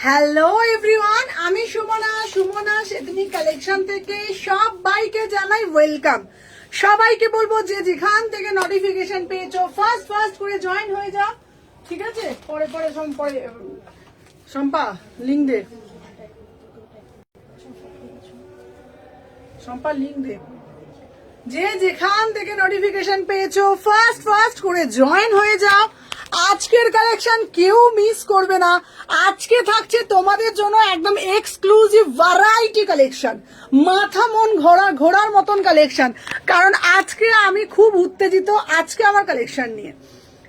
Hello everyone, আমি Sumana সেদিনী collection থেকে সবাইকে জানাই ওয়েলকাম। সবাইকে বলবো যে যেখান থেকে নোটিফিকেশন পেয়েছো ফার্স্ট করে জয়েন হয়ে যাও, ঠিক আছে? পরে শম্পা লিংক দে, শম্পা লিংক দে। যে যেখান থেকে নোটিফিকেশন পেয়েছো ফার্স্ট করে জয়েন হয়ে যাও। আজকের কালেকশন কেউ মিস করবে না। আজকে থাকছে তোমাদের জন্য একদম এক্সক্লুসিভ ভ্যারাইটি কালেকশন, মাথা মন ঘোরার মতন কালেকশন। কারণ আজকে আমি খুব উত্তেজিত আজকে আমার কালেকশন নিয়ে,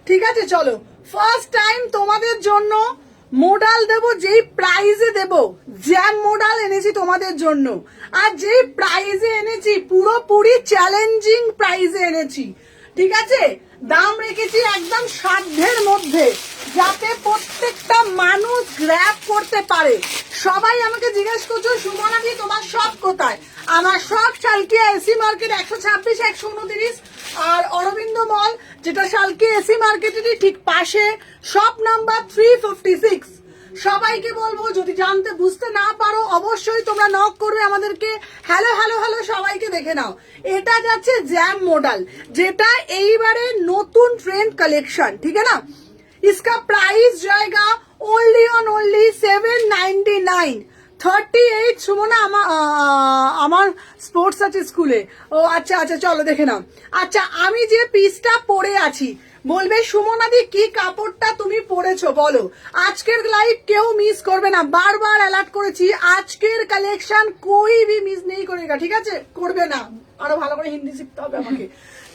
ঠিক আছে? চলো, ফার্স্ট টাইম তোমাদের জন্য মডেল দেবো, যেই প্রাইজে দেবো, জ্যাম মডেল এনেছি তোমাদের জন্য। আর যেই প্রাইজে এনেছি পুরোপুরি চ্যালেঞ্জিং প্রাইজে এনেছি, ঠিক আছে? দাম রেখেছি একদম সাধ্যের মধ্যে, যাতে প্রত্যেকটা মানুষ গ্র্যাব করতে পারে। সবাই আমাকে জিজ্ঞেস করছো সুমনা দি তোমার শপ কোথায়? আমার শপ শালকিয়া এসি মার্কেট 126 129 আর অরবিন্দ মল, যেটা শালকিয়া এসি মার্কেটেরই ঠিক পাশে, শপ নাম্বার 356। সবাইকে বলবো যদি জানতে বুঝতে না পারো অবশ্যই তোমরা নক করবে আমাদেরকে। হ্যালো সবাইকে দেখে নাও। এটা যাচ্ছে জ্যাম মডেল, যেটা এইবারে নতুন ট্রেন্ড কালেকশন, ঠিক আছে না? इसका प्राइस जाएगा only 799। 38 সুমনা আমার স্পোর্টস আছে স্কুলে। ও আচ্ছা চলো দেখে নাও। আচ্ছা, আমি যে পিসটা পরে আছি, বলবে সুমনা দি কি কাপড়টা তুমি পরেছো বলো। আজকের লাইভ কেউ মিস করবে না, বারবার অ্যালার্ট করেছি। আজকের কালেকশন কোই ভি মিস নেই করেগা, ঠিক আছে? করবে না। আরো ভালো করে হিন্দি শিখতে হবে আমাকে।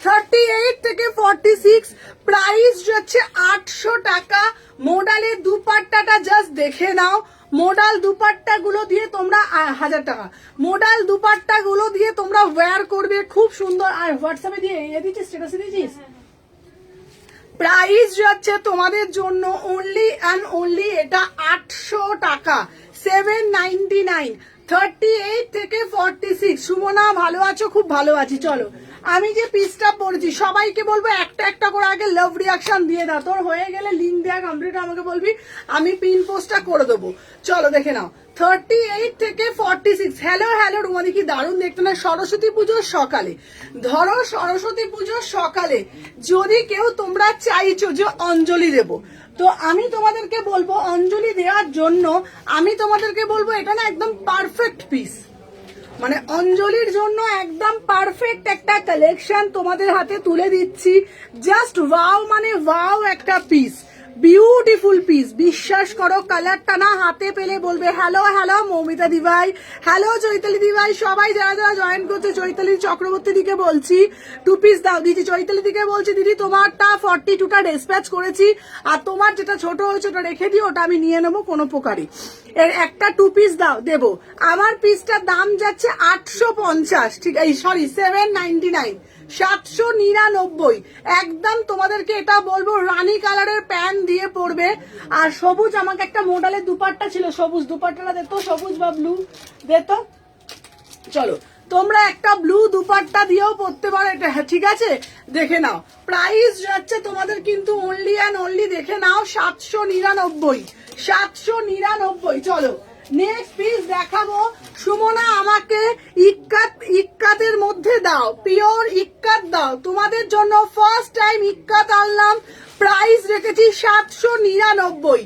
38 থেকে 46, প্রাইস যাচ্ছে 800 টাকা। মডেলের দুপাট্টাটা জাস্ট দেখে নাও। মডেল দুপাট্টা গুলো দিয়ে তোমরা 1000 টাকা। মডেল দুপাট্টা গুলো দিয়ে তোমরা ওয়্যার করবে, খুব সুন্দর। আর হোয়াটসঅ্যাপে দিয়ে দিচ্ছিস, স্ট্যাটাসে দিয়েছিস। প্রাইস যাচ্ছে তোমাদের জন্য অনলি এটা 800 টাকা, 799। 38 থেকে 46। সুমনা ভালো আছো? খুব ভালো আছি। চলো, আমি যে পিসটা পড়েছি সবাইকে বলবো একটা করে আগে লাভ রিয়াকশন দিয়ে দাও। তোর হয়ে গেলে লিঙ্ক দেওয়া কমপ্লিট আমাকে বলবি, আমি পিন পোস্টটা করে দেবো। চলো দেখে নাও। 38 থেকে 46। হ্যালো রুমাদি, কি দারুণ দেখতে না? সরস্বতী পুজোর সকালে, ধরো সরস্বতী পুজোর সকালে যদি কেউ তোমরা চাইছো যে অঞ্জলি দেবো, তো আমি তোমাদেরকে বলবো অঞ্জলি দেওয়ার জন্য আমি তোমাদেরকে বলবো এটা না একদম পারফেক্ট পিস, মানে অঞ্জলির জন্য একদম পারফেক্ট একটা কালেকশন তোমাদের হাতে তুলে দিচ্ছি। জাস্ট ওয়াও, মানে ওয়াও একটা পিস, বিউটিফুল পিস। বিশ্বাস করো, কালারটা না হাতে পেলে বলবে হ্যালো মৌমিতা দিভাই, হ্যালো চৈতালি দিভাই। সবাই যারা জয়েন করছে, চৈতালি চক্রবর্তী দিকে বলছি 2 পিস দাও। দিদি চৈতালি দিকে বলছি দিদি তোমারটা 42টা ডিসপ্যাচ করেছি, আর তোমার যেটা ছোট হয়েছে ওটা রেখে দিও, ওটা আমি নিয়ে নেবো কোনো প্রকারই। এর একটা 2 পিস দাও, দেবো। আমার পিসটার দাম যাচ্ছে 850, ঠিক এই সরি 799, 799। একদম তোমাদেরকে এটা বলবো রানী কালারের প্যান্ট দিয়ে পরবে। আর সবুজ, আমাকে একটা মডেলের দুপাট্টা ছিল, সবুজ দুপাট্টাটা দেখতো, সবুজ বা ব্লু দেখতো। চলো, তোমরা একটা ব্লু দুপাট্টা দিয়েও পরতে পারো এটা, ঠিক আছে? দেখে নাও। প্রাইস যাচ্ছে তোমাদের কিন্তু অনলি দেখে নাও 799। চলো নেক্সট পিস দেখাবো। সুমনা আমাকে ইক্কাতের মধ্যে দাও, পিওর ইক্কাত দাও। তোমাদের জন্য ফার্স্ট টাইম ইক্কাত আনলাম, প্রাইস রেখেছি 799।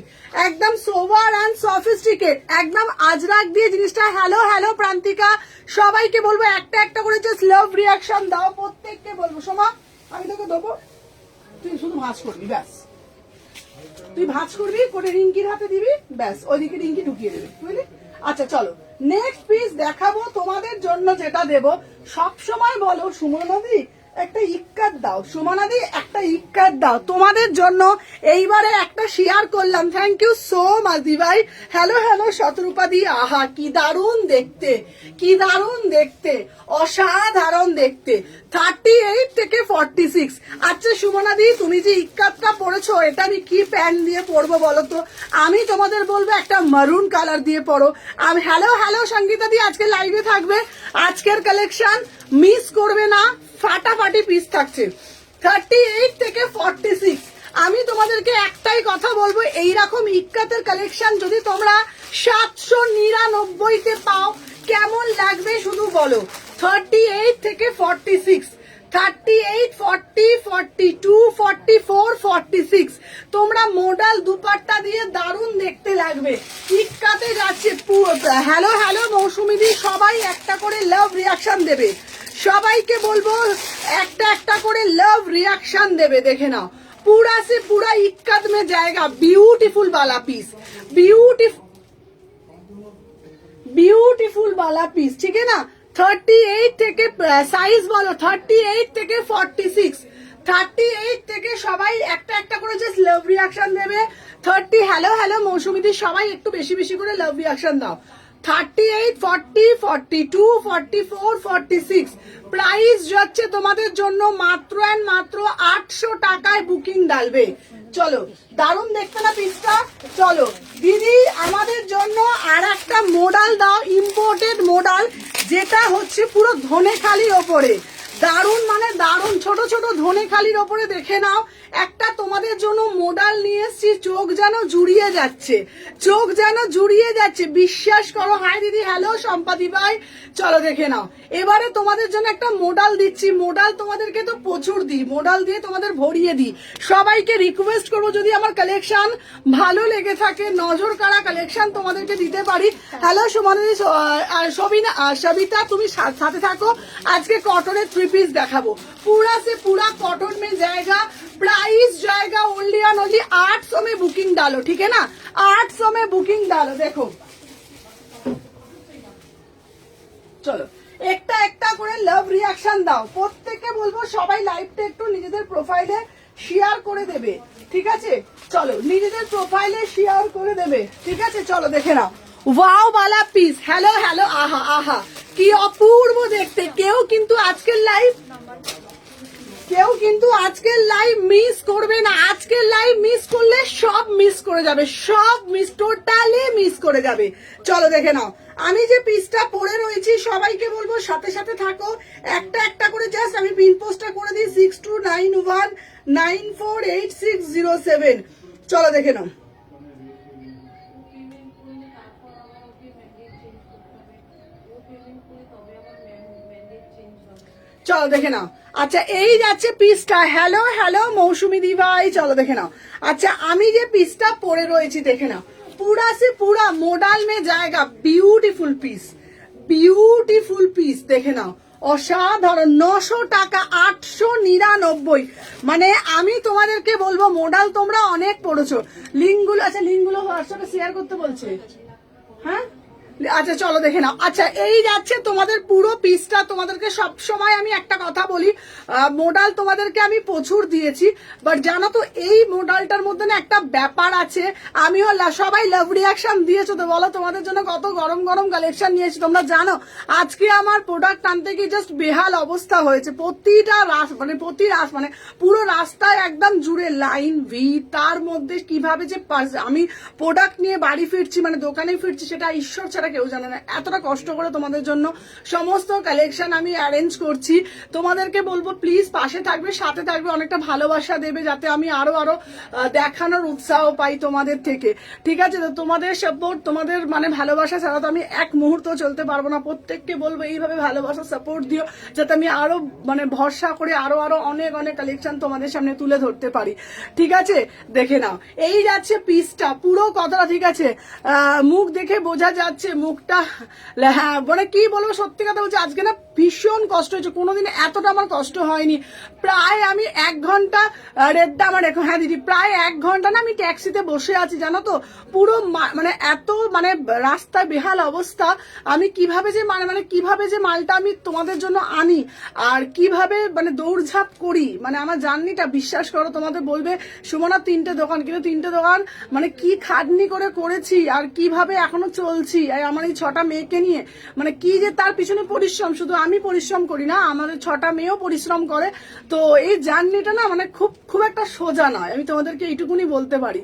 একদম সোভার অ্যান্ড সফিস্টিকেট, একদম আজরাক দিয়ে জিনিসটা। হ্যালো প্রান্তিকা, সবাইকে বলবো একটা করে জাস্ট লাভ রিয়াকশন দাও, প্রত্যেককে বলবো। সোমা আমি তোকে দেবো, তুই শুধু ভাঁজ করবি, ব্যাস। তুই ভাঁজ করবি করে রিঙ্কির হাতে দিবি, ব্যাস, ওইদিকে রিঙ্কি ঢুকিয়ে দেবে, বুঝলি? আচ্ছা চলো, নেক্সট পিস দেখাবো তোমাদের জন্য। যেটা দেবো, সবসময় বলো সুমনা দি একটা ইক্কাত দাও, সুমনা দি একটা ইক্কাত দাও। তোমাদের জন্য এইবারে একটা শেয়ার করলাম। থ্যাংক ইউ সো মাচ দি ভাই। হ্যালো শতরূপা দি, আহা কি দারুণ দেখতে, অসাধারণ দেখতে। 38 থেকে 46। আচ্ছা সুমনা দি, তুমি যে ইক্কাতটা পরেছো এটা আমি কি প্যান্ট দিয়ে পরবো বলো তো? আমি তোমাদের বলবো একটা মারুন কালার দিয়ে পরো। আমি হ্যালো সঙ্গীতা দি আজকে লাইভে থাকবে। আজকের কালেকশন মিস করবে না, ফাটাফাটি পিস থাকছে। 38 থেকে 46। আমি তোমাদেরকে একটাই কথা বলবো, এইরকম ইক্কাতের কালেকশন যদি তোমরা 799-তে পাও কেমন লাগবে শুধু বলো। 38 থেকে 46, 38, 40, 42, 44, 46 তোমরা মোডাল দুপাট্টা দিয়ে দারুণ দেখতে লাগবে। ইক্কাতে যাচ্ছে। হ্যালো হ্যালো মৌসুমীদি, সবাই একটা করে লাভ রিয়াকশন দেবে, সবাইকে বলবো একটা একটা করে লাভ রিয়াকশন দেবে। দেখে নাও पूरा से पूरा इक्कत में जाएगा। ब्यूटीफुल वाला पीस, ब्यूटीफुल वाला पीस, ठीक है ना। 38 থেকে সাইজ বলো, 38 থেকে 46, 38 থেকে সবাই একটা একটা করে জাস্ট লাভ রিয়াকশন দেবে। 30 হ্যালো হ্যালো মৌসুমীদি, সবাই একটু বেশি বেশি করে লাভ রিয়াকশন দাও। 38, 40, 42, 44, 46 প্রাইস যাচ্ছে তোমাদের জন্য মাত্র এন্ড মাত্র 800 টাকায় বুকিং ডালবে। চলো দারুণ দেখতে না পিসটা। চলো দিদি আমাদের জন্য আর একটা মডেল দাও, ইম্পোর্টেড মডেল, যেটা হচ্ছে পুরো ধনেখালির ওপরে। দারুণ মানে দারুণ ছোট ছোট ধনেখালির ওপরে। দেখে নাও একটা তোমাদের জন্য মডেল নিয়ে এসছি, চোখ যেন জুড়িয়ে যাচ্ছে, চোখ যেন জুড়িয়ে যাচ্ছে, বিশ্বাস করো। হাই দিদি, হ্যালো সম্পাদি ভাই, চলো দেখে নাও। এবারে তোমাদের জন্য একটা মডেল দিচ্ছি, মডেল তোমাদেরকে তো প্রচুর দিই, মডেল দিয়ে তোমাদের ভরিয়ে দিই। সবাইকে রিকোয়েস্ট করবো যদি আমার কালেকশন ভালো লেগে থাকে, নজর কাড়া কালেকশন তোমাদেরকে দিতে পারি। হ্যালো সুমনি, সবিনা, সবিতা তুমি সাথে থাকো। আজকে কটনের 3 पीस দেখাবো, पूरा से पूरा कॉटन में जाएगा। प्राइस जाएगा ओनली ऑन ओनली 800 में बुकिंग डालो, ठीक है ना, 800 में बुकिंग डालो। देखो চলো একটা একটা করে লাভ রিয়াকশন দাও। প্রত্যেককে বলবো সবাই লাইভটা একটু নিজেদের প্রোফাইলে শেয়ার করে দেবে, ঠিক আছে। চলো নিজেদের প্রোফাইলে শেয়ার করে দেবে, ঠিক আছে। চলো দেখে নাও ওয়াও वाला পিস। হ্যালো হ্যালো, আহা আহা কি অপূর্ব দেখতে। কেউ কিন্তু আজকের লাইভ মিস করবে না। আজকের লাইভ মিস করলে সব মিস করে যাবে, সব মিস, টোটালি মিস করে যাবে। চলো দেখে নাও আমি যে পিসটা পরে রয়েছি, সবাইকে বলবো সাথে সাথে থাকো, একটা একটা করে জাস্ট আমি পিন পোস্টটা করে দিই 6291948607। চলো দেখে নাও। চলো দেখে নাও। আচ্ছা এই যাচ্ছে পিসটা। হ্যালো হ্যালো মৌসুমী দি ভাই, চলো দেখে নাও। আচ্ছা আমি যে পিসটা পরে রয়েছি দেখে নাও, पूरा से पूरा मॉडल में जाएगा। ब्यूटीफुल पीस, ब्यूटीफुल पीस, দেখে নাও অসাধারণ। 900 টাকা, 899। মানে আমি তোমাদেরকে বলবো মডেল তোমরা অনেক পড়েছো। লিঙ্কগুলো, আচ্ছা লিঙ্কগুলো হোয়াটসঅ্যাপে শেয়ার করতে বলছে, হ্যাঁ আচ্ছা চলো দেখে নাও। আচ্ছা এই যাচ্ছে তোমাদের পুরো পিসটা। তোমাদেরকে সব সময় আমি একটা কথা বলি, মডেল তোমাদেরকে আমি প্রচুর দিয়েছি, বাট জানো তো এই মডেলটার মধ্যে না একটা ব্যাপার আছে। আমিও সবাই লাভ রিয়াকশন দিয়েছো তো, বলো তোমাদের জন্য কত গরম গরম কালেকশন নিয়েছি। তোমরা জানো আজকে আমার প্রোডাক্ট আনতে গিয়ে জাস্ট বেহাল অবস্থা হয়েছে। প্রতিটা মানে পুরো রাস্তায় একদম জুড়ে লাইন ভি। তার মধ্যে কিভাবে যে আমি প্রোডাক্ট নিয়ে বাড়ি ফিরছি, মানে দোকানে ফিরছি, সেটা ঈশ্বর ছাড়া কেউ জানে না। এতটা কষ্ট করে তোমাদের জন্য সমস্ত কালেকশন আমি অ্যারেঞ্জ করছি। তোমাদেরকে বলবো প্লিজ পাশে থাকবে, সাথে থাকবে, অনেকটা ভালোবাসা দেবে, যাতে আমি আরো দেখানোর উৎসাহ পাই তোমাদের থেকে, ঠিক আছে। তো তোমাদের সাপোর্ট, তোমাদের মানে ভালোবাসা ছাড়া তো আমি এক মুহূর্ত চলতে পারবো না। প্রত্যেককে বলবো এইভাবে ভালোবাসা সাপোর্ট দিও, যাতে আমি আরো মানে ভরসা করে আরো অনেক অনেক কালেকশন তোমাদের সামনে তুলে ধরতে পারি, ঠিক আছে। দেখে নাও এই যাচ্ছে পিসটা পুরো কথাটা, ঠিক আছে। মুখ দেখে বোঝা যাচ্ছে, মুখটা হ্যাঁ মানে কি বলবো, সত্যি কথা বলছি আজকে না ভীষণ কষ্ট হয়েছে। কোনোদিন এতটা আমার কষ্ট হয়নি। প্রায় আমি 1 ঘন্টা, রেটটা আমার এখন, হ্যাঁ দিদি প্রায় 1 ঘন্টা না আমি ট্যাক্সিতে বসে আছি, জানো তো। পুরো মানে এত মানে রাস্তায় বেহাল অবস্থা। আমি কিভাবে যে মানে কিভাবে যে মালটা আমি তোমাদের জন্য আনি আর কিভাবে মানে দৌড়ঝাঁপ করি, মানে আমার জার্নিটা বিশ্বাস করো। তোমাদের বলবে সুমনা 3টে দোকান, কিন্তু 3টে দোকান মানে কি খাটনি করে করেছি আর কিভাবে এখনো চলছি। আমার এই 6টা মেয়েকে নিয়ে, মানে কি যে তার পিছনে পরিশ্রম, শুধু আমি পরিশ্রম করি না, আমাদের 6টা মেয়েও পরিশ্রম করে। তো এই জার্নিটা না মানে খুব একটা সোজা নয়, আমি তোমাদেরকে এইটুকুনি বলতে পারি।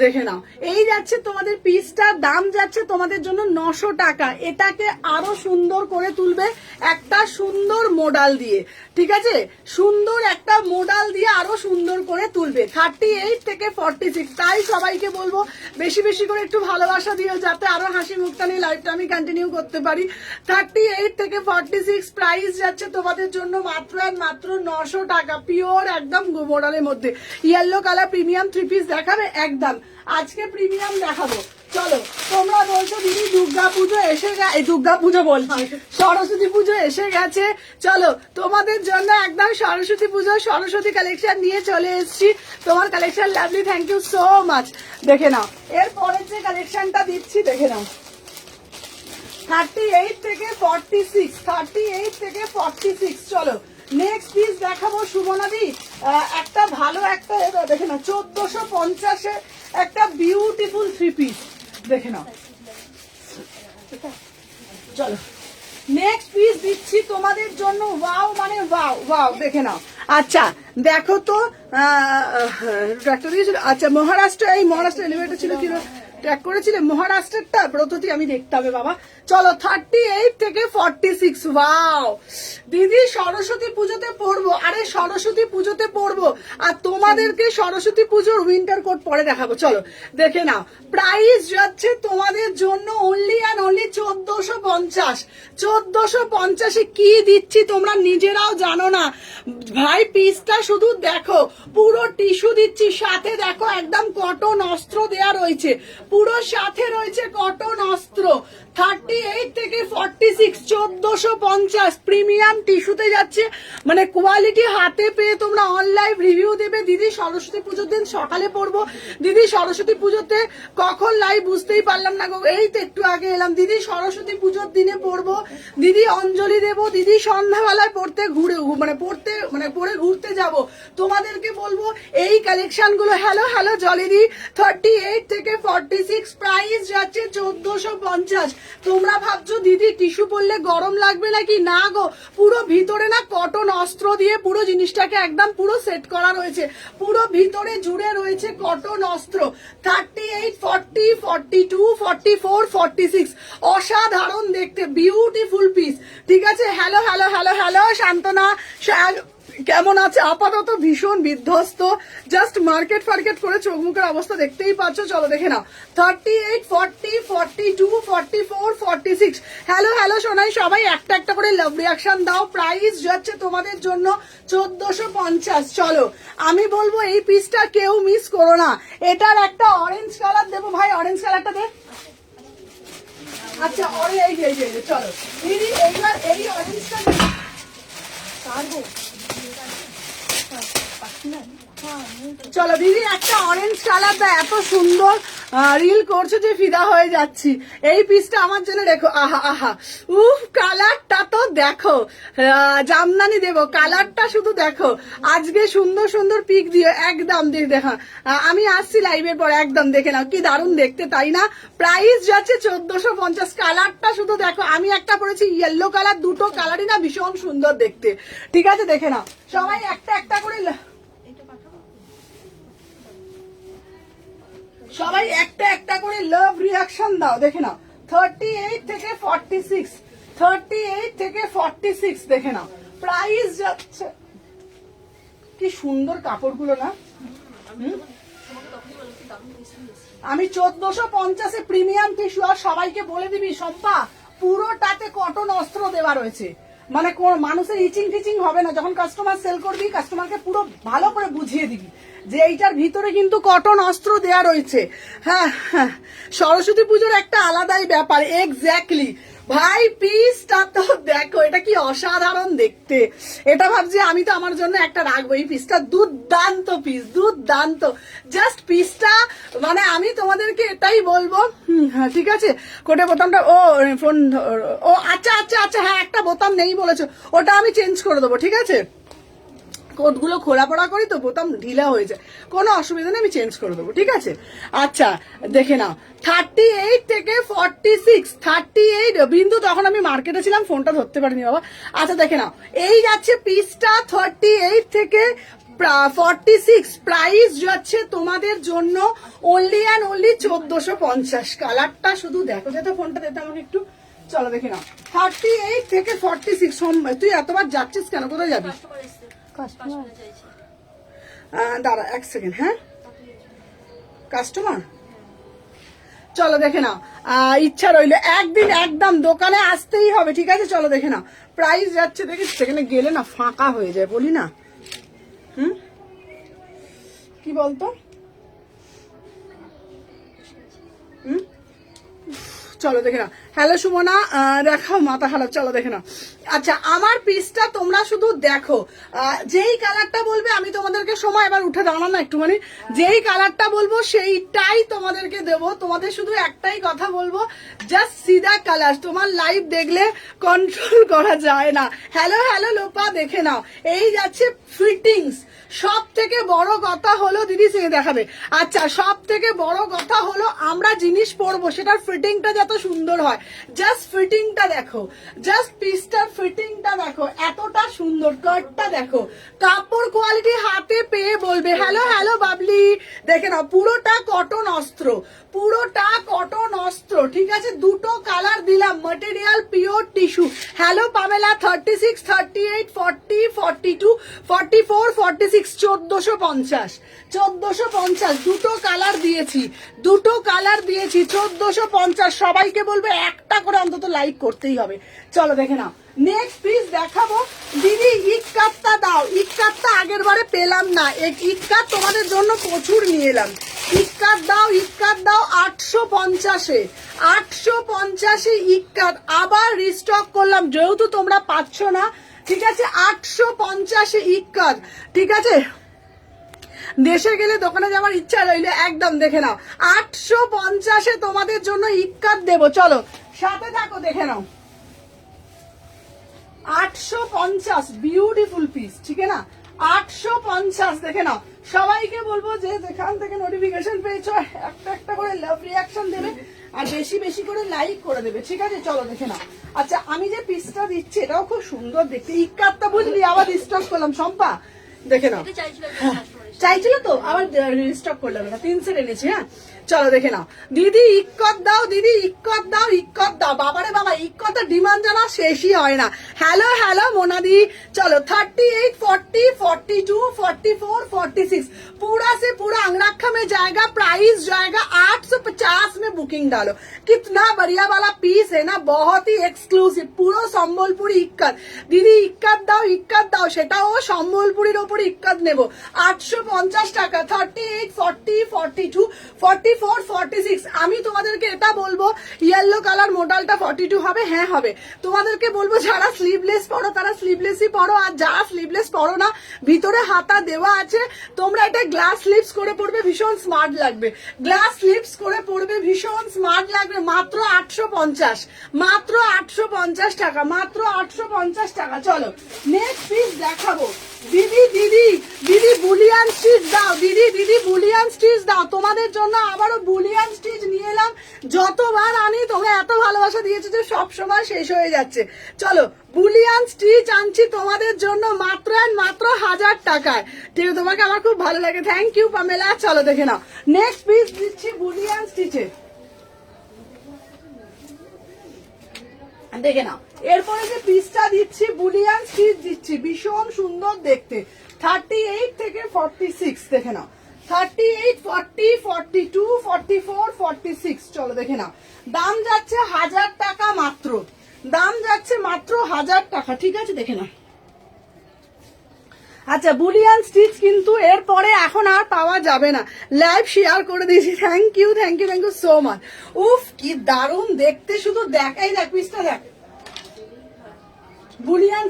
দেখে নাও, এই যাচ্ছে তোমাদের পিসটার দাম যাচ্ছে তোমাদের জন্য 900 টাকা। এটাকে আরো সুন্দর করে তুলবে একটা সুন্দর মোডাল দিয়ে, ঠিক আছে, সুন্দর একটা মোডাল দিয়ে আরো সুন্দর করে তুলবে। 38 থেকে 46, তাই সবাইকে বলবো বেশি বেশি করে একটু ভালোবাসা দিও, যাতে আরো হাসি মুখটা নিয়ে লাইফটা আমি কন্টিনিউ করতে পারি। 38 থেকে 46 প্রাইস যাচ্ছে তোমাদের জন্য মাত্র আর মাত্র 900 টাকা, পিওর একদম মোডালের মধ্যে। ইয়েলো কালার প্রিমিয়াম 3 পিস দেখাবে একদম, আজকে প্রিমিয়াম দেখাবো। চলো, তোমরা বলছো দিদি দুর্গা পুজো এসে দুর্গা পুজো বলছি, সরস্বতী পুজো এসে গেছে। চলো, তোমাদের জন্য একদম সরস্বতী পুজো সরস্বতী কালেকশন নিয়ে চলে এসেছি। তোমার collection lovely, thank you so much. দেখে নাও, এরপরের যে কালেকশনটা দিচ্ছি দেখে নাও, 38 থেকে 46, 38 থেকে 46। চলো, নেক্সট পিস দেখাবো সুমনাদি, একটা ভালো একটা দেখে নাও, 1450 একটা বিউটিফুল 3 পিস দেখে নাও। চলো, নেক্সট পিস দিচ্ছি তোমাদের জন্য, ওয়াও মানে ওয়াও ওয়াও, দেখে নাও। আচ্ছা দেখো তো, আচ্ছা মহারাষ্ট্র, এই মহারাষ্ট্র এলিভেটর ছিল কি ট্র্যাক করেছিলে মহারাষ্ট্রেরটা, ব্রতটি আমি দেখতে হবে বাবা। চলো, 38 থেকে 46, ওয়াও দিদি সরস্বতী পুজোতে পরবো, আরে সরস্বতী পুজোতে পরবো, আর তোমাদেরকে সরস্বতী পুজোর উইন্টার কোট পরে দেখাবো। চলো দেখে নাও, প্রাইস যাচ্ছে তোমাদের জন্য অনলি অ্যান্ড অনলি 1450। 1450 কি দিচ্ছি তোমরা নিজেরাও জানো না ভাই, পিসটা শুধু দেখো, পুরো টিস্যু দিচ্ছি, সাথে দেখো একদম কটন অস্ত্র দেয়া রয়েছে, পুরো সাথে রয়েছে কটন অস্ত্র। 38 থেকে 46, 1450 প্রিমিয়াম টিস্যুতে যাচ্ছে, মানে কোয়ালিটি হাতে পেয়ে তোমরা অনলাইন রিভিউ দেবে। দিদি সরস্বতী পুজোর দিন সকালে পড়বো, দিদি সরস্বতী পুজোতে কখন লাইভ বুঝতেই পারলাম না গো, এই তো একটু আগে এলাম। দিদি সরস্বতী পুজোর দিনে পড়বো, দিদি অঞ্জলি দেবো, দিদি সন্ধ্যাবেলায় পড়তে পরে ঘুরতে যাব। তোমাদেরকে বলবো এই কালেকশন গুলো। হ্যালো হ্যালো জলিদি, 38 থেকে 46 প্রাইস যাচ্ছে 1450। তোমরা ভাবছো দিদি টিস্যু পরলে গরম লাগবে নাকি, না গো, পুরো ভিতরে না কটন অস্ত্র দিয়ে পুরো জিনিসটাকে একদম পুরো সেট করা রয়েছে, পুরো ভিতরে জুড়ে রয়েছে কটন অস্ত্র। 38, 40, 42, 44, 46 অসাধারণ দেখতে, বিউটিফুল পিস, ঠিক আছে। হ্যালো হ্যালো হ্যালো হ্যালো শান্তনা, কেমন আছে? আপাতত ভীষণ বিধ্বস্ত, জাস্ট মার্কেট ফার্কেট করে চোখ মুখের অবস্থা দেখতেই পাচ্ছ। চলো দেখে নাও, 38, 40, 42, 44, 46। হ্যালো হ্যালো সোনাই, সবাই একটা একটা করে লাভ রিয়াকশন দাও। প্রাইস যাচ্ছে তোমাদের জন্য 1450। চলো, আমি বলবো এই পিসটা কেউ মিস করো না। এটার একটা অরেঞ্জ কালার দেবো ভাই, অরেঞ্জ কালারটা দে। আচ্ছা, এই চলো দিদি, এইবার এই অরেঞ্জটা পারবো। চলো দিদি, একটা অরেঞ্জ কালার দা, এত সুন্দর রিল করছো যে ফিদা হয়ে যাচ্ছি। এই পিসটা আমার জন্য রেখো। আহা আহা, উফ কালারটা তো দেখো, জামদানি দেবো, কালারটা শুধু দেখো। আজকে সুন্দর সুন্দর পিক দিও একদম, দেখা আমি আসছি লাইভের পর, একদম দেখে নাও কি দারুণ দেখতে, তাই না? প্রাইস যাচ্ছে 1450। কালারটা শুধু দেখো, আমি একটা পরেছি ইয়েলো কালার, দুটো কালারই না ভীষণ সুন্দর দেখতে, ঠিক আছে। দেখে নাও সবাই একটা একটা করে, সবাই একটা একটা করে লাভ রিয়াকশন দাও। দেখে নাও, 38 থেকে 46, 38 থেকে 46 দেখে নাও, প্রাইস যাচ্ছে। কি সুন্দর কাপড়গুলো না, আমি 1450 প্রিমিয়াম টিস্যু। আর সবাইকে বলে দিবি সম্পা, পুরোটাতে কটন অস্ত্র দেওয়া রয়েছে, মানে মানুষের ইচিং টিচিং হবে না। যখন কাস্টমার সেল করবি, কাস্টমারকে পুরো ভালো করে বুঝিয়ে দিবি যে এইটার ভিতরে কিন্তু কটন অস্ত্র দেয়া রয়েছে। হ্যাঁ হ্যাঁ, সরস্বতী পুজোর একটা আলাদাই ব্যাপার, এক্স্যাক্টলি ভাই। পিসটা তো দেখো, এটা কি অসাধারণ দেখতে। এটা ভাবছি আমি তো আমার জন্য একটা রাখবো। এই পিসটা দুর্দান্ত পিস, দুর্দান্ত জাস্ট পিসটা, মানে আমি তোমাদেরকে এটাই বলবো। হ্যাঁ ঠিক আছে, কোটে বোতামটা ও ফোন, ও আচ্ছা আচ্ছা আচ্ছা, হ্যাঁ একটা বোতাম নেই বলেছো, ওটা আমি চেঞ্জ করে দেবো, ঠিক আছে। কোটগুলো খোলা পড়া করি তো বোতাম ঢিলা হয়ে যায়, কোনো অসুবিধা নেই, আমি চেঞ্জ করে দেবো, ঠিক আছে। আচ্ছা দেখে নাও 38 থেকে 46, 38 বিন্দু, তখন আমি মার্কেটে ছিলাম ফোনটা ধরতে পারিনি বাবা। আচ্ছা দেখে নাও, এই যাচ্ছে পিসটা 38 থেকে 46, প্রাইস যাচ্ছে তোমাদের জন্য অনলি অ্যান্ড অনলি 1450। কালারটা শুধু দেখো, যেটা ফোনটা দিতে আমাকে একটু, চলো দেখে নাও 38 থেকে 46। তুই এতবার যাচ্ছিস কেন, কোথায় যাবি? দাঁড়া এক সেকেন্ড, হ্যাঁ কাস্টমার, চলো দেখে নাও। ইচ্ছা রইলো একদিন একদম দোকানে আসতেই হবে, ঠিক আছে। চলো দেখে নাও, প্রাইস যাচ্ছে দেখে, সেখানে গেলে না ফাঁকা হয়ে যায়, বলি না, কি বলতো, চলো দেখে নাও। হ্যালো সুমনা, দেখাও মাথা খারাপ, চলো দেখে নাও। আচ্ছা আমার পিসটা তোমরা শুধু দেখো, যেই কালারটা বলবে আমি তোমাদেরকে, সময় এবার উঠে দাঁড়ানো একটুখানি, যেই কালারটা বলবো সেইটাই তোমাদেরকে দেবো। তোমাদের শুধু একটাই কথা বলবো, জাস্ট সি দ্য কালার, তোমার লাইভ দেখলে কন্ট্রোল করা যায় না। হ্যালো হ্যালো লোপা, দেখে নাও, এই যাচ্ছে ফিটিংস। সব থেকে বড় কথা হলো, দিদি সে দেখাবে, আচ্ছা সব থেকে বড় কথা হলো আমরা জিনিস পরবো সেটার ফিটিংটা যত সুন্দর হয়। জাস্ট ফিটিংটা দেখো, জাস্ট পিসটার ফিটিংটা দেখো, এতটা সুন্দর, কাটটা দেখো, কাপড় কোয়ালিটি হাতে পেয়ে বলবে। হ্যালো হ্যালো বাবলি, দেখে নাও পুরোটা কটন অস্ত্র, পুরোটা কটন অস্ত্র, ঠিক আছে। দুটো কালার দিলাম, material pure tissue. Hello Pamela, 36, 38, 40, 42, 44, 46, 1450, 1450, দুটো কালার দিয়েছি, দুটো কালার দিয়েছি, 1450। সবাইকে বলবে একটা করে অন্তত লাইক করতেই হবে। চলো দেখে নাও, নেক্সট পিস দেখাবো। দিদি ইক্কাতটা দাও, ইক্কাতটা আগের বারে পেলাম না, ইক্কাত তোমাদের জন্য প্রচুর নিয়ে এলাম। ইক্কাত দাও, ইক্কাত দাও, 850-এ, 850-এ ইক্কাত আবার রিস্টক করলাম, যেহেতু তোমরা পাচ্ছ না, ঠিক আছে। 850-এ ইক্কাত, ঠিক আছে। দেশে গেলে দোকানে যাওয়ার ইচ্ছা রইলে একদম দেখে নাও, 850-এ তোমাদের জন্য ইক্কাত দেবো। চলো সাথে থাকো, দেখে নাও 850, বিউটিফুল পিস, ঠিক আছে না, 850, দেখে নাও। সবাইকে বলবো যে যেখান থেকে নোটিফিকেশন পেয়েছো একটা একটা করে লাভ রিয়াকশন দেবে আর বেশি বেশি করে লাইক করে দেবে, ঠিক আছে। চলো দেখে নাও। আচ্ছা আমি যে পিসটা দিচ্ছি এটাও খুব সুন্দর দেখতে, ইক্কাতটা বুঝলি আবার রিস্টক করলাম, শম্পা দেখে নাও, চাইছিল তো আবার রিস্টক করলাম, এটা 3 সেট এনেছি, হ্যাঁ। চলো দেখে নাও, দিদি ইক্কত দাও, দিদি ইক্কত দাও, ইক্কত দাও, বাবারে বাবা ইক্কতের ডিমান্ড জানা শেষই হয় না। হ্যালো হ্যালো মোনাদি, চলো 38, 40, 42, 44, 46, पूरा से पूरा अंगरखा में जाएगा, प्राइस जाएगा 850 में। बुकिंग डालो, कितना बढ़िया वाला पीस है ना, बहुत ही एक्सक्लूसिव, পুরো সম্বলপুরি ইক্কত। দিদি ইক্কত দাও, ইক্কত দাও, সেটাও সম্বলপুরির ওপর ইক্কত নেব, 850 টাকা। 38, 40, 42, 44, 46। আমি তোমাদেরকে এটা বলবো, ইয়েলো কালার মডেলটা 42 হবে, হ্যাঁ হবে। তোমাদেরকে বলবো যারা স্লিভলেস পরো তারা স্লিভলেসই পরো, আর যারা স্লিভলেস পরো না ভিতরে হাতা দেওয়া আছে, তোমরা এটা গ্লাস স্লিভস করে পড়বে, ভীষণ স্মার্ট লাগবে, গ্লাস স্লিভস করে পড়বে, ভীষণ স্মার্ট লাগবে। মাত্র 850, মাত্র 850 টাকা, মাত্র 850 টাকা। চলো নেক্সট পিস দেখাবো। দিদি দিদি দিদি বুলিয়ান স্টিচ দাও, দিদি দিদি বুলিয়ান স্টিচ দাও, তোমাদের জন্য আবারও বুলিয়ান স্টিচ নিয়ে এলাম। যতবার আনি তোমরা এত ভালোবাসা দিয়েছো যে সব সময় শেষ হয়ে যাচ্ছে। চলো বুলিয়ান স্টিচ আনছি তোমাদের জন্য মাত্র মাত্র 1000 টাকায়, ঠিক আছে। তোমাকে আমার খুব ভালো লাগে, থ্যাংক ইউ পামেলা। চলো দেখে নাও, নেক্সট পিস দিচ্ছি বুলিয়ান স্টিচে, দেখে নাও। এরপরে যে পিসটা দিচ্ছি বুলিয়ান স্টিচ দিচ্ছি, ভীষণ সুন্দর দেখতে, 38 থেকে 46, দেখে নাও 38, 40, 42, 44, 46। চলো দেখে নাও, দাম যাচ্ছে 1000 টাকা মাত্র, দাম যাচ্ছে মাত্র 1000 টাকা, ঠিক আছে। দেখে নাও। আচ্ছা বুলিয়ান স্টিচ কিন্তু এরপরে এখন আর পাওয়া যাবে না, লাইভ শেয়ার করে দিয়েছি, thank you thank you thank you so much. উফ কি দারুণ দেখতে, শুধু দেখাই, দেখ পিসটা দেখ, বুলিয়ান,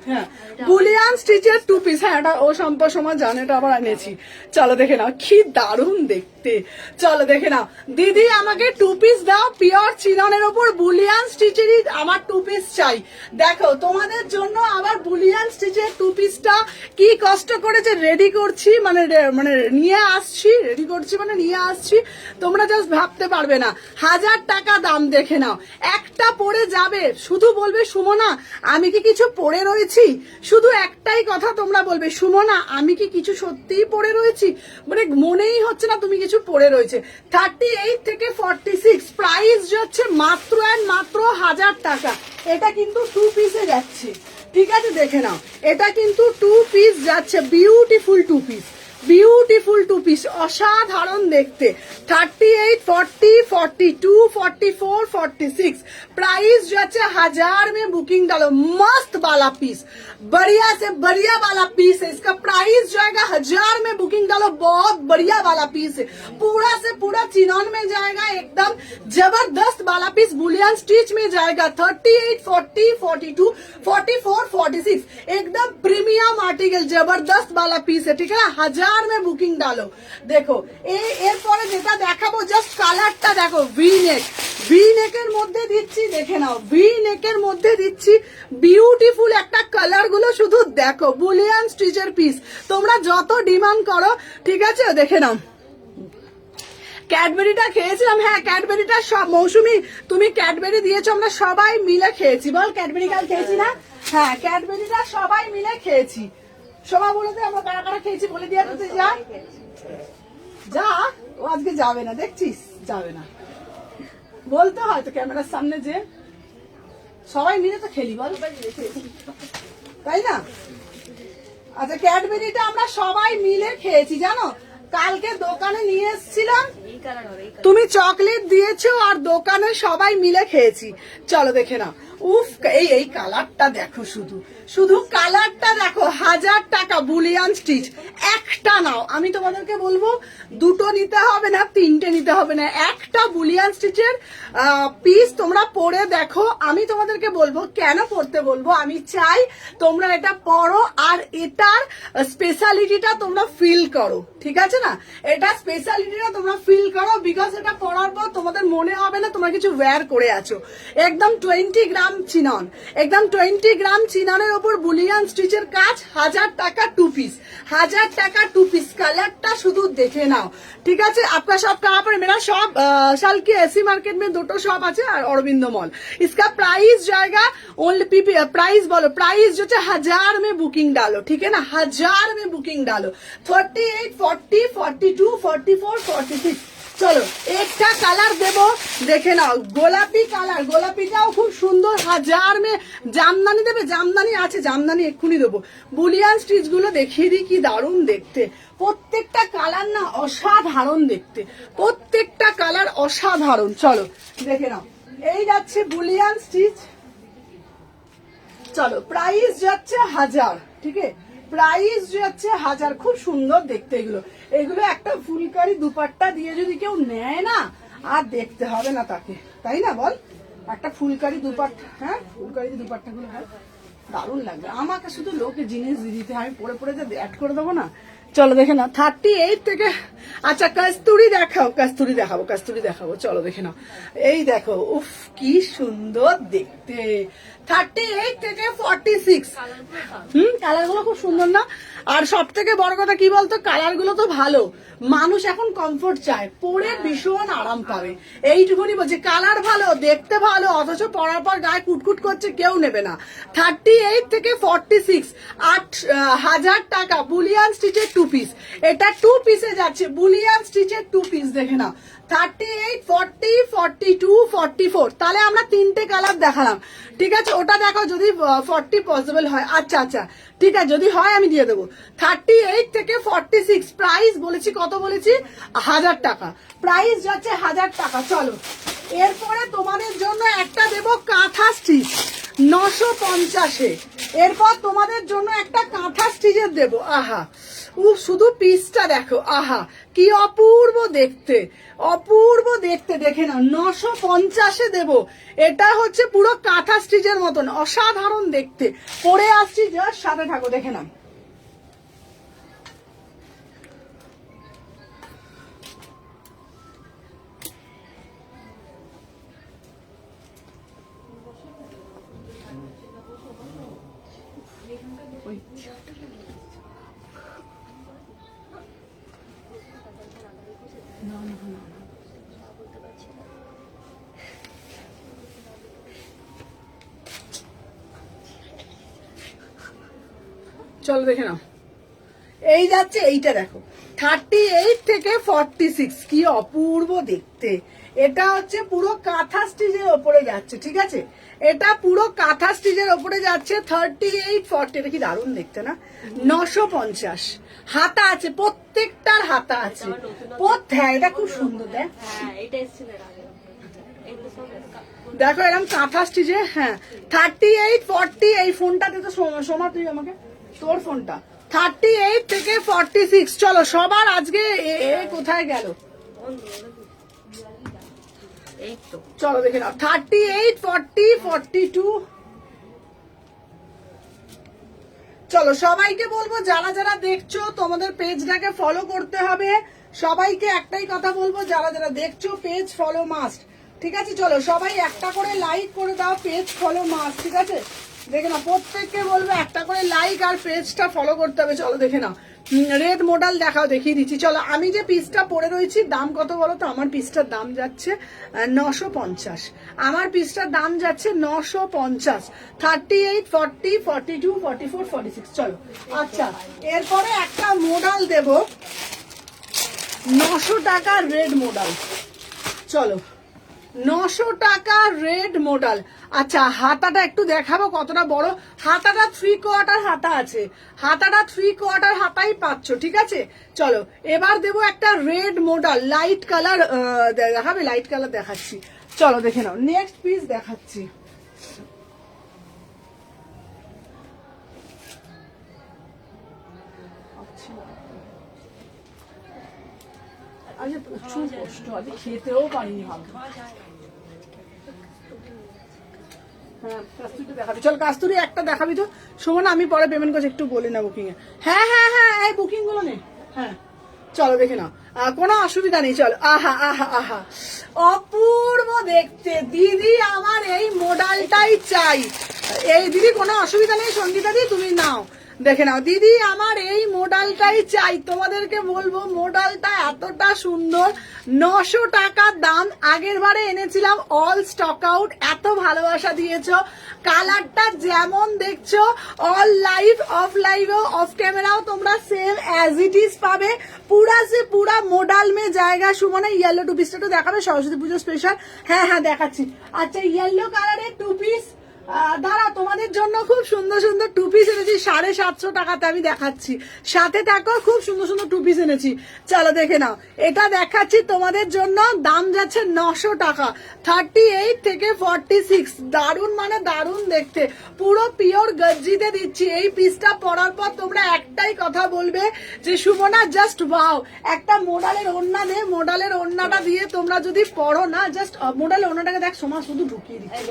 হ্যাঁ বুলিয়ান স্টিচের 2 পিস। হ্যাঁ এটা ও সময় জানে, এটা আবার এনেছি। চলো দেখে নাও কি দারুণ দেখতে। চলো দেখে নাও দিদি আমাকে 2 পিস দাও, পিওর চিননের ওপর বুলিয়ান স্টিচেরই আমার 2 পিস চাই। দেখো তোমাদের জন্য আবার বুলিয়ান স্টিচের 2 পিসটা কি কষ্ট করেছে রেডি করছি, মানে নিয়ে আসছি, রেডি করছি মানে নিয়ে আসছি, তোমরা জাস্ট ভাবতে পারবে না। 1000 টাকা দাম। দেখে নাও একটা পরে যাবে, শুধু বলবে সুমনা আমি কি কিছু পরে রয়েছি, শুধু একটাই কথা তোমরা বলবে সুমনা আমি কি কিছু সত্যিই পরে রয়েছি, মানে মনেই হচ্ছে না তুমি কিছু পরে রয়েছে। 38 থেকে 46 প্রাইস যাচ্ছে মাত্র অ্যান্ড মাত্র 1000 টাকা। এটা কিন্তু 2 পিসে যাচ্ছে, ঠিক আছে দেখে নাও এটা কিন্তু 2 পিস যাচ্ছে, বিউটিফুল 2 পিস, বিউটিফুল 2 পিস, অসাধারণ দেখতে। 38, 40, 42, 44, 46 प्राइस जो है 1000 में बुकिंग डालो। मस्त वाला पीस, बढ़िया से बढ़िया वाला पीस है। इसका प्राइस जो है 1000 में बुकिंग डालो, बहुत बढ़िया वाला पीस है, पूरा से पूरा चिनॉन में जाएगा, एकदम जबरदस्त वाला पीस बुलियन स्टिच में जाएगा। 38, 40, 42, 44, 46 एकदम प्रीमियम आर्टिकल, जबरदस्त वाला पीस है, ठीक है ना। 1000 में बुकिंग डालो। देखो এরপরে যেটা দেখাবো জাস্ট কালারটা দেখো, ভি নেক, ভি নেকের মধ্যে দিচ্ছি, দেখে নাও ভি নেকের মধ্যে দিচ্ছি, বিউটিফুল একটা কালার গুলো শুধু দেখো, বুলিয়ান স্টিচের পিস তোমরা যত ডিমান্ড করো, ঠিক আছে দেখে নাও। ক্যাডবেরিটা খেয়েছিলাম, হ্যাঁ ক্যাডবেরিটা সব মৌসুমি তুমি ক্যাডবেরি দিয়েছো, আমরা সবাই মিলে খেয়েছি, বল ক্যাডবেরি কাল খেয়েছি না, হ্যাঁ ক্যাডবেরিটা সবাই মিলে খেয়েছি। সবাই বলতে আমরা কারা কারা খেয়েছি বলে দিয়ে তুই যা যা, ও আজকে যাবে না দেখছিস, যাবে না বলতে হয় তো ক্যামেরার সামনে যে সবাই মিলে তো খেলি বল, তাই না। আচ্ছা ক্যাডবেরিটা আমরা সবাই মিলে খেয়েছি জানো, কালকে দোকানে নিয়ে এসেছিলাম, তুমি চকলেট দিয়েছো আর দোকানে সবাই মিলে খেয়েছি। চলো দেখে নাও, উফ এই কালারটা দেখো, শুধু শুধু কালারটা দেখো, 1000 টাকা বুলিয়ান স্টিচ। একটা নাও, আমি তোমাদেরকে বলবো দুটো নিতে হবে না, 3টে নিতে হবে না, একটা বুলিয়ান স্টিচের পিস তোমরা পরে দেখো। আমি তোমাদেরকে বলবো কেন পড়তে বলবো, আমি চাই তোমরা এটা পড়ো আর এটার স্পেশালিটিটা তোমরা ফিল করো, ঠিক আছে না, এটা স্পেশালিটিটা তোমরা ফিল করো, বিকজ এটা পড়ার পর তোমাদের মনে হবে না তোমরা কিছু ওয়্যার করে আছো। একদম 20 গ্রাম চিনন, একদম 20 গ্রাম চিননের ওপর বুলিয়ান স্টিচের কাজ, 1000 টাকা 2 पीस, 1000 টাকা 2 पीस। कलरটা শুধু দেখে নাও, ঠিক আছে। आपका शॉप कहाँ पर? मेरा शॉप शाल की एसी मार्केट में 2 शॉप আছে আর অরবিন্দ মল। इसका प्राइस जाएगा ओनली पीपी, प्राइस बोलो, प्राइस जो 1000 में बुकिंग डालो, ठीक है ना, 1000 में बुकिंग डालो। 38, 40, 42, 44, 46 চলো একটা কালার দেবো, দেখে নাও গোলাপি কালার, গোলাপিটাও খুব সুন্দর। 1000 মে জামদানি দেবে, জামদানি আছে, জামদানি এক্ষুনি দেবো। বুলিয়ান স্টিচ গুলো দেখিয়ে দিই কি দারুণ দেখতে, প্রত্যেকটা কালার না অসাধারণ দেখতে, প্রত্যেকটা কালার অসাধারণ। চলো দেখে নাও, এই যাচ্ছে বুলিয়ান স্টিচ। চলো প্রাইস যাচ্ছে 1000, ঠিক আছে, প্রাইস যাচ্ছে 1000, খুব সুন্দর দেখতে এগুলো। এগুলো একটা ফুলকারি দুপাট্টা দিয়ে যদি কেউ নেয় না, আর দেখতে হবে না তাকে, তাই না বল। একটা ফুলকারি দুপাট্টা, হ্যাঁ ফুলকারি দুপাট্টা গুলো হয় দারুণ লাগবে। আমাকে শুধু লোকে জিনিস দিতে, আমি পরে পরে যে অ্যাড করে দেবো না। চলো দেখে নাও 38 থেকে, আচ্ছা কস্তুরি দেখাও, কস্তুরি দেখাবো, কস্তুরি দেখাবো, চলো দেখে নাও। এই দেখো উফ কি সুন্দর দেখতে, 38 থেকে 46। কালার গুলো খুব সুন্দর না, আর সব থেকে বড় কথা কি বলতো, কালার গুলো তো ভালো, মানুষ এখন কমফোর্ট চায়, পরে ভীষণ আরাম পাবে, এইটুকুনি বলছে। কালার ভালো, দেখতে ভালো, অথচ পরার পর গায়ে কুটকুট করছে, কেউ নেবে না। 38 থেকে 46, 8000 টাকা বুলিয়ান স্টিচের 2 পিস। এটা 2 পিসে যাচ্ছে, বুলিয়ান স্টিচের 2 পিস দেখে নাও। 38, 40, 42, 44, তাহলে আমরা 3টে কালার দেখালাম, ঠিক আছে। ওটা দেখো যদি 40 পসিবল হয়, আচ্ছা আচ্ছা ঠিক আছে, যদি হয় আমি দিয়ে দেবো। 38 থেকে 46 প্রাইস বলেছি, কত বলেছি, 1000 টাকা, প্রাইস যাচ্ছে 1000 টাকা। চলো এরপরে তোমাদের জন্য একটা দেবো কাঁথা স্টিচ 950-এ, এরপর তোমাদের জন্য একটা কাঁথা স্টিচের দেবো। আহা শুধু পিসটা দেখো, আহা কি অপূর্ব দেখতে, অপূর্ব দেখতে। দেখে না 950-এ দেবো। এটা হচ্ছে পুরো কাঁথা স্টিচের মতন অসাধারণ দেখতে। পরে আসছি, জাস্ট সাথে থাকো, দেখে নাও। চলো দেখে নাও, এই যাচ্ছে, এইটা দেখো 38 থেকে 46, কি অপূর্ব দেখতে। এটা হচ্ছে পুরো কাঁথা স্টিচের ওপরে যাচ্ছে, ঠিক আছে, এটা পুরো কাঁথা স্টিচের ওপরে যাচ্ছে। 38, 40, এটা কি দারুণ দেখতে না। 950 হাতা আছে, প্রত্যেকটার হাতা আছে। হ্যাঁ এটা খুব সুন্দর। দেখো এরকম কাঁথা স্টিচে। হ্যাঁ 38, 40, এই ফোনটাতে তো সোমা তুই আমাকে তোর ফোনটা 38 থেকে 46। চলো সবার আজকে কোথায় গেল, চলো দেখে নাও। 38, 40, 42। চলো সবাইকে বলবো, যারা যারা দেখছো তোমাদের পেজটাকে ফলো করতে হবে। সবাইকে একটাই কথা বলবো, যারা যারা দেখছো পেজ ফলো মাস্ট, ঠিক আছে। চলো সবাই একটা করে লাইক করে দাও, পেজ ফলো মাস্ট, ঠিক আছে। দেখে নাও, প্রত্যেককে বলবো একটা করে লাইক আর পেজটা ফলো করতে হবে। চলো দেখে নাও, রেড মডেল দেখাও, দেখিয়ে দিচ্ছি। চলো আমি যে পিসটা পরে রয়েছি, দাম কত বলো তো? আমার পিসটার দাম যাচ্ছে 950। আমার পিসটার দাম যাচ্ছে 950। 38, 40, 42, 44, 46। চলো আচ্ছা, এরপরে একটা মডেল দেব 900 টাকা রেড মডেল। চলো 900 টাকা রেড মডেল। আচ্ছা হাতাটা একটু দেখাবো কতটা বড়। হাতাটা 3/4 হাতা আছে, হাতাটা 3/4 হাতাই পাচ্ছ, ঠিক আছে। চলো এবার দেবো একটা রেড মডেল, লাইট কালার দেখাবে, লাইট কালার দেখাচ্ছি। চলো দেখে নাও, নেক্সট পিস দেখাচ্ছি। আচ্ছা প্রচুর কষ্ট, আজ খেতেও পারিনি ভালো। হ্যাঁ কাস্তুরি দেখাবি, চল কাস্তুরি একটা দেখাবি তো। শোন আমি পরে পেমেন্ট করছি, একটু বলে না বুকিং এ। হ্যাঁ হ্যাঁ হ্যাঁ এই বুকিং গুলো নে। হ্যাঁ চলো দেখে নাও, কোনো অসুবিধা নেই। চলো আহা আহা আহা অপূর্ব দেখতে। দিদি আমার এই মডেলটাই চাই। এই দিদি কোনো অসুবিধা নেই, সঙ্গীতা দি তুমি নাও, দেখে নাও। দিদি আমার এই মডেলটাই চাই। তোমাদেরকে বলবো মডেলটা এতটা সুন্দর। 900 টাকা দাম। আগের বারে এনেছিলাম, অল স্টক আউট। এত ভালোবাসা দিয়েছো। কালারটা যেমন দেখছো অল লাইভ, অফ লাইভও, অফ ক্যামেরাও তোমরা সেম অ্যাজ ইট ইজ পাবে। পুরা সে পুরা মডেল মে জায়গা। সুমনে ইয়েলো টু পিসটা তো দেখাবে, সরস্বতী পুজো স্পেশাল। হ্যাঁ হ্যাঁ দেখাচ্ছি। আচ্ছা ইয়েলো কালারের 2 পিস দাঁড়া, তোমাদের জন্য খুব সুন্দর সুন্দর 2 পিস এনেছি 750 টাকাতে, আমি দেখাচ্ছি। সাথে থাকো, খুব সুন্দর সুন্দর 2 পিস এনেছি। চলো দেখে নাও, এটা দেখাচ্ছি তোমাদের জন্য। দাম যাচ্ছে 900 টাকা। 38 থেকে 46। দারুণ মানে দারুণ দেখতে, পুরো পিওর গজ্জিতে দিচ্ছি। এই পিসটা পরার পর তোমরা একটাই কথা বলবে যে সুমনা জাস্ট ওয়াও। একটা মোডালের ওড়না দে, মোডালের ওড়নাটা দিয়ে তোমরা যদি পরো না, জাস্ট মোডালের ওড়নাটাকে দেখ সোমা, শুধু ঢুকিয়ে দিচ্ছি।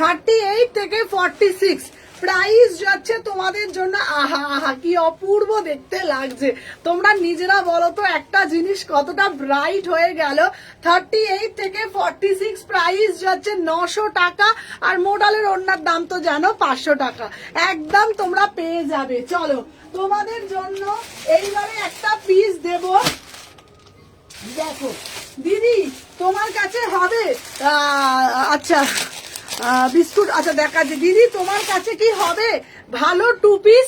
38 থেকে 46 প্রাইস যাচ্ছে তোমাদের জন্য। আহা আহা কি অপূর্ব দেখতে লাগছে। তোমরা নিজেরা বলো তো একটা জিনিস কতটা ব্রাইট হয়ে গেল। 38 থেকে 46 প্রাইস যাচ্ছে 900 টাকা। আর মোডালের ওড়নার দাম তো জানো 500 টাকা। একদম তোমরা পেয়ে যাবে। চলো তোমাদের জন্য এইবারে একটা পিস দেব। দেখো দিদি তোমার কাছে হবে, আচ্ছা বিস্কুট, আচ্ছা দেখাচ্ছি। দিদি তোমার কাছে কি হবে ভালো 2 পিস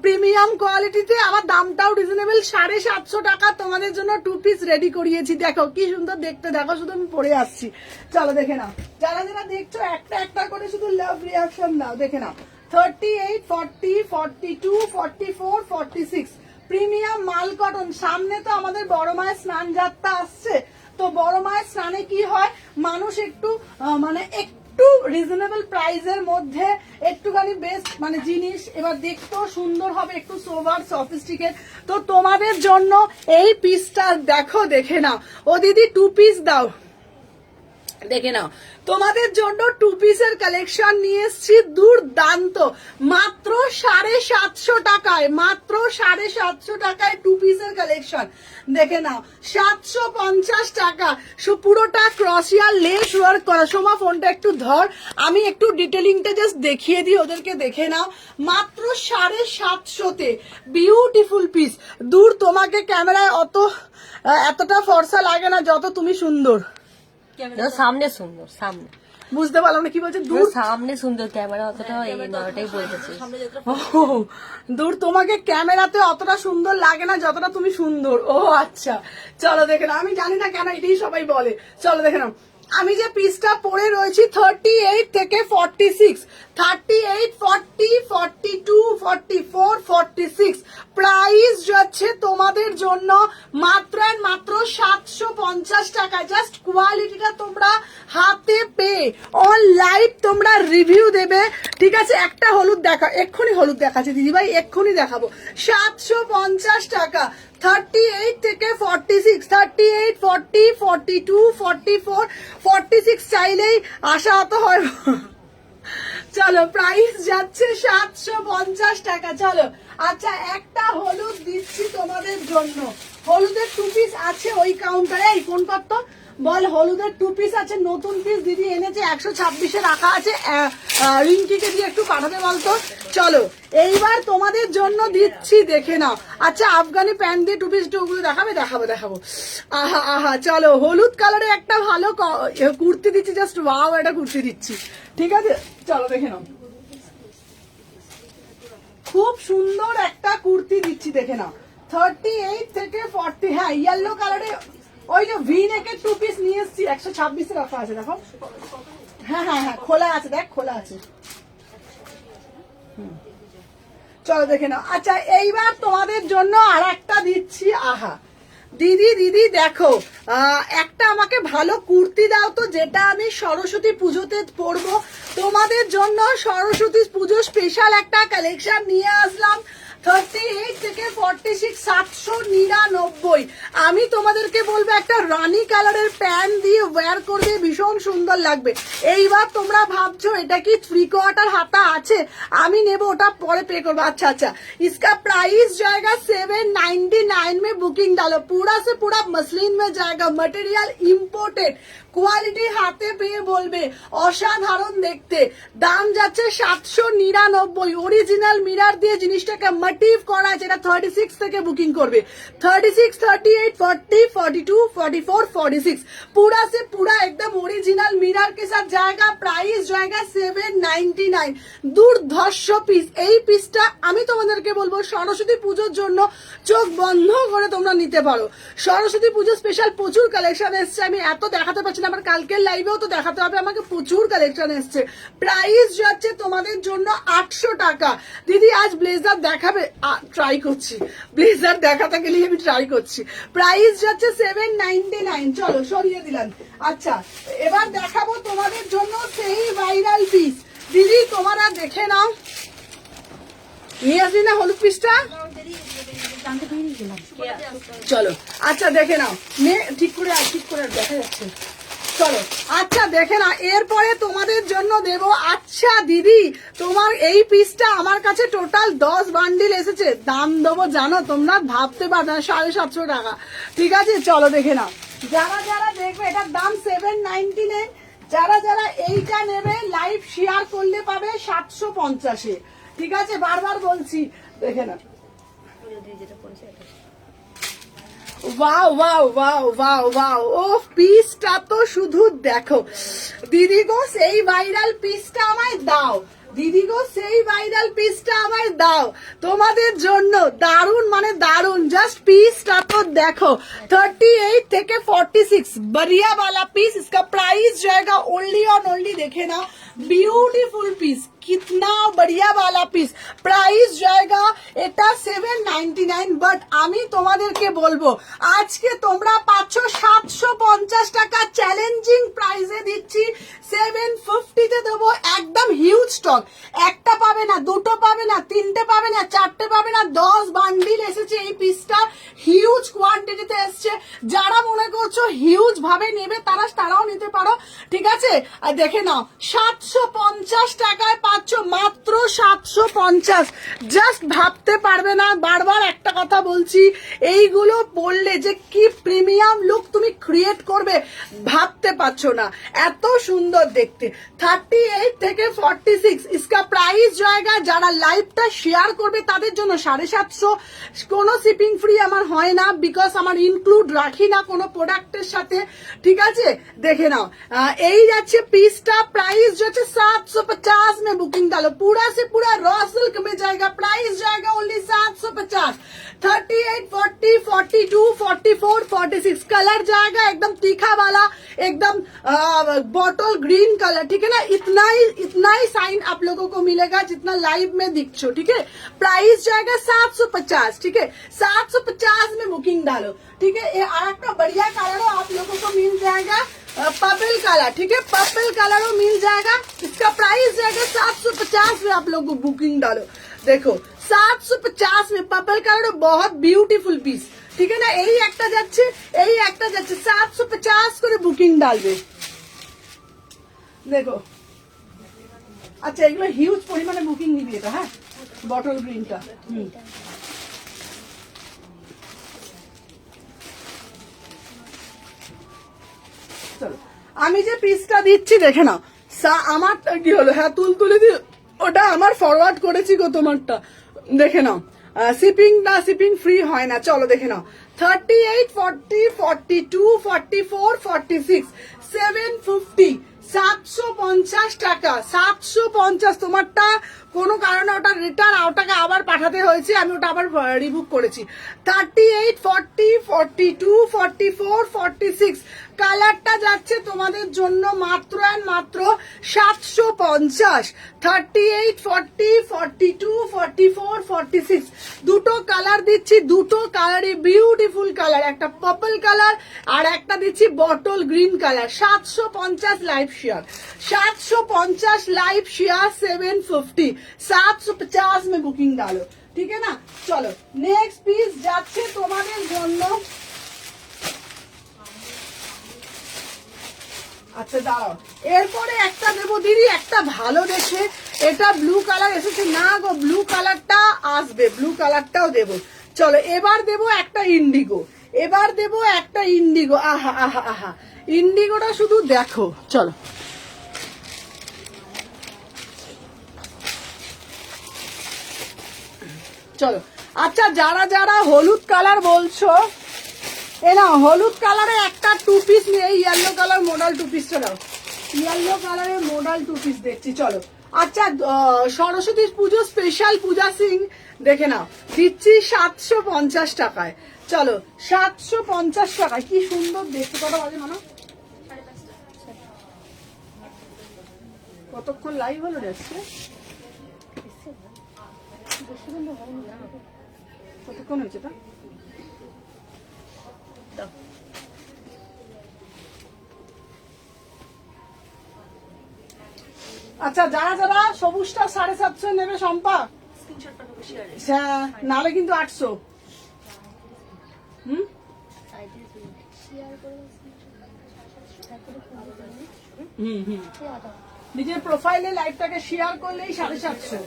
প্রিমিয়াম কোয়ালিটিতে? আমার দামটাও রিজনেবল, 750 টাকা তোমাদের জন্য 2 পিস রেডি করিয়েছি। দেখো কি সুন্দর দেখতে, দেখো শুধু আমি পরে আসছি। চলো দেখে নাও, যারা যারা দেখছো একটা একটা করে শুধু লাভ রিয়াকশন দাও। দেখে নাও 38, 40, 42, 44, 46 প্রিমিয়াম মাল কটন। সামনে তো আমাদের বড় মায়ের স্নান যাত্রা আসছে, তো বড় মায়ের স্নানে কি হয়, মানুষ একটু মানে একটু একটু রিজনেবল প্রাইসের মধ্যে একটুখানি বেস্ট মানে জিনিস, এবার দেখতেও সুন্দর হবে, একটু সোভার সফিস্টিকেট। তো তোমাদের জন্য এই পিসটা দেখো, দেখে নাও। ও দিদি 2 পিস দাও, দেখে নাও। তোমাদের জন্য 2 পিসের কালেকশন নিয়ে এসেছি, দুর্দান্ত, মাত্র 750 টাকায়, মাত্র 750 টাকায় 2 পিসের কালেকশন। দেখে নাও, 750 টাকা, পুরোটা ক্রসিয়ার লেস ওয়ার্ক করা। সোমা ফোনটা একটু ধর, আমি একটু ডিটেলিংটা জাস্ট দেখিয়ে দিই ওদেরকে, দেখে নাও। মাত্র 750-তে বিউটিফুল পিস। দূর, তোমাকে ক্যামেরায় এতটা ফর্সা লাগে না যত তুমি সুন্দর। সামনে সুন্দর, সামনে বুঝতে পারলাম না কি বলছে। দূর, সামনে সুন্দর, ক্যামেরা অতটা ওটাই বলতেছে। দূর, তোমাকে ক্যামেরাতে অতটা সুন্দর লাগে না যতটা তুমি সুন্দর। ও আচ্ছা, চলো দেখে নাও। আমি জানি না কেন এটাই সবাই বলে। চলো দেখে নাও, আমি যে পিসটা পরে রয়েছি 38 থেকে 46, 38, 40, 42, 44, 46, প্রাইস যাচ্ছে তোমাদের জন্য মাত্র মাত্র 750 টাকা। জাস্ট কোয়ালিটিটা তোমরা হাতে পেয়ে অন লাইভ তোমরা রিভিউ দেবে, ঠিক আছে? একটা হলুদ দেখা, এক্ষুনি হলুদ দেখাচ্ছে দিদিভাই, এক্ষুনি দেখাবো। 750 টাকা, 38 থেকে 46, 38, 40, 42, 44, 46 চাইলেই আশা হত হয়। চলো, প্রাইস যাচ্ছে 750 টাকা। চলো, আচ্ছা, একটা হলুদ দিচ্ছি তোমাদের জন্য। হলুদের 2 পিস আছে ওই কাউন্টারে। এই ফোন করতো, বল হলুদের 2 পিস আছে, নতুন পিস দিদি এনেছে, 126-এ রাখা আছে। রিঙ্কিকে দিয়ে একটু পাঠাতে বলতো। চলো, এইবার তোমাদের জন্য দিচ্ছি, দেখে নাও। আচ্ছা, আফগানি প্যান্ট দিয়ে 2 পিস, ওগুলো দেখাবে? দেখাবো, দেখাবো। আহা আহা, চলো, হলুদ কালারে একটা ভালো কুর্তি দিচ্ছি, জাস্ট ওয়াও, একটা কুর্তি দিচ্ছি, ঠিক আছে? চলো দেখে নাও, খুব সুন্দর একটা কুর্তি দিচ্ছি, দেখে নাও। 38 থেকে 40, হ্যাঁ, ইয়েলো কালারে ওই যে ভি নেকের 2 পিস নিয়ে এসেছি, 126-এ রাখা আছে, দেখো। হ্যাঁ হ্যাঁ হ্যাঁ, খোলা আছে, দেখ, খোলা আছে। চলো দেখে নাও। আচ্ছা, এইবার তোমাদের জন্য আর একটা দিচ্ছি। আহা দিদি, দিদি দেখো, একটা আমাকে ভালো কুর্তি দাও তো, যেটা আমি সরস্বতী পুজোতে পরবো। তোমাদের জন্য সরস্বতী পুজো স্পেশাল একটা কালেকশন নিয়ে আসলাম। 38 থেকে 46, 799। আমি তোমাদেরকে বলবো একটা রানী কালারের প্যান্ট দিয়ে ওয়্যার করবে, ভীষণ সুন্দর লাগবে। এইবার তোমরা ভাবছো এটা কি 3/4 হাতা আছে, আমি নেবো, ওটা পরে পে করবো। अच्छा अच्छा, इसका प्राइस जाएगा 799 में। बुकिंग डालो, पूरा से पूरा मसलिन में जाएगा, मटेरियल इम्पोर्टेड, কোয়ালিটি হাতে পেয়ে বলবে অসাধারণ দেখতে। দাম যাচ্ছে 799। অরিজিনাল মিরার দিয়ে জিনিসটাকে মোটিভ করা আছে। এটা 36 থেকে বুকিং করবে, 36, 38, 40, 42, 44, 46, पूरा से पूरा एकदम ओरिजिनल मिरर के साथ जाएगा। प्राइस जाएगा 799। দুর্ধর্ষ পিস। এই পিসটা আমি তোমাদেরকে বলবো সরস্বতী পুজোর জন্য চোখ বন্ধ করে তোমরা নিতে পারো। সরস্বতী পুজো স্পেশাল প্রচুর কালেকশন এসছে, আমি এত দেখাতে পারছি না, আমার কালকের লাইভেও তো দেখাতে হবে আমাকে, প্রচুর কালেকশন এসছে। প্রাইস যাচ্ছে তোমাদের জন্য 800 টাকা। দিদি আজ ব্লেজার দেখাবে? ট্রাই করছি, ব্লেজার দেখাতে গেলে আমি ট্রাই করছি। প্রাইস যাচ্ছে 799। চলো, সরিয়ে দিলাম। আচ্ছা, এবার দেখাবো তোমাদের জন্য সেই ভাইরাল পিস। দিদি তোমরা দেখে নাও, নিয়ে আসবি না হলুদ পিসটা? চলো, আচ্ছা দেখে নাও, ঠিক করে দেখা যাচ্ছে। চলো, আচ্ছা দেখে না, এরপরে তোমাদের জন্য দেব। আচ্ছা দিদি, তোমার এই পিসটা আমার কাছে টোটাল 10 বান্ডিল এসেছে, দাম দেবো জানো? তোমরা ভাবতে পারবে না, 750 টাকা, ঠিক আছে? চলো দেখে নাও, যারা যারা দেখবে এটার দাম 799। যারা যারা এইটা নেবে লাইভ শেয়ার করলে পাবে 750-এ, ঠিক আছে? বারবার বলছি, দেখে নাও। Wow wow wow wow wow, ও পিসটা তো শুধু দেখো। দিদি গো, সেই ভাইরাল পিসটা আমায় দাও, দিদি গো, সেই ভাইরাল পিসটা আমায় দাও তোমাদের জন্য। দারুন মানে দারুন, জাস্ট পিসটা তো দেখো। 38 থেকে 46, बढ़िया वाला पीस। इसका प्राइस जाएगा ओनली और ओनली, देखे ना, ब्यूटीफुल पीस, कितना बढ़िया वाला পিস। প্রাইস জায়গা এটা 799, বাট আমি তোমাদেরকে বলবো আজকে তোমরা পাচ্ছ 750 টাকা চ্যালেঞ্জিং প্রাইসে দিচ্ছি। 750 তে দেবো, একদম হিউজ স্টক। একটা পাবে না, দুটো পাবে না, তিনটে পাবে না, চারটে পাবে না, 10 বান্ডিল এসেছে এই পিসটা, হিউজ কোয়ান্টিটিতে এসছে। যারা মনে করছো হিউজ ভাবে নেবে তারাও নিতে পারো, ঠিক আছে। আর দেখে নাও 750 টাকায় পাচ্ছ, মাত্র 750। জাস্ট ভাবতে পারবে না, বারবার একটা কথা বলছি, এইগুলো পরলে যে কি প্রিমিয়াম লুক তুমি ক্রিয়েট করবে ভাবতে পারছো না, এত সুন্দর দেখতে। 38 থেকে 46 इसका প্রাইস জায়গা। যারা লাইভটা শেয়ার করবে তাদের জন্য 750। কোনো শিপিং ফ্রি আমার হয় না, বিকজ আমার ইনক্লুড রাখি না কোনো প্রোডাক্টের সাথে, ঠিক আছে। দেখে নাও এই যাচ্ছে পিসটা, प्राइस जो है 750 में बुकिंग डालो, पूरा से पूरा रॉ सिल्क में जाएगा, प्राइस जाएगा ओनली 750। 38, 40, 42, 44, 46 कलर जाएगा एकदम तीखा वाला, एकदम बॉटल ग्रीन कलर, ठीक है ना। इतना ही साइन आप लोगों को मिलेगा जितना लाइव में दिखो, ठीक है। प्राइस जाएगा 750, ठीक है। 750 में बुकिंग डालो, ठीक है। ये और एक बढ़िया कलर आप लोगों को मिल जाएगा, पर्पल कलर, ठीक है। पर्पल कलर मिल जाएगा, इसका प्राइस जाएगा 750 में। आप लोग बुकिंग डालो, देखो 750 में पर्पल कलर, बहुत ब्यूटीफुल पीस, ठीक है ना। এই একটা যাচ্ছে 750 করে বুকিং ডালবে, দেখো। আচ্ছা এগুলো হিউজ পরিমাণে বুকিং নিবি এটা, হ্যাঁ, বটল গ্রিনটা। চলো আমি যে পিসটা দিচ্ছি দেখে নাও, আমারটা কি হলো, হ্যাঁ তুলে দিয়ে ওটা আমার ফরওয়ার্ড করেছি গো, তোমারটা দেখে নাও। শিপিং ফ্রি হয় না, চলো দেখে নাও। 38, 40, 42, 44, 46, 750, 750 টাকা, 750। তোমারটা কোনো কারণে ওটা রিটার্ন ওটাকে আবার পাঠাতে হয়েছে, আমি ওটা আবার রিবুক করেছি। 38, 40, 42, 44, 46 কালারটা যাচ্ছে তোমাদের জন্য মাত্র অ্যান্ড মাত্র 750। 38, 40, 42, 44, 46 দুটো কালার দিচ্ছি, দুটো কালারই বিউটিফুল কালার, একটা পার্পল কালার আর একটা দিচ্ছি bottle green colour. 750 live share, 750 live share, 750, 750 में बुकिंग डालो, ठीक है ना। चलो नेक्स्ट पीस যাচ্ছে তোমাদের জন্য। আচ্ছা দাঁড়াও, এরপরে একটা দেবো দিদি, একটা ভালো দেখে। এটা ব্লু কালার এসেছে না গো, ব্লু কালারটা আসবে, ব্লু কালারটাও দেবো। চলো এবার দেবো একটা ইন্ডিগো, আহা আহা আহা, ইন্ডিগোটা শুধু দেখো, চলো। চলো আচ্ছা, যারা যারা হলুদ কালার বলছো, এ না হলুদ কালারে একটা টু পিস নিয়ে ইয়েলো কালার মডেল টু পিসটা দাও, ইয়েলো কালারের মডেল টু পিস দেখছি। চলো আচ্ছা, সরস্বতী পুজো স্পেশাল পূজা সিং দেখে নাও, দিচ্ছি 750 টাকায়। চলো 750 টাকায়, কি সুন্দর দেখতে। কত বাজে মানো, কতক্ষণ লাইভ হলো দেখছে, কতক্ষণ হয়েছে তা। আচ্ছা যারা যারা সবুজটা 750 নেবে শম্পা, হ্যাঁ নালে কিন্তু 800। নিজের প্রোফাইলে লাইভটাকে শেয়ার করলেই 750।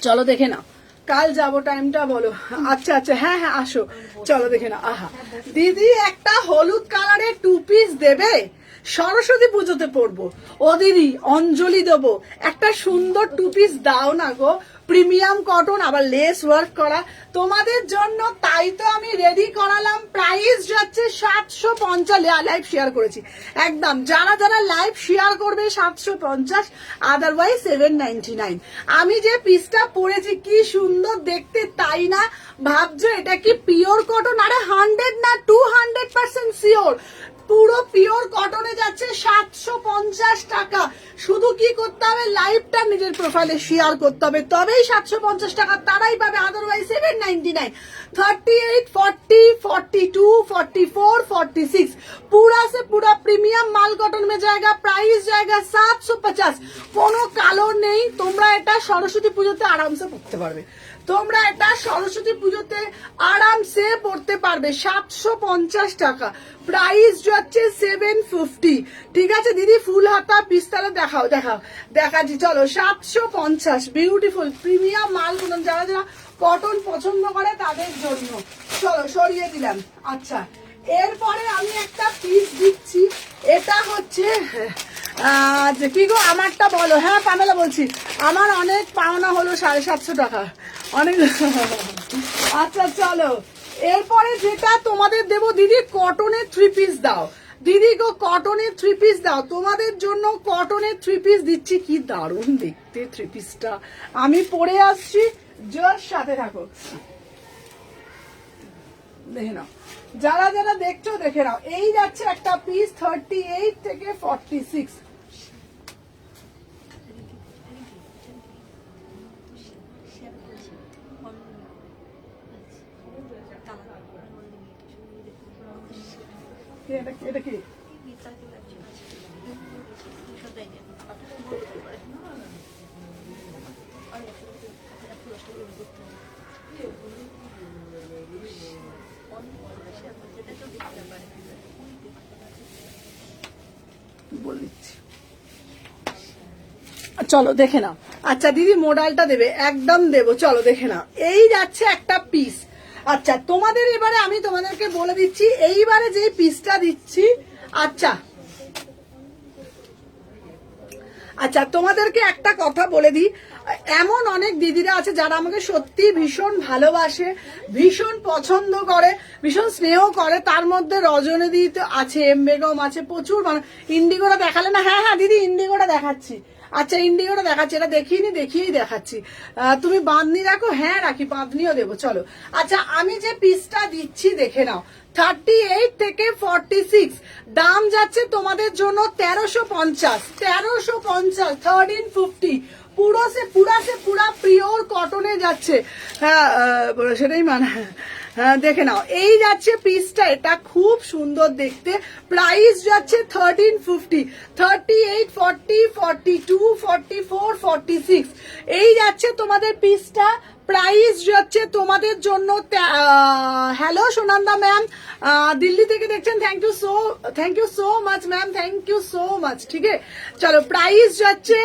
চলো দেখে নাও, কাল যাবো, টাইমটা বলো। আচ্ছা আচ্ছা, হ্যাঁ হ্যাঁ আসো, চলো দেখে নাও। আহা দিদি একটা হলুদ কালারের টু পিস দেবে, সরস্বতী পুজোতে পরবো। ও দিদি অঞ্জলি দেবো, একটা সুন্দর টু পিস দাও না গো, প্রিমিয়াম কটন, আবার লেস ওয়ার্ক করা তোমাদের জন্য। তাই তো আমি রেডি করালাম। প্রাইস যাচ্ছে 750, লাইভ শেয়ার করেছি একদম। যারা যারা লাইভ শেয়ার করবে 750, আদারওয়াইজ 799। আমি যে পিসটা পরেছি কি সুন্দর দেখতে, তাই না? ভাবছো এটা কি পিওর কটন? আরে 100 না 200% শিওর পুরো পিওর কটনে যাচ্ছে 750 টাকা। শুধু কি করতে হবে, লাইভটা নিজের প্রোফাইলে শেয়ার করতে হবে, তবেই 750 টাকা তারাই পাবে, আদারওয়াইজ 799। 38, 40, 42, 44, 46 पूरा से पूरा प्रीमियम माल कॉटन में जाएगा। प्राइस जाएगा 750। কোনো কালো নেই, তোমরা এটা সরস্বতী পুজোতে আরামসে পড়তে পারবে, তোমরা এটা সরস্বতী পুজোতে আরামসে পড়তে পারবে। 750 টাকা প্রাইস যাচ্ছে 750। ঠিক আছে দিদি, ফুল হাতা পিস্তালে দেখাও দেখাও দেখাচ্ছি, চলো 750 বিউটিফুল প্রিমিয়াম মালগুলো, যারা যারা কটন পছন্দ করে তাদের জন্য। চলো সরিয়ে দিলাম। আচ্ছা, এরপরে আমি একটা পিস দিচ্ছি, এটা হচ্ছে যে কি গো, আমারটা বলো। হ্যাঁ পামেলা বলছি, আমার অনেক পাওনা হলো 750 টাকা, অনেক। আচ্ছা চলো, এরপরে যেটা তোমাদের দেবো, দিদি কটনের 3 পিস দাও, দিদি গো কটনের 3 পিস দাও, তোমাদের জন্য কটনের 3 পিস দিচ্ছি। কি দারুণ দেখতে 3 পিসটা, আমি পরে আসছি, জোর সাথে থাকো, দেখে নাও, যারা যারা দেখছো দেখে নাও। এই যাচ্ছে একটা পিস 38 থেকে 46। এটা কি চলো দেখে নাও। আচ্ছা দিদি মোডালটা দেবে, একদম দেবো, চলো দেখে নাও। এই যাচ্ছে একটা পিস। আচ্ছা তোমাদের এবারে আমি তোমাদেরকে বলে দিচ্ছি, এইবারে যে পিসটা দিচ্ছি। আচ্ছা আচ্ছা তোমাদেরকে একটা কথা বলে দিই, এমন অনেক দিদিরা আছে যারা আমাকে সত্যি ভীষণ ভালোবাসে, ভীষণ পছন্দ করে, ভীষণ স্নেহ করে। তার মধ্যে রজনীদি তো আছে, এম বেগম আছে, প্রচুর মানুষ। ইন্ডিগোটা দেখালে না? হ্যাঁ হ্যাঁ দিদি ইন্ডিগোটা দেখাচ্ছি। আচ্ছা ইন্ডিগোটা দেখাচ্ছি, এটা দেখিয়ে দেখিয়েই দেখাচ্ছি। তুমি বাঁধনি রাখো? হ্যাঁ রাখি, বাঁধনিও দেবো, চলো। আচ্ছা আমি যে পিসটা দিচ্ছি দেখে নাও, 38 থেকে 46, দাম যাচ্ছে তোমাদের জন্য 1350। 1350, 1350 পুরা পিওর কটনে যাচ্ছে। হ্যাঁ সেটাই মানে, হ্যাঁ দেখে নাও। এই যাচ্ছে পিসটা, এটা খুব সুন্দর দেখতে। প্রাইস যাচ্ছে 1350। 38, 40, 42, 44, 46 এই যাচ্ছে তোমাদের পিসটা। প্রাইস যাচ্ছে তোমাদের জন্য। হ্যালো সোনান্দা ম্যাম, দিল্লি থেকে দেখছেন, thank you so much ma'am, thank you so much. ঠিক আছে চলো, প্রাইস যাচ্ছে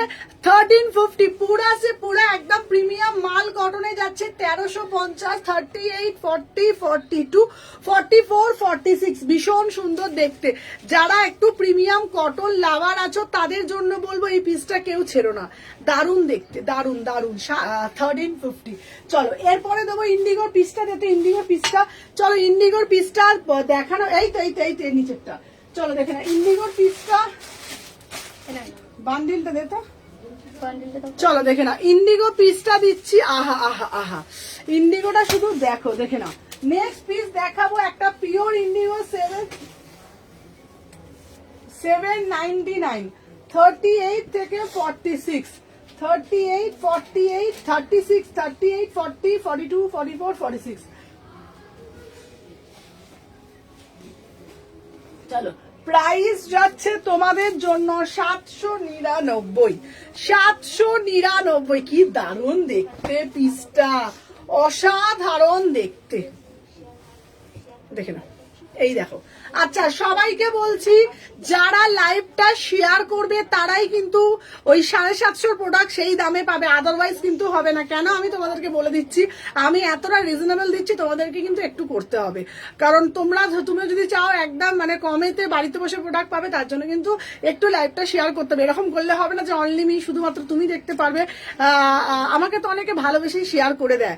1350। পুরা সে পুরা একদম প্রিমিয়াম মাল কটনে যাচ্ছে 1350। 38, 40, 42, 44, 46 ভীষণ সুন্দর দেখতে। যারা একটু প্রিমিয়াম কটন লাভার আছো তাদের জন্য বলবো এই পিসটা কেউ ছেড়ো না, দারুণ দেখতে, দারুণ দারুণ। 1350। চলো এরপরে দেবো ইন্ডিগোর পিসটা, দেখতে ইন্ডিগোর পিসটা। চলো ইন্ডিগোর পিসটা দেখানো, এই তো নিচেরটা, চলো দেখে না ইন্ডিগোর পিসটা। বান্ডিলটা দে তো, চলো দেখে না ইন্ডিগো পিসটা দিচ্ছি। আহা আহা আহা, ইন্ডিগোটা শুধু দেখো, দেখে নাও। নেক্সট পিস দেখাবো একটা পিওর ইন্ডিগো 799। 38 থেকে 46, 38, 48, 36, 38, 40, 42, 44, 46। চলো প্রাইস যাচ্ছে তোমাদের জন্য 799। 799, কি দারুণ দেখতে পিসটা, অসাধারণ দেখতে, দেখে নাও। এই দেখো। আচ্ছা সবাইকে বলছি, যারা লাইভটা শেয়ার করবে তারাই কিন্তু ওই 750 প্রোডাক্ট সেই দামে পাবে, আদারওয়াইজ কিন্তু হবে না। কেন আমি তোমাদেরকে বলে দিচ্ছি, আমি এতটা রিজনেবল দিচ্ছি, তোমাদেরকে কিন্তু একটু করতে হবে। কারণ তুমি যদি চাও একদম মানে কমেতে বাড়িতে বসে প্রোডাক্ট পাবে, তার জন্য কিন্তু একটু লাইভটা শেয়ার করতে হবে। এরকম করলে হবে না যে অনলি মি, শুধুমাত্র তুমি দেখতে পারবে। আমাকে তো অনেকে ভালোবেসেই শেয়ার করে দেয়,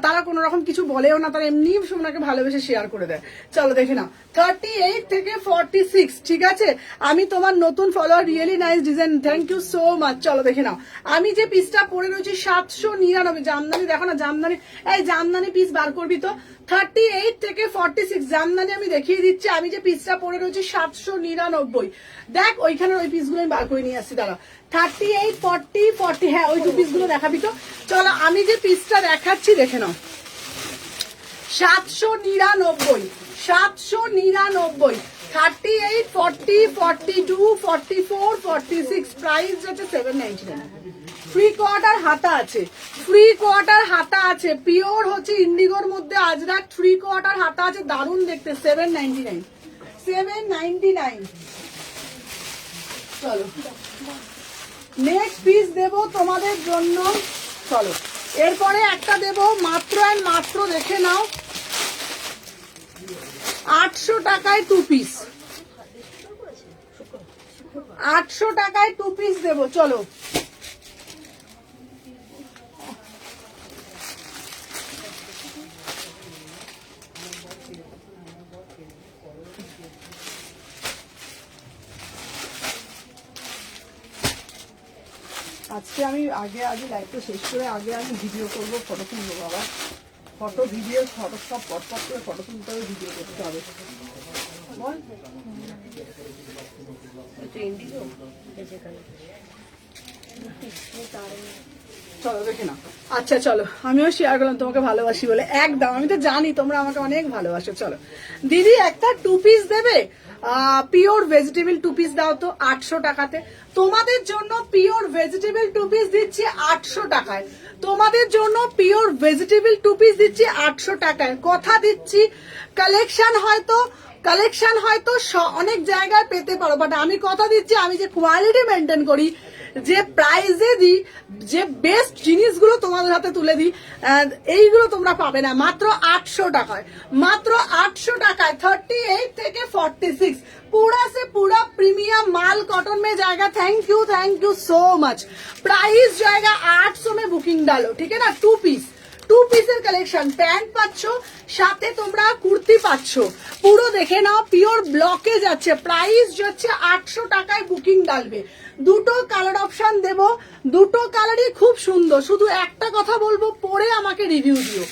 তারা কোনো রকম কিছু বলেও না, তারা এমনি ওনাকে ভালোবেসে শেয়ার করে দেয়। চলো দেখে নাও। নাও 38 থেকে 46, ঠিক আছে। আমি তোমার নতুন follower, really nice design, thank you so much. চলো দেখে নাও, আমি যে পিসটা পরে রয়েছি 799, জামদানি দেখো না, জামদানি, এই জামদানি পিস বার করবি তো। 38 থেকে 46 জামদানি আমি দেখিয়ে দিচ্ছি। আমি যে পিসটা পরে রয়েছি 799, দেখ ওইখানে ওই পিসগুলো আমি বার করে নিয়ে আসছি, দাঁড়া। 38, 40, 40, হ্যাঁ ওই 2 পিসগুলো দেখাবি তো। চলো আমি যে পিসটা দেখাচ্ছি দেখে নাও, 799, 799, 38, 40, 42, 44, 46, প্রাইস হচ্ছে 799। ফ্রি কোয়ার্টার হাতা আছে, ফ্রি কোয়ার্টার হাতা আছে, পিওর হচ্ছে ইন্ডিগোর মধ্যে আজরাক, ফ্রি কোয়ার্টার হাতা আছে, দারুণ দেখতে, 799, 799। চলো নেক্সট পিস দেবো তোমাদের জন্য, চলো এরপরে একটা দেবো মাত্র অ্যান্ড মাত্র, দেখে নাও 800 টাকায় 2 পিস, 800 টাকায় 2 পিস দেবো। চলো আজকে আমি আগে লাইভটা শেষ করে আগে আমি ভিডিও করবো, ফটো তুলবো বাবা, ফটো ভিডিও ফটো সব পটপট করে ফটো তুলতে হবে, ভিডিও করতে হবে। বল চলো দেখে না। আচ্ছা চলো, আমিও শেয়ার করলাম তোমাকে ভালোবাসি বলে, একদম, আমি তো জানি তোমরা আমাকে অনেক ভালোবাসো। চলো দিদি একটা 2 পিস দেবে, পিওর ভেজিটেবল 2 পিস দাও তো 800 টাকাতে। তোমাদের জন্য পিওর ভেজিটেবল 2 পিস দিচ্ছি 800 টাকায়, তোমাদের জন্য পিওর ভেজিটেবল 2 পিস দিচ্ছি 800 টাকায়। কথা দিচ্ছি কালেকশন হয়তো অনেক জায়গায় পেতে পারো, বাট আমি কথা দিচ্ছি, আমি যে কোয়ালিটি মেনটেন করি, যে প্রাইসে দিই, যে বেস্ট জিনিসগুলো তোমাদের হাতে তুলে দিই, এইগুলো তোমরা পাবে না মাত্র 800 টাকায়, মাত্র 800 টাকায়। 38 থেকে 46 पूरा से पूरा प्रीमियम माल कॉटन में जाएगा। Thank you so much. Price जाएगा 800 में, बुकिंग डालो, ठीक है ना। 2 পিসের কালেকশন, প্যান্ট পাচ্ছ, সাথে তোমরা কুর্তি পাচ্ছ, পুরো দেখে নাও, পিওর ব্লকে যাচ্ছে, প্রাইস যাচ্ছে 800 টাকায়, বুকিং ডালবে। দুটো কালার অপশন দেব, দুটো কালারই খুব সুন্দর। শুধু একটা কথা বলবো, পরে আমাকে রিভিউ দিও,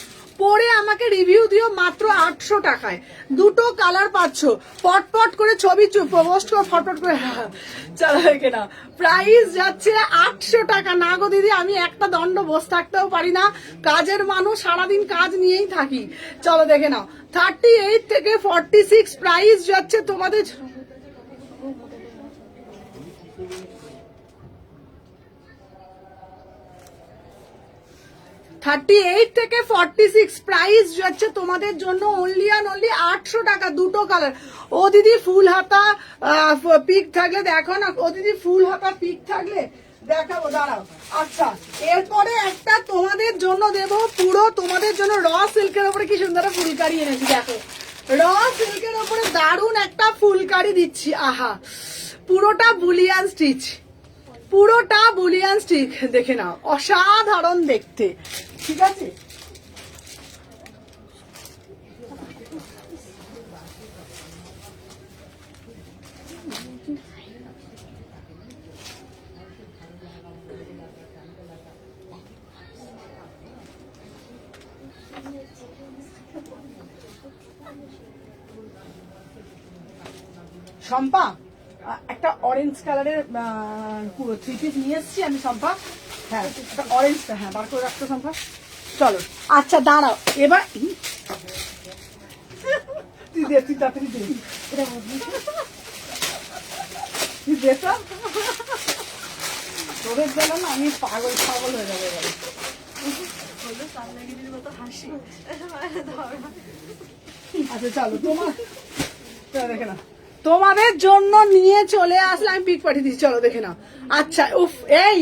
পরে আমাকে রিভিউ দিও, মাত্র 800 টাকায় দুটো কালার পাচ্ছ। পটপট করে ছবি পোস্ট করে ফটফট করে চলো দেখে না, প্রাইস যাচ্ছে 800 টাকা। না গো দিদি, আমি একটা দণ্ড বসে থাকতেও পারি না, কাজের মানুষ, সারাদিন কাজ নিয়েই থাকি। চলো দেখে নাও, 38 থেকে 46 প্রাইস যাচ্ছে তোমাদের। 38 থেকে 46 প্রাইস যাচ্ছে তোমাদের জন্য অনলি অ্যান্ড অনলি 800 টাকা, দুটো কালার। ও দিদি ফুল হাতা পিক থাকলে দেখো না, ও দিদি ফুল হাতা পিক থাকলে দেখাবো, দাঁড়াও। আচ্ছা এরপরে একটা তোমাদের জন্য দেব, পুরো তোমাদের জন্য র সিল্কের উপরে কি সুন্দর ফুলকারি এনেছি, দেখো র সিল্কের উপরে দারুণ একটা ফুলকারি দিচ্ছি। আহা, পুরোটা বুলিয়ান স্টিচ, পুরোটা বুলিয়ান স্টিক, দেখে নাও, অসাধারণ দেখতে, ঠিক আছে। শম্পা, একটা অরেঞ্জ কালারের 3 পিস নিয়ে এসছি আমি শম্পা, হ্যাঁ একটা অরেঞ্জটা, হ্যাঁ বার করে রাখতো শম্পা। চলো আচ্ছা দাঁড়াও, এবার তুই দে, তুই তাড়াতাড়ি দে, তুই দে তো, তোদের জন্য না আমি পাগল হয়ে যাবো এবারে। আচ্ছা চলো, দেখে না, তোমাদের জন্য নিয়ে চলে আসলে, আমি পিক পাঠিয়ে দিচ্ছি, চলো দেখে নাও। আচ্ছা উফ, এই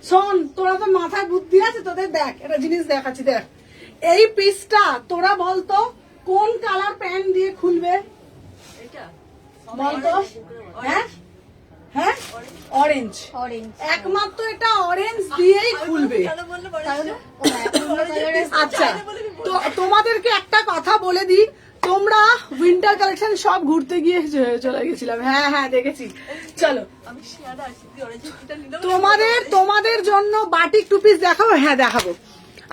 শোন, তোরা তো মাথায় বুদ্ধি আছে তোদের, দেখ একটা জিনিস দেখাচ্ছি, দেখ এই পিসটা তোরা বলতো কোন কালার প্যান্ট দিয়ে খুলবে বলতো? হ্যাঁ হ্যাঁ, অরেঞ্জ, একমাত্র এটা অরেঞ্জ দিয়েই খুলবে। আচ্ছা তোমাদেরকে একটা কথা বলে দিই, তোমরা উইন্টার কালেকশন সব ঘুরতে গিয়ে চলে গেছিলাম। হ্যাঁ হ্যাঁ দেখেছি। চলো তোমাদের জন্য বাটিক টু পিস দেখাবো। হ্যাঁ দেখাবো।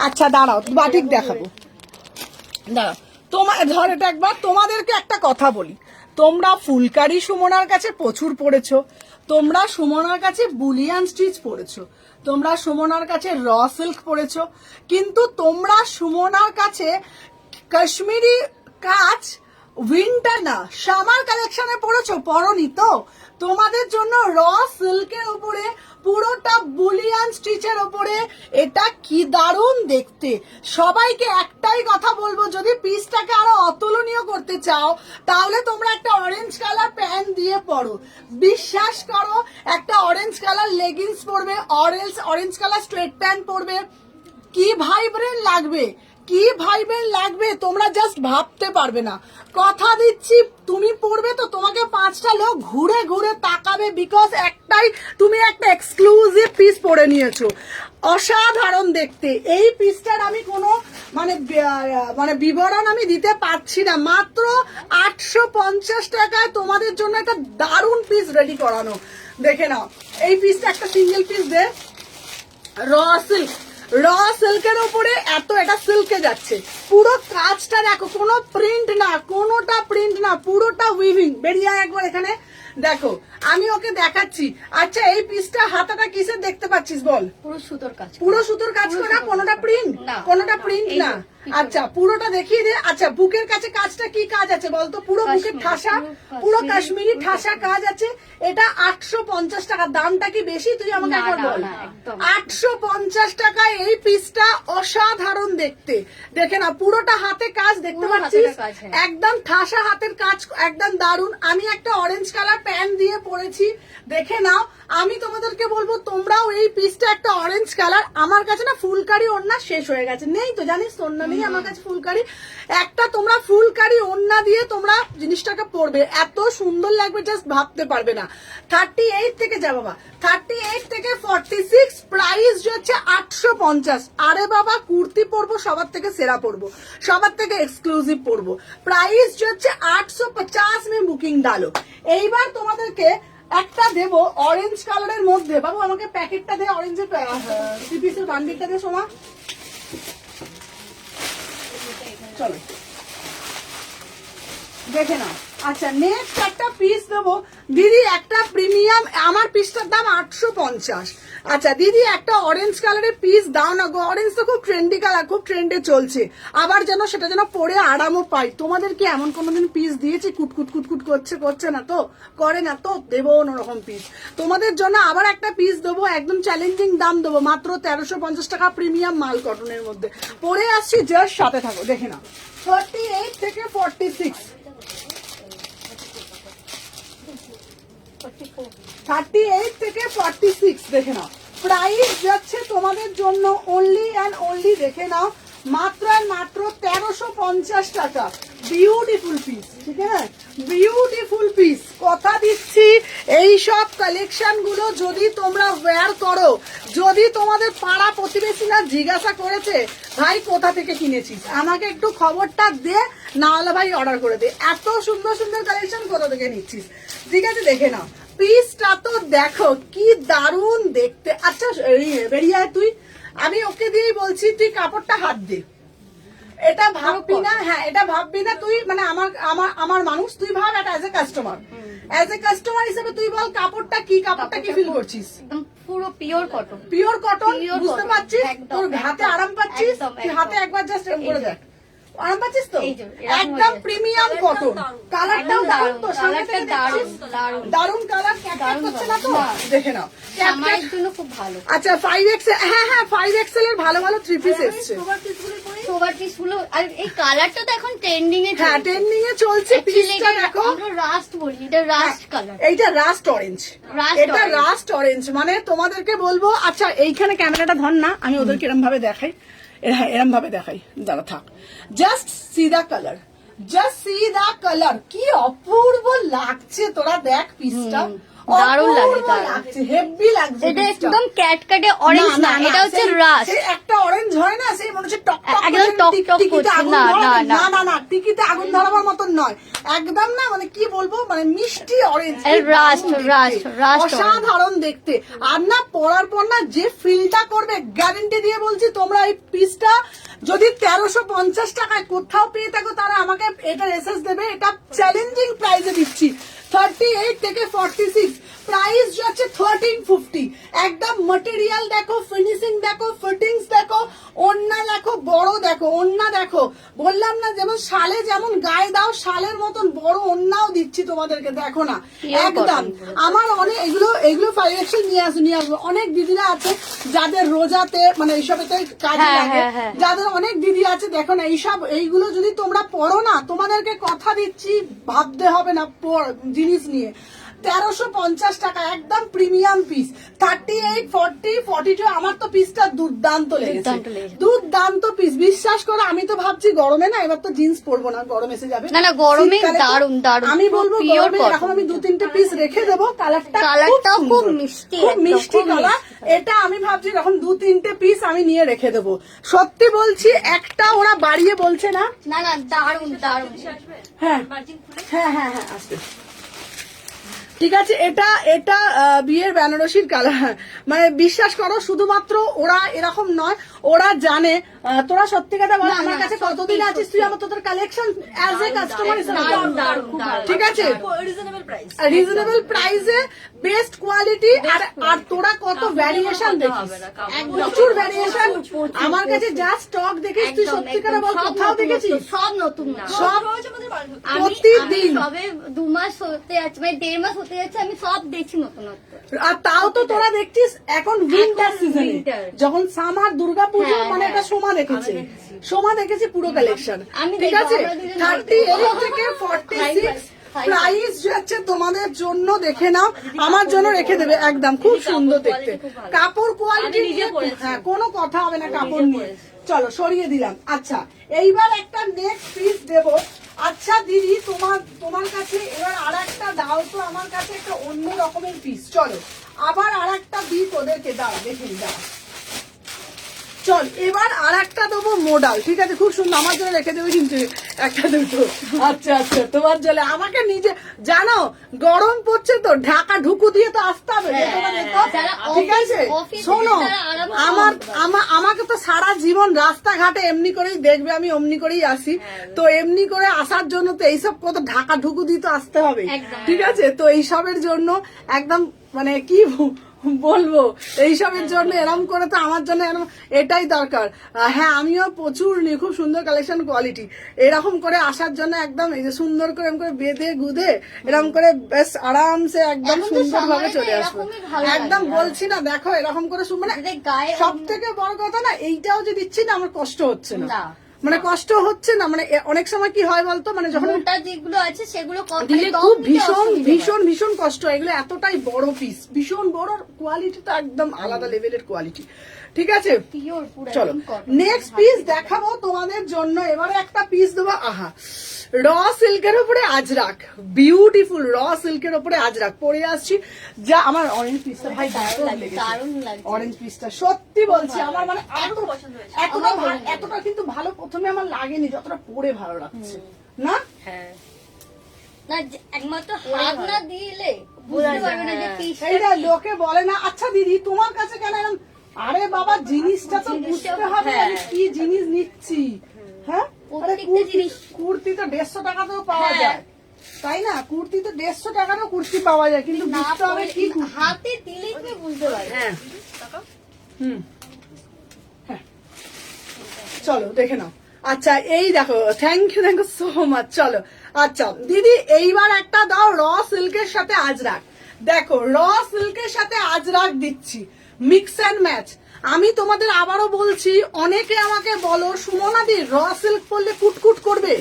আচ্ছা দাঁড়াও, বাটিক দেখাবো, দাঁড়াও। ধর এটা একবার। তোমাদেরকে একটা কথা বলি, তোমরা ফুলকারি সুমনার কাছে প্রচুর পড়েছো, তোমরা সুমনার কাছে বুলিয়ান স্টিচ পড়েছো, তোমরা সুমনার কাছে র সিল্ক পড়েছো, কিন্তু তোমরা সুমনার কাছে কাশ্মীরি কাজ উইন্টার না সামার কালেকশনে পড়েছো, পড়নি তো? তোমাদের জন্য র সিল্কের উপরে পুরোটা বুলিয়ান স্টিচের উপরে, এটা কি দারুণ দেখতে। সবাইকে একটাই কথা বলবো, যদি পিসটাকে আরো অতুলনীয় করতে চাও তাহলে তোমরা একটা অরেঞ্জ কালার প্যান্ট দিয়ে পরো। বিশ্বাস করো, একটা অরেঞ্জ কালার লেগিংস পরবে, অরেঞ্জ কালার স্ট্রেট প্যান্ট পরবে, কি ভাইব্রেন্ট লাগবে, কি ভাইবেন লাগবে তোমরা জাস্ট ভাবতে পারবে না। কথা দিচ্ছি, তুমি পড়বে তো তোমাকে 5টা লোক ঘুরে ঘুরে তাকাবে, বিকজ একটাই তুমি একটা এক্সক্লুসিভ পিস পরে নিয়েছো। অসাধারণ দেখতে। এই পিসটার আমি কোনো মানে বিবরণ আমি দিতে পারছি না। মাত্র 850 টাকায় তোমাদের জন্য একটা দারুণ পিস রেডি করানো। দেখে নাও, এই পিসটা একটা সিঙ্গেল পিস দে। র সিল্কের উপরে এত, এটা সিল্কে যাচ্ছে, পুরো কাজটা দেখো, কোনো প্রিন্ট না, কোনোটা প্রিন্ট না, পুরোটা উইভিং। বেরিয়ে একবার এখানে দেখো, আমি ওকে দেখাচ্ছি। আচ্ছা এই পিসটা হাতাটা কিসের দেখতে পাচ্ছিস বল? পুরো সুতোর কাজ, পুরো সুতোর কাজ করা, কোনোটা প্রিন্ট, কোনোটা প্রিন্ট না। আচ্ছা পুরোটা দেখিয়ে দে। আচ্ছা বুকের কাছে কাজটা কি কাজ আছে বলতো? পুরো বুকের ঠাসা, পুরো কাশ্মীরি ঠাসা কাজ আছে। এটা 850 টাকা। দামটা কি বেশি? তুই আমাকে একবার বল। 850 টাকায় এই পিসটা অসাধারণ দেখতে। দেখে না, পুরোটা হাতে কাজ দেখতে পাচ্ছিস, একদম ঠাসা হাতের কাজ, একদম দারুণ। আমি একটা অরেঞ্জ কালার প্যান্ট দিয়ে পরেছি, দেখে নাও। আমি তোমাদেরকে বলবো তোমরাও এই পিসটা একটা অরেঞ্জ কালার। আমার কাছে না ফুলকারি ওড়না শেষ হয়ে গেছে, নেই তো, জানিস তো, ওড়না নেই আমার কাছে ফুলকারি। একটা তোমরা ফুলকারি ওড়না দিয়ে তোমরা জিনিসটাকে পরবে, এত সুন্দর লাগবে জাস্ট ভাবতে পারবে না। 38 থেকে যা বাবা, 38 থেকে 46, প্রাইস হচ্ছে 850। আরে বাবা, কুর্তি পরবো সবার থেকে সেরা পরবো, সবার থেকে এক্সক্লুসিভ পরবো, প্রাইস হচ্ছে 850 মে বুকিং ডালো। এইবার তোমাদেরকে একটা দেবো অরেঞ্জ কালারের মধ্যে। বাবু আমাকে প্যাকেটটা দে, অরেঞ্জের পিসের বান্ডিলটা দে সোনা। চলো দেখে নাও। আচ্ছা নেক্সট একটা পিস দেবো দিদি, একটা প্রিমিয়াম। আমার পিসটার দাম 850। আচ্ছা দিদি একটা অরেঞ্জ কালারের পিস দাও না গো। অরেঞ্জ তো খুব ট্রেন্ডি কালার, খুব ট্রেন্ডে চলছে, আবার যেন সেটা যেন পরে আরামও পাই। তোমাদের কি এমন কোনোদিন পিস দিয়েছি কুটকুট কুটকুট করছে না তো, করে না তো? দেবো অন্যরকম পিস তোমাদের জন্য। আবার একটা পিস দেবো, একদম চ্যালেঞ্জিং দাম দেবো, মাত্র 1350 টাকা, প্রিমিয়াম মাল কটনের মধ্যে পরে আসছি। জাস্ট সাথে থাকো, দেখে নাও। 38 থেকে 46, 38 থেকে 46 দেখে নাও। প্রাইস যাচ্ছে তোমাদের জন্য অনলি অ্যান্ড অনলি, দেখে নাও, মাত্র আর মাত্র 1350 টাকা। বিউটিফুল পিস, ঠিক আছে, বিউটিফুল পিস। কথা দিচ্ছি এই সব কালেকশন গুলো যদি তোমরা ওয়্যার করো, যদি তোমাদের পাড়া প্রতিবেশীরা জিজ্ঞাসা করেছে ভাই কোথা থেকে কিনেছিস, আমাকে একটু খবরটা দে, না হলে ভাই অর্ডার করে দে। এত সুন্দর সুন্দর কালেকশন কোথা থেকে নিচ্ছিস, ঠিক আছে? দেখে নাও পিসটা তো দেখো কি দারুণ দেখতে। আচ্ছা বেরিয়ে আয় তুই, আমি ওকে দিয়েই বলছি, তুই কাপড়টা হাত দে। এটা ভাববি না, হ্যাঁ এটা ভাববি না তুই, মানে আমার মানুষ, তুই ভাব এটা অ্যাজ এ কাস্টমার হিসেবে তুই বল কাপড়টা কি ফিল করছিস? পুরো পিওর কটন, পিওর কটন, বুঝতে পারছিস? তোর হাতে আরাম পাচ্ছিস? তুই হাতে একবার জাস্ট এরকম করে দেখ, আরাম পাচ্ছিস তো? একদম প্রিমিয়াম কটন। কালারটাও দারুণ তো, দারুণ কালার, ক্যাপকাট করছে না তো? দেখে নাও, আমার জন্য খুব ভালো। আচ্ছা 5XL, হ্যাঁ 5XL এর ভালো ভালো 3 পিস এসছে। সোবার পিস গুলো, আর এই কালারটা তো এখন ট্রেন্ডিং এ, হ্যাঁ ট্রেন্ডিং এ চলছে। পিসটা দেখো, আমরা রাস্ট বলি, এটা রাস্ট কালার, এইটা রাস্ট অরেঞ্জ, এটা রাস্ট অরেঞ্জ, মানে তোমাদেরকে বলবো। আচ্ছা এইখানে ক্যামেরাটা ধর না, আমি ওদেরকে এরম ভাবে দেখাই, হ্যাঁ এরম ভাবে দেখাই, দাঁড়া থাক। Just see the colour, just see the colour, কি অপূর্ব লাগছে, তোরা দেখ পিসটা দারুণ লাগে, অপূর্ব দারুণ। লাগছে, হেভি লাগছে এটা পিসটা। একদম ক্যাটকাটে অরেঞ্জ না, এটা হচ্ছে রাস্ট। সেই একটা অরেঞ্জ হয় না, সেই মনে হচ্ছে টক টক একদম করে টক টক টিকিতে করছে, আগুন না, ধরাবে। না, না। না না না, টিকিতে আগুন ধরাবার মতন নয়, একদম না, মানে কি বলবো, মানে মিষ্টি অরেঞ্জ, অসাধারণ দেখতে। আর না পরার পর না যে ফিলটা করবে, গ্যারান্টি দিয়ে বলছি, তোমরা এই পিসটা যদি 1350 টাকায় কোথাও পেয়ে থাকো, তারা আমাকে এটা এসএস দেবে। এটা চ্যালেঞ্জিং প্রাইসে দিচ্ছি, 38 থেকে 46, প্রাইস যাচ্ছে 1350। একদম ম্যাটেরিয়াল দেখো, ফিনিশিং দেখো, ফিটিংস দেখো, ওন্না দেখো, বড় দেখো, ওন্না দেখো, বললাম না যেমন শালে যেমন গায়ে দাও, শালের মতন বড় ওন্নাও দিচ্ছি তোমাদেরকে, দেখো না একদম। আমার অনেক এগুলো ফাইভেক্সে নিয়ে আসবো। অনেক দিদিরা আছে যাদের রোজাতে মানে এইসবেতে কাজে লাগে, যাদের অনেক দিদি আছে, দেখো না এইগুলো যদি তোমরা পড়ো না, তোমাদেরকে কথা দিচ্ছি ভাবতে হবে না জিনিস নিয়ে। 1350 টাকা একদম প্রিমিয়াম পিস, 38, 40, 42। আমার তো পিসটা দুর্দান্ত লেগেছে, দুর্দান্ত পিস, বিশ্বাস করো। আমি তো ভাবছি গরমে না, এবার তো জিন্স পরবো না, গরম এসে যাবে। না, গরমে শীতকালে তো দারুণ, দারুণ, আমি বলবো পিওর গরমে কটন। এখন আমি 2-3টে পিস রেখে দেবো। কালারটাও খুব মিষ্টি, খুব একদম, মিষ্টি খুব কালার। মিষ্টি। এটা আমি ভাবছি এখন 2-3টে পিস আমি নিয়ে রেখে দেবো। সত্যি বলছি, একটা ওরা বাড়িয়ে বলছে না। না না, দারুণ দারুণ। হ্যাঁ হ্যাঁ হ্যাঁ হ্যাঁ, আসবে। ঠিক আছে, এটা বিয়ের বেনারসির কালার। মানে বিশ্বাস করো, শুধুমাত্র ওরা এরকম নয়, ওরা জানে। তোরা সত্যি কথা বল, আমার কাছে কতদিন আছিস তুই, আমার তোদের কালেকশন অ্যাজ এ কাস্টমার হিসেবে, ঠিক আছে, রিজনেবল প্রাইসে বেস্ট কোয়ালিটি। আর তোরা কত ভ্যারিয়েশন দেখিস, প্রচুর ভ্যারিয়েশন। আমার কাছে যা স্টক দেখিস তুই, সত্যি কথা বল, কোথাও দেখেছিস? সব নতুন না, সব আমি প্রতিদিন। সবে 2 মাস হতে যাচ্ছে, মানে 1.5 মাস হতে যাচ্ছে, আমি সব দেখছি নতুনত্ব। আর তাও তো তোরা দেখছিস এখন উইন্টার এখন সিজনে, winter। যখন সামার দুর্গাপুজো, হ্যাঁ, মানে হ্যাঁ। এটা সোমা দেখেছে, সোমা দেখেছে পুরো কালেকশন, আমি ঠিক দেখবো, আছে। আমরা দুজন 38 থেকে 46 প্রাইস যাচ্ছে তোমাদের জন্য, দেখে নাও, আমার জন্য রেখে দেবে একদম, খুব সুন্দর দেখতে। কাপড় কোয়ালিটি নিয়ে হ্যাঁ কোনো কথা হবে না, কাপড় নিয়ে। চলো সরিয়ে দিলাম। আচ্ছা, এইবার একটা নেক্সট পিস দেব। আচ্ছা দিদি, তোমার কাছে এবার আর একটা দাও তো, আমার কাছে একটা অন্য রকমের পিস। চলো আবার আর একটা দিই তোদেরকে, দাঁড়া দেখে নি, দাঁড়া। চল এবার আর একটা দেবো মডাল, ঠিক আছে, খুব সুন্দর, আমার জন্য রেখে দেবে কিন্তু একটা দুটো। আচ্ছা আচ্ছা, তোমার জন্য আমাকে নিজে জানো গরম পড়ছে তো, ঢাকা ঢুকু দিয়ে তো আসতে হবে, ঠিক আছে। শোনো, আমাকে তো সারা জীবন রাস্তাঘাটে এমনি করেই দেখবে, আমি অমনি করেই আসি, তো এমনি করে আসার জন্য তো এইসব কত ঢাকা ঢুকু দিয়ে তো আসতে হবে, ঠিক আছে। তো এইসবের জন্য একদম মানে কি বলবো, এইসবের জন্য এরম করে তো আমার জন্য এটাই দরকার। হ্যাঁ, আমিও প্রচুর নিই, খুব সুন্দর কালেকশন কোয়ালিটি। এরকম করে আসার জন্য একদম এই যে সুন্দর করে এরকম করে বেঁধে গুঁধে এরকম করে বেশ আরামসে একদম সুন্দর ভাবে চলে আসবে। একদম বলছি না, দেখো এরকম করে মানে সব থেকে বড় কথা না, এইটাও যে দিচ্ছি না, আমার কষ্ট হচ্ছে না, মানে কষ্ট হচ্ছে না। মানে অনেক সময় কি হয় বলতো, মানে যখন যেগুলো আছে সেগুলো দিলে খুব ভীষণ ভীষণ ভীষণ কষ্ট হয়। এগুলো এতটাই বড় পিস, ভীষণ বড়, কোয়ালিটি তো একদম আলাদা লেভেলের কোয়ালিটি, ঠিক আছে। চলো নেক্সট পিস দেখাবো তোমাদের জন্য। এবারে একটা পিস দেবো, আহা, র সিল্কের উপরে আজরাক, বিউটিফুল র সিল্কের উপরে আজরাক পরে আসছি। যা আমার অরেঞ্জ পিসটা ভাই দারুণ লাগে, অরেঞ্জ পিসটা সত্যি বলছি আমার মানে এতটা কিন্তু ভালো প্রথমে আমার লাগেনি, যতটা পরে ভালো লাগছে না। হ্যাঁ, না একমাত্র হাত না দিলে বুঝতে পারবে না যে এইটা লোকে বলে না। আচ্ছা দিদি, তোমার কাছে কেন এরকম? আরে বাবা, জিনিসটা তো বুঝতে হবে আমি কি জিনিস নিচ্ছি। হ্যাঁ, কুর্তি তো 150 টাকাতেও পাওয়া যায়, তাই না? কুর্তি তো 150 টাকারও কুর্তি পাওয়া যায়, কিন্তু বুঝতে হবে কি হাতে দিলে তুমি বুঝতে পারবে। হ্যাঁ, হ্যাঁ, চলো দেখে নাও। আচ্ছা এই দেখো, থ্যাংক ইউ সো মাচ। চলো আচ্ছা দিদি, এইবার একটা দাও র সিল্কের সাথে আজরাক। দেখো র সিল্কের সাথে আজরাক দিচ্ছি, মিক্স অ্যান্ড ম্যাচ। আমি তোমাদের আবারও বলছি, অনেকে আমাকে বলো সুমনাদি র সিল্ক পরলে কুটকুট করবে,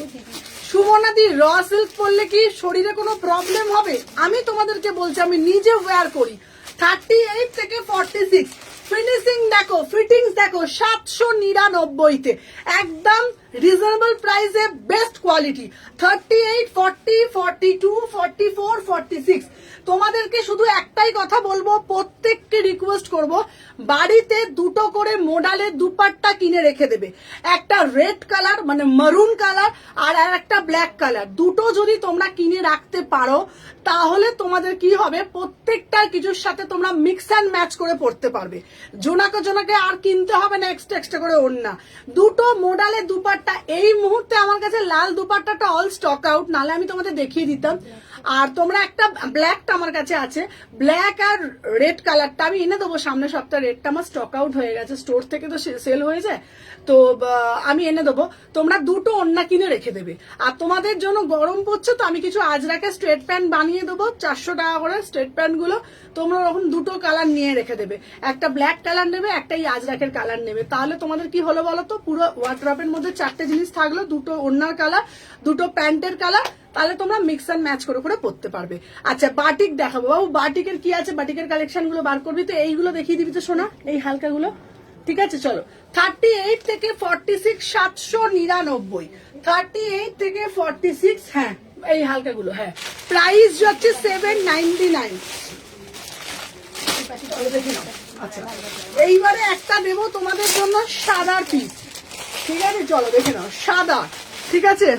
সুমনাদি র সিল্ক পরলে কি শরীরে কোনো প্রবলেম হবে? আমি তোমাদেরকে বলছি, আমি নিজে ওয়্যার করি। 38 থেকে 46 ফিনিশিং দেখো, ফিটিংস দেখো, 799-তে একদম রিজনেবল প্রাইসে বেস্ট কোয়ালিটি 38, 40, 42, 44, 46। তোমাদেরকে শুধু একটাই কথা বলবো, প্রত্যেককে রিকোয়েস্ট করব বাড়িতে দুটো করে মোডালের দুপাট্টা কিনে রেখে দেবে। একটা রেড কালার মানে মারুন কালার আর একটা ব্ল্যাক কালার, দুটো যদি তোমরা কিনে রাখতে পারো তাহলে তোমাদের কি হবে, প্রত্যেকটা কিছুর সাথে তোমরা মিক্স অ্যান্ড ম্যাচ করে পড়তে পারবে। জোনাকে জোনাকে আর কিনতে হবে না এক্সট্রা এক্সট্রা করে ওড়না। দুটো মোডালের দুপাট্টা এই মুহূর্তে আমার কাছে লাল দুপাট্টাটা অল স্টক আউট, নালে আমি তোমাদের দেখিয়ে দিতাম। আর তোমরা একটা ব্ল্যাকটা আমার কাছে আছে, ব্ল্যাক আর রেড কালারটা আমি এনে দেবো সামনের সপ্তাহে। রেডটা আমার স্টক আউট হয়ে গেছে, স্টোর থেকে তো সেল হয়ে যায়, তো আমি এনে দেবো। তোমরা দুটো ওড়না কিনে রেখে দেবে। আর তোমাদের জন্য গরম পড়ছে তো আমি কিছু আজরাকে স্ট্রেট প্যান্ট বানিয়ে দেবো 400 টাকা করে স্ট্রেট প্যান্ট গুলো। তোমরা ওরকম দুটো কালার নিয়ে রেখে দেবে, একটা ব্ল্যাক কালার নেবে, একটা এই আজরাকের কালার নেবে। তাহলে তোমাদের কি হলো বলো তো, পুরো ওয়ার্ড্রপের মধ্যে 4টে জিনিস থাকলো, দুটো ওড়নার কালার, দুটো প্যান্টের কালার। তাহলে তোমরা মিক্স অ্যান্ড ম্যাচ করে করে পড়তে পারবে। আচ্ছা বাটিক দেখাবো বাবু, বাটিকের কি আছে, বাটিকের কালেকশন গুলো বার করবি তো, এইগুলো দেখিয়ে দিবি তো সোনা, এই হালকা গুলো। ঠিক আছে চলো, 38 থেকে 46 799, 38 থেকে 46, হ্যাঁ এই হালকা গুলো, হ্যাঁ প্রাইস হচ্ছে 799। আচ্ছা এইবারে একটা দেবো তোমাদের জন্য সাদার পিস, ঠিক আছে চলো দেখে নাও সাদা। ঠিক আছে,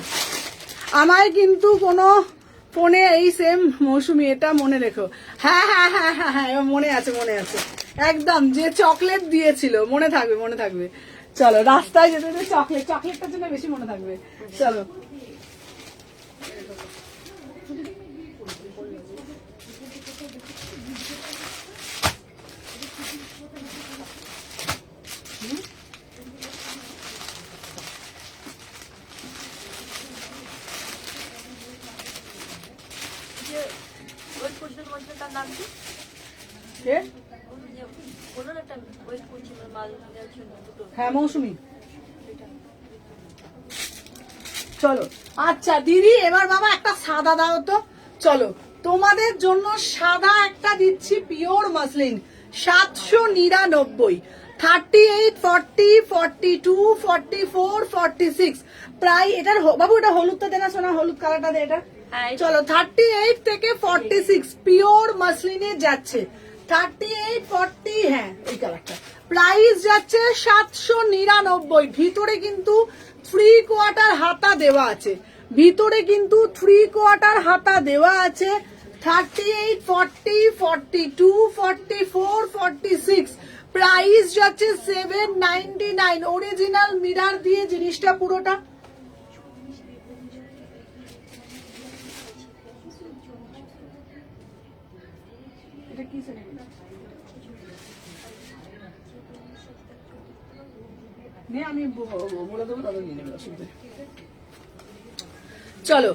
আমায় কিন্তু কোনো ফোনে এই সেম মৌসুমি, এটা মনে রেখো। হ্যাঁ হ্যাঁ হ্যাঁ হ্যাঁ হ্যাঁ মনে আছে মনে আছে, একদম যে চকলেট দিয়েছিল, মনে থাকবে মনে থাকবে। চলো রাস্তায় যেতে যেতে চকলেটটার জন্য বেশি মনে থাকবে। চলো হ্যাঁ মৌসুমি চলো। আচ্ছা দিদি এবার বাবা একটা সাদা দাও তো। চলো তোমাদের জন্য সাদা একটা দিচ্ছি, পিওর মাসলিন, 799, 38, 40, 42, 44, 46 প্রায়। এটার বাবু এটা হলুদটা দেনা শোনা, হলুদ কালারটা দে এটা। চলো 38 থেকে 46 পিওর মাসলিনে যাচ্ছে, 38, 40, হ্যাঁ এই কালারটা। প্রাইস যাচ্ছে 799। ভিতরে কিন্তু 3 কোয়ার্টার হাতা দেওয়া আছে, ভিতরে কিন্তু 3 কোয়ার্টার হাতা দেওয়া আছে। 38, 40, 42, 44, 46 প্রাইস যাচ্ছে 799। অরিজিনাল মিরার দিয়ে জিনিসটা পুরোটা। এটা কি আমি বলে দেবো, তাদের নিয়ে নেবে অসুবিধা। চলো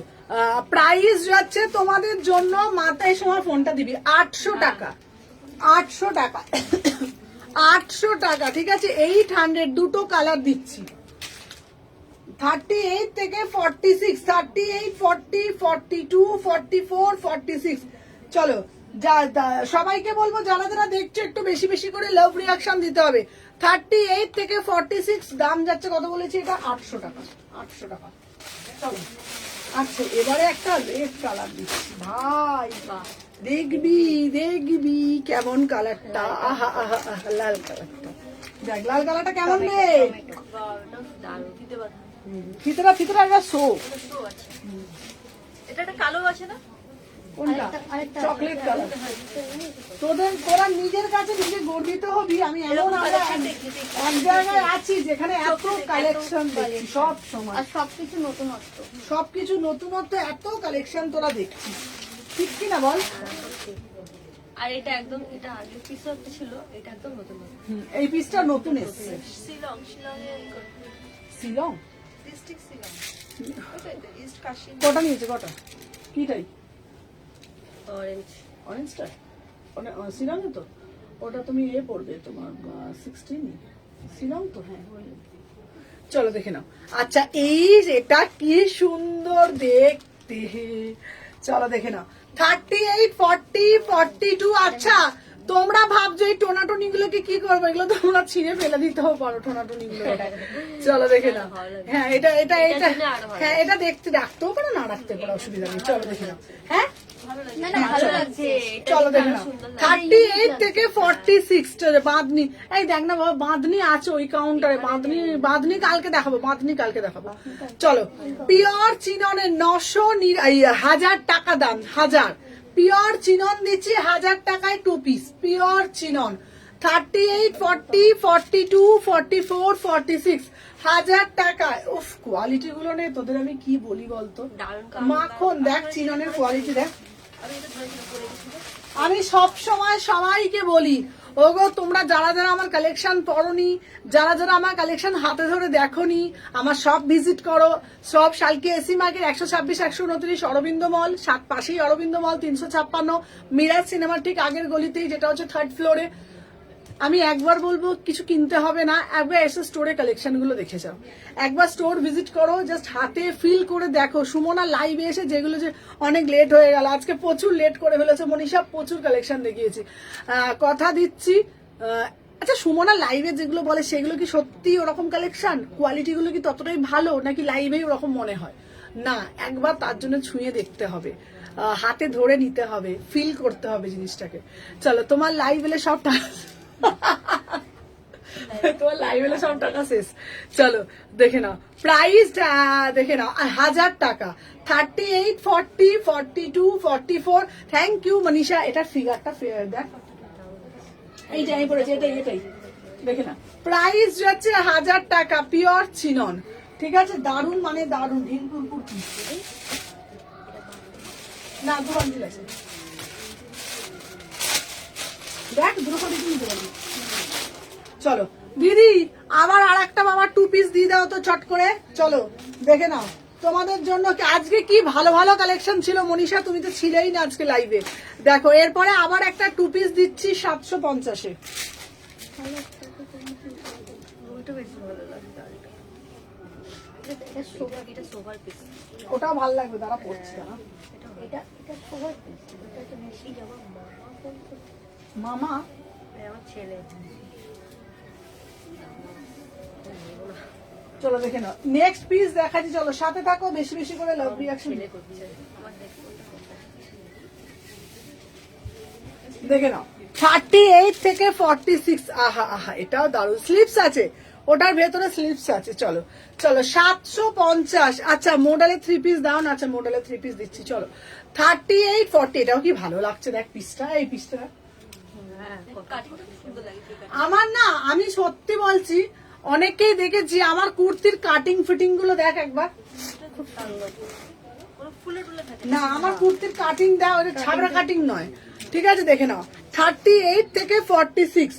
প্রাইস যাচ্ছে তোমাদের জন্য, মাথায় সময় ফোনটা দিবি, 800 টাকা, 800 টাকা, 800 টাকা। ঠিক আছে 800, দুটো কালার দিচ্ছি। 38 থেকে 46, 38, 40, 42, 44, 46 চলো। সবাইকে বলবো যারা যারা দেখছো একটু বেশি বেশি করে লাভ রিয়াকশন দিতে হবে। 38 থেকে 46 দাম যাচ্ছে কত বলেছি, এটা 800 টাকা, 800 টাকা। চলো আচ্ছা এবারে একটা রেড কালার দিচ্ছি ভাই, দেখবি দেখবি কেমন কালারটা, আহা আহা আহা, লাল কালারটা দেখ, লাল কালারটা কেমন রে, ফিতরা ফিতরা একটা শো। এটা একটা কালো আছে না, কোনটা, চকলেট কালার। তোরা নিজের কাছে নিজে গর্বিত হবি, আমি এমন এক জায়গায় আছি যেখানে এত কালেকশন দেখি সব সময়, আর সবকিছু নতুনত্ব, সবকিছু নতুনত্ব, এত কালেকশন তোরা দেখছিস, ঠিক কিনা বল। আর এটা একদম, এটা আগে পিস ছিল, এটা একদম নতুন। এই পিসটা নতুন এসেছে, শিলং, শিলং ডিস্ট্রিক্ট শিলং, ইস্ট কাশি। কটা নিয়েছে, কটা কি টাইপ, অরেঞ্জ, অরেঞ্জটা শিলং তো, ওটা তুমি এ পড়বে তোমার 16 শিলং তো, হ্যাঁ চলো দেখে নাও। আচ্ছা এই এটা কি সুন্দর দেখতে, চলো দেখে নাও। 38, 40, 42, আচ্ছা তোমরা ভাবছো এই টোনাটুনি গুলোকে কি করবো, এগুলো তোমরা ছিঁড়ে ফেলে দিতেও পারো টোনাটুনি গুলো। চলো দেখে নাও। হ্যাঁ এটা এটা এটা হ্যাঁ এটা দেখতে রাখতেও পারো, না রাখতে পারো, অসুবিধা নেই। চলো দেখে নাও। হ্যাঁ না না ভালো লাগছে। চলো দেখে নাও। 38 থেকে 46 বাঁধনি। এই দেখ না বাবা, বাঁধনি আছে ওই কাউন্টারে। বাঁধনি কালকে দেখাবো, বাঁধনি কালকে দেখাবো। চলো পিওর চিননের 1000 টাকা দাম, 1000 পিওর চিনন দিচ্ছি 1000 টাকায় 2 পিস পিওর চিনন। 38, 40, 42, 44, 46 1000 টাকায়। উফ কোয়ালিটি গুলো নেই তোদের আমি কি বলি বলতো। মাখন দেখ, চিননের কোয়ালিটি দেখ। আমি সব সময় সবাইকে বলি, ওগো তোমরা যারা যারা আমার কালেকশন পড়োনি, যারা যারা আমার কালেকশন হাতে ধরে দেখোনি, আমার সব ভিজিট করো। সব শালকি এসি মার্কেট 126, 129 অরবিন্দ মল, পাশেই অরবিন্দ মল 356 মিরাজ সিনেমার ঠিক আগের গলিতেই, যেটা হচ্ছে 3rd ফ্লোরে। আমি একবার বলবো কিছু কিনতে হবে না, একবার এসে স্টোরে কালেকশন গুলো দেখে যাও, একবার স্টোর ভিজিট করো, জাস্ট হাতে ফিল করে দেখো। সুমনা লাইভে এসে যেগুলো যে অনেক লেট হয়ে গেল, আজকে প্রচুর লেট করে ফেলেছে মনীষা, প্রচুর কালেকশন দেখিয়েছি। কথা দিচ্ছি। আচ্ছা সুমনা লাইভে যেগুলো বলে সেগুলো কি সত্যি ওরকম কালেকশন? কোয়ালিটি গুলো কি ততটাই ভালো, নাকি লাইভেই ওরকম মনে হয়? না, একবার তার জন্য ছুঁয়ে দেখতে হবে, হাতে ধরে নিতে হবে, ফিল করতে হবে জিনিসটাকে। চলো তোমার লাইভ এলে সব তোমার লাইভ এলে সব টাকা শেষ। চলো দেখে নাও প্রাইস, দেখে নাও 1000 টাকা। 38, 40, 42, 44। Thank you Manisha. এটার ফিগারটা দেখ, এইটাই পড়েছে, এটাই এটাই দেখে না। প্রাইস যাচ্ছে 1000 টাকা পিওর চিনন। ঠিক আছে, দারুন মানে দারুন। ঢিলপুরপুর না দু বান্ডিল আছে, দেখ দুটো নিতে পারবি। চলো দিদি আবার আর একটা আমার 2 পিস দিয়ে দাও তো চট করে। চলো দেখে নাও তোমাদের জন্য আজকে কি ভালো ভালো কালেকশন ছিল মনীষা, তুমি তো ছিলেই না আজকে লাইভে। দেখো এরপরে আবার একটা 2 পিস দিচ্ছি 750-এ। ওটাও ভালো লাগবে, দাঁড়া পড়ছি না। মামা আমার ছেলে। চলো দেখে নাও নেক্সট পিস দেখাচ্ছি। চলো সাথে থাকো, বেশি বেশি করে লাভ রিঅ্যাকশন দেখে নাও। 38 থেকে 46। আহা আহা, এটাও দারুণ। স্লিপস আছে, ওটার ভেতরে স্লিপস আছে। চলো চলো 750। আচ্ছা মোডালে 3 পিস দাও না। আচ্ছা মোডালে 3 পিস দিচ্ছি। চলো 38, 40। এটাও কি ভালো লাগছে দেখ পিসটা, এই পিসটা আমার না, আমি সত্যি বলছি, অনেকেই দেখেছি আমার কুর্তির কাটিং ফিটিং গুলো দেখ একবার। না আমার কুর্তির কাটিং দেওয়া ওটা ছাবড়া কাটিং নয়। ঠিক আছে দেখে নাও 38 থেকে 46।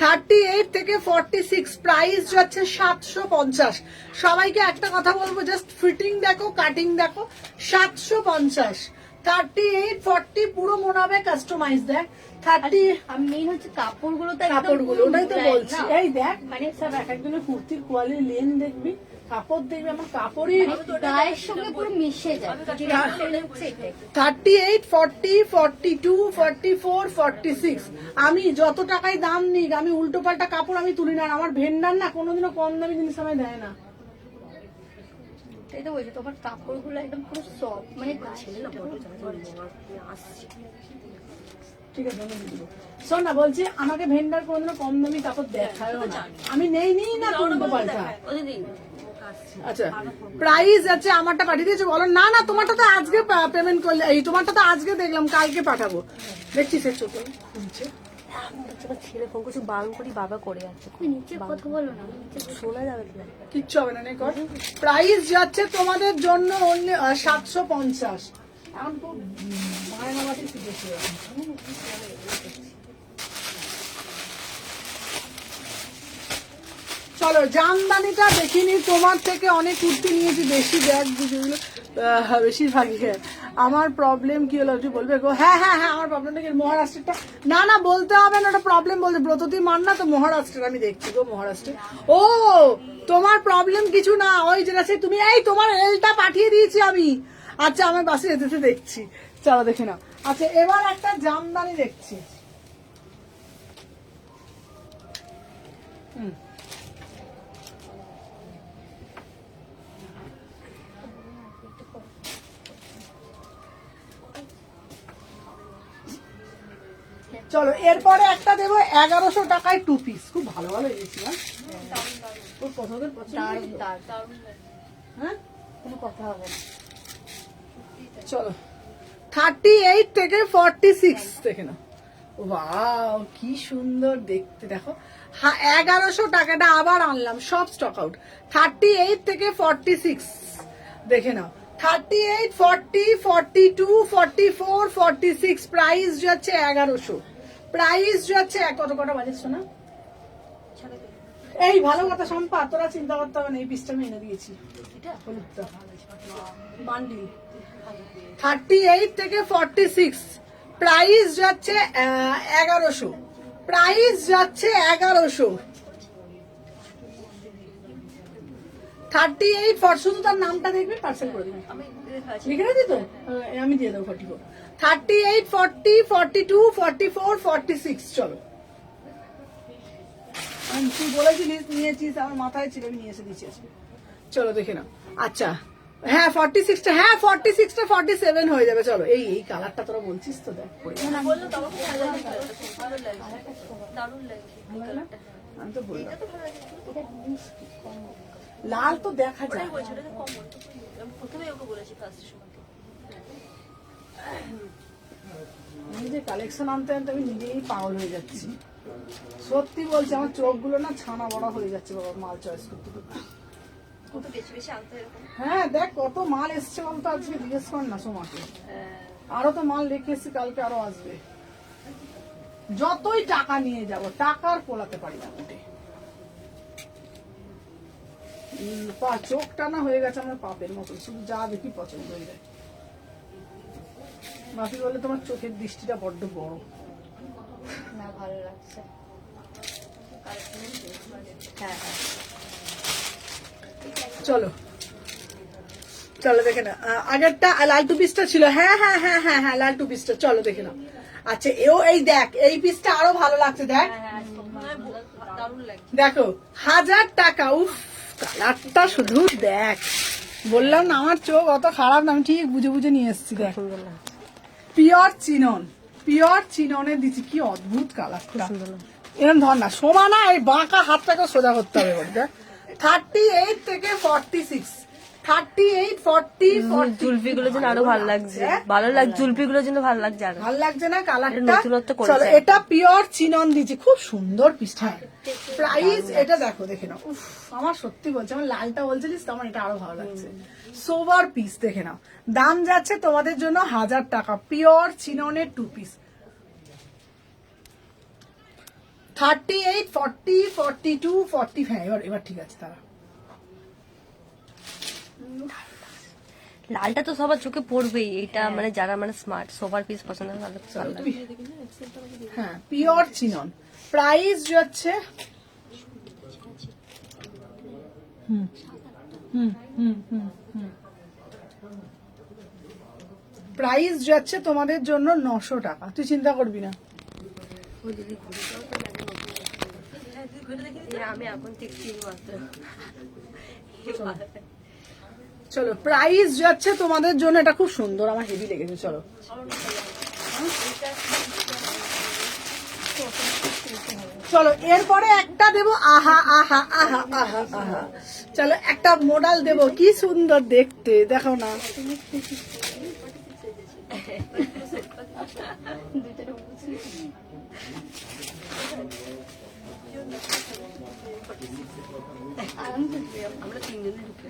38 থেকে 46 প্রাইস যাচ্ছে 750। সবাইকে একটা কথা বলবো, জাস্ট ফিটিং দেখো, কাটিং দেখো। 750। 38, 40 পুরো মনে হবে কাস্টমাইজ। দেখ 30 মেইন হচ্ছে কাপড়গুলো, কাপড়গুলো ওটাই তো বলছি। এই দেখ মানে সব এক একজনের কুর্তির কোয়ালিটি লেন দেখবি, কাপড় দেখবি, আমার কাপড়ই গায়ের সঙ্গে পুরো মিশে যায়। 38, 40, 42, 44, 46। আমি যত টাকায় দাম নিক, আমি উল্টো পাল্টা কাপড় আমি তুলি না। আর আমার ভেন্ডার না কোনোদিনও কম দামি জিনিস আমায় দেয় না। তাই তো বলছি, তোমার কাপড়গুলো একদম পুরো সফট, মানে ঠিক আছে আমি দিয়ে দেবো। শোন না বলছি, আমাকে ভেন্ডার কোনোদিনও কম দামি কাপড় দেখায়ও না, আমি নেই না উল্টো পাল্টা। আচ্ছা প্রাইস আছে, আমারটা পাঠিয়ে দিয়েছে বলো। না না তোমারটা তো আজকে পেমেন্ট করলে, এই তোমারটা তো আজকে দেখলাম, কালকে পাঠাবো। দেখছি সে চোখে খুলছে। ছেলে ফোন করছে, বারণ করি, বাবা করে আছে। নিচে কথা বলো না, শোনা যাবে না, কিচ্ছু হবে না। প্রাইস যাচ্ছে তোমাদের জন্য অনলি 750। এখন খুব মায়ামাবাটি শিখেছি। চলো জামদানিটা দেখিনি, তোমার থেকে অনেক কুর্তি নিয়েছি, বেশি ব্যাগ যেগুলো বেশিরভাগই। হ্যাঁ আমার প্রবলেম কি হলো তুই বলবে গো? হ্যাঁ হ্যাঁ হ্যাঁ আমার প্রবলেমটা কি মহারাষ্ট্রটা? না না বলতে হবে না, ওটা প্রবলেম বলতে ব্রততী মান না তো মহারাষ্ট্রের। আমি দেখছি গো মহারাষ্ট্রে। ও তোমার প্রবলেম কিছু না, ওই যেটা সে তুমি এই তোমার এলটা পাঠিয়ে দিয়েছি আমি। আচ্ছা আমার বাসে যেতে দেখছি, চলো দেখে নাও। আচ্ছা এবার একটা জামদানি দেখছি, চলো এরপরে একটা দেবো 1100 টাকায় 2 পিস, খুব ভালো ভালো এনেছি। তোর পছন্দের পছন্দ হ্যাঁ, কোনো কথা হবে না। চলো 38 থেকে 46 দেখে নাও। ওয়াও কি সুন্দর দেখতে, দেখো 1100 টাকাটা আবার আনলাম, সব স্টক আউট। 38 থেকে 46 দেখে নাও, 38, 40, 42, 44, 46 প্রাইস যাচ্ছে 1100, প্রাইস যাচ্ছে কত কটা বাজেছো না। এই ভালো কথা সম্পা, তোরা চিন্তা করতে হবে না, এই পিসটা আমি এনে দিয়েছি, হলুদটা বান্ডিল। 38 থেকে 46 প্রাইস যাচ্ছে 1100, প্রাইস যাচ্ছে 1100। 38 ফর, শুধু তার নামটা দেখবি, পার্সেল করে দিবি, লিখে রাখি তো, আমি দিয়ে দেবো 44, 38, 40, 42, 44, 46। চলো তুই বলেছিলিস নিয়েছিস, আমার মাথায় ছিল, নিয়ে এসে দিচ্ছি। চলো দেখে নাও। আচ্ছা হ্যাঁ 46টা, হ্যাঁ 46টা 47 হয়ে যাবে। চলো এই এই কালারটা তোরা বলছিস তো, দেখ আমি তো বললাম লাল তো দেখা যায়। আমি যে কালেকশন আনতে আনতে আমি নিজেই পাগল হয়ে যাচ্ছি, সত্যি বলছি, আমার চোখগুলো না ছানা বড় হয়ে যাচ্ছে বাবা, মাল চয়েস করতে করতে। হ্যাঁ দেখ কত মাল এসছে বলতো, আজকে জিজ্ঞেস কর না সোমাকে, আরো তো মাল রেখে এসছি, কালকে আরো আসবে। যতই টাকা নিয়ে যাব, টাকার পোলাতে পারি না মোটে। চোখ টানা হয়ে গেছে আমার পাপের মতন, শুধু যা দেখি পছন্দ হয়ে যায়। মাফি বলে তোমার চোখের দৃষ্টিটা বড্ড বড়। না ভালো লাগছে। হ্যাঁ হ্যাঁ চলো চলো দেখে না, আগেরটা লাল টু পিসটা ছিল, হ্যাঁ হ্যাঁ হ্যাঁ হ্যাঁ হ্যাঁ লাল টু পিসটা, চলো দেখে নাও। আচ্ছা এও এই দেখ, এই পিসটা আরো ভালো লাগছে, দেখ দেখো 1000 টাকা। উফ কালারটা শুধু দেখ, বললাম না আমার চোখ অত খারাপ না, আমি ঠিক বুঝে বুঝে নিয়ে এসেছি। দেখ পিওর চিনন, পিওর চিননের দিচ্ছি, কি অদ্ভুত কালারটা। এরকম ধর না, সমানা এই বাঁকা হাতটাকে সোজা করতে হবে বলতে। 38 থেকে 46, 38, 40, 40 জুলপি গুলো যেন আরো ভালো লাগছে, ভালো লাগছে জুলপি গুলো যেন ভালো লাগছে আরো। ভালো লাগছে না কালারটা? নতুনত্ব করেছে। চলো এটা পিওর চিনন দিচ্ছি, খুব সুন্দর পিসটা। প্রাইস এটা দেখো, দেখে নাও। উফ আমার সত্যি বলছে, আমার লালটা বলছিলিস তো, আমার এটা আরো ভালো লাগছে। সোবার পিস দেখে নাও, দাম যাচ্ছে তোমাদের জন্য 1000 টাকা, পিওর চিননের 2 পিস। 38, 40, 42, 45, এবার ঠিক আছে তারা। লালটা তো সবার চোখে পড়বেই, এটা মানে যারা মানে স্মার্ট সোফার পিস পছন্দ ভালো লাগবে। হ্যাঁ পিওর চিনন, প্রাইস যাচ্ছে প্রাইস যাচ্ছে তোমাদের জন্য 900 টাকা, তুই চিন্তা করবি না। আমি এখন দেখছি মাত্র। চলো প্রাইস যাচ্ছে তোমাদের জন্য, এটা খুব সুন্দর, আমার হেভি লেগেছে। চলো চলো এরপরে একটা দেবো, আহা আহা আহা আহা আহা, চলো একটা মডেল দেবো, কি সুন্দর দেখতে, দেখো না। আমরা তিনজনে ঢুকে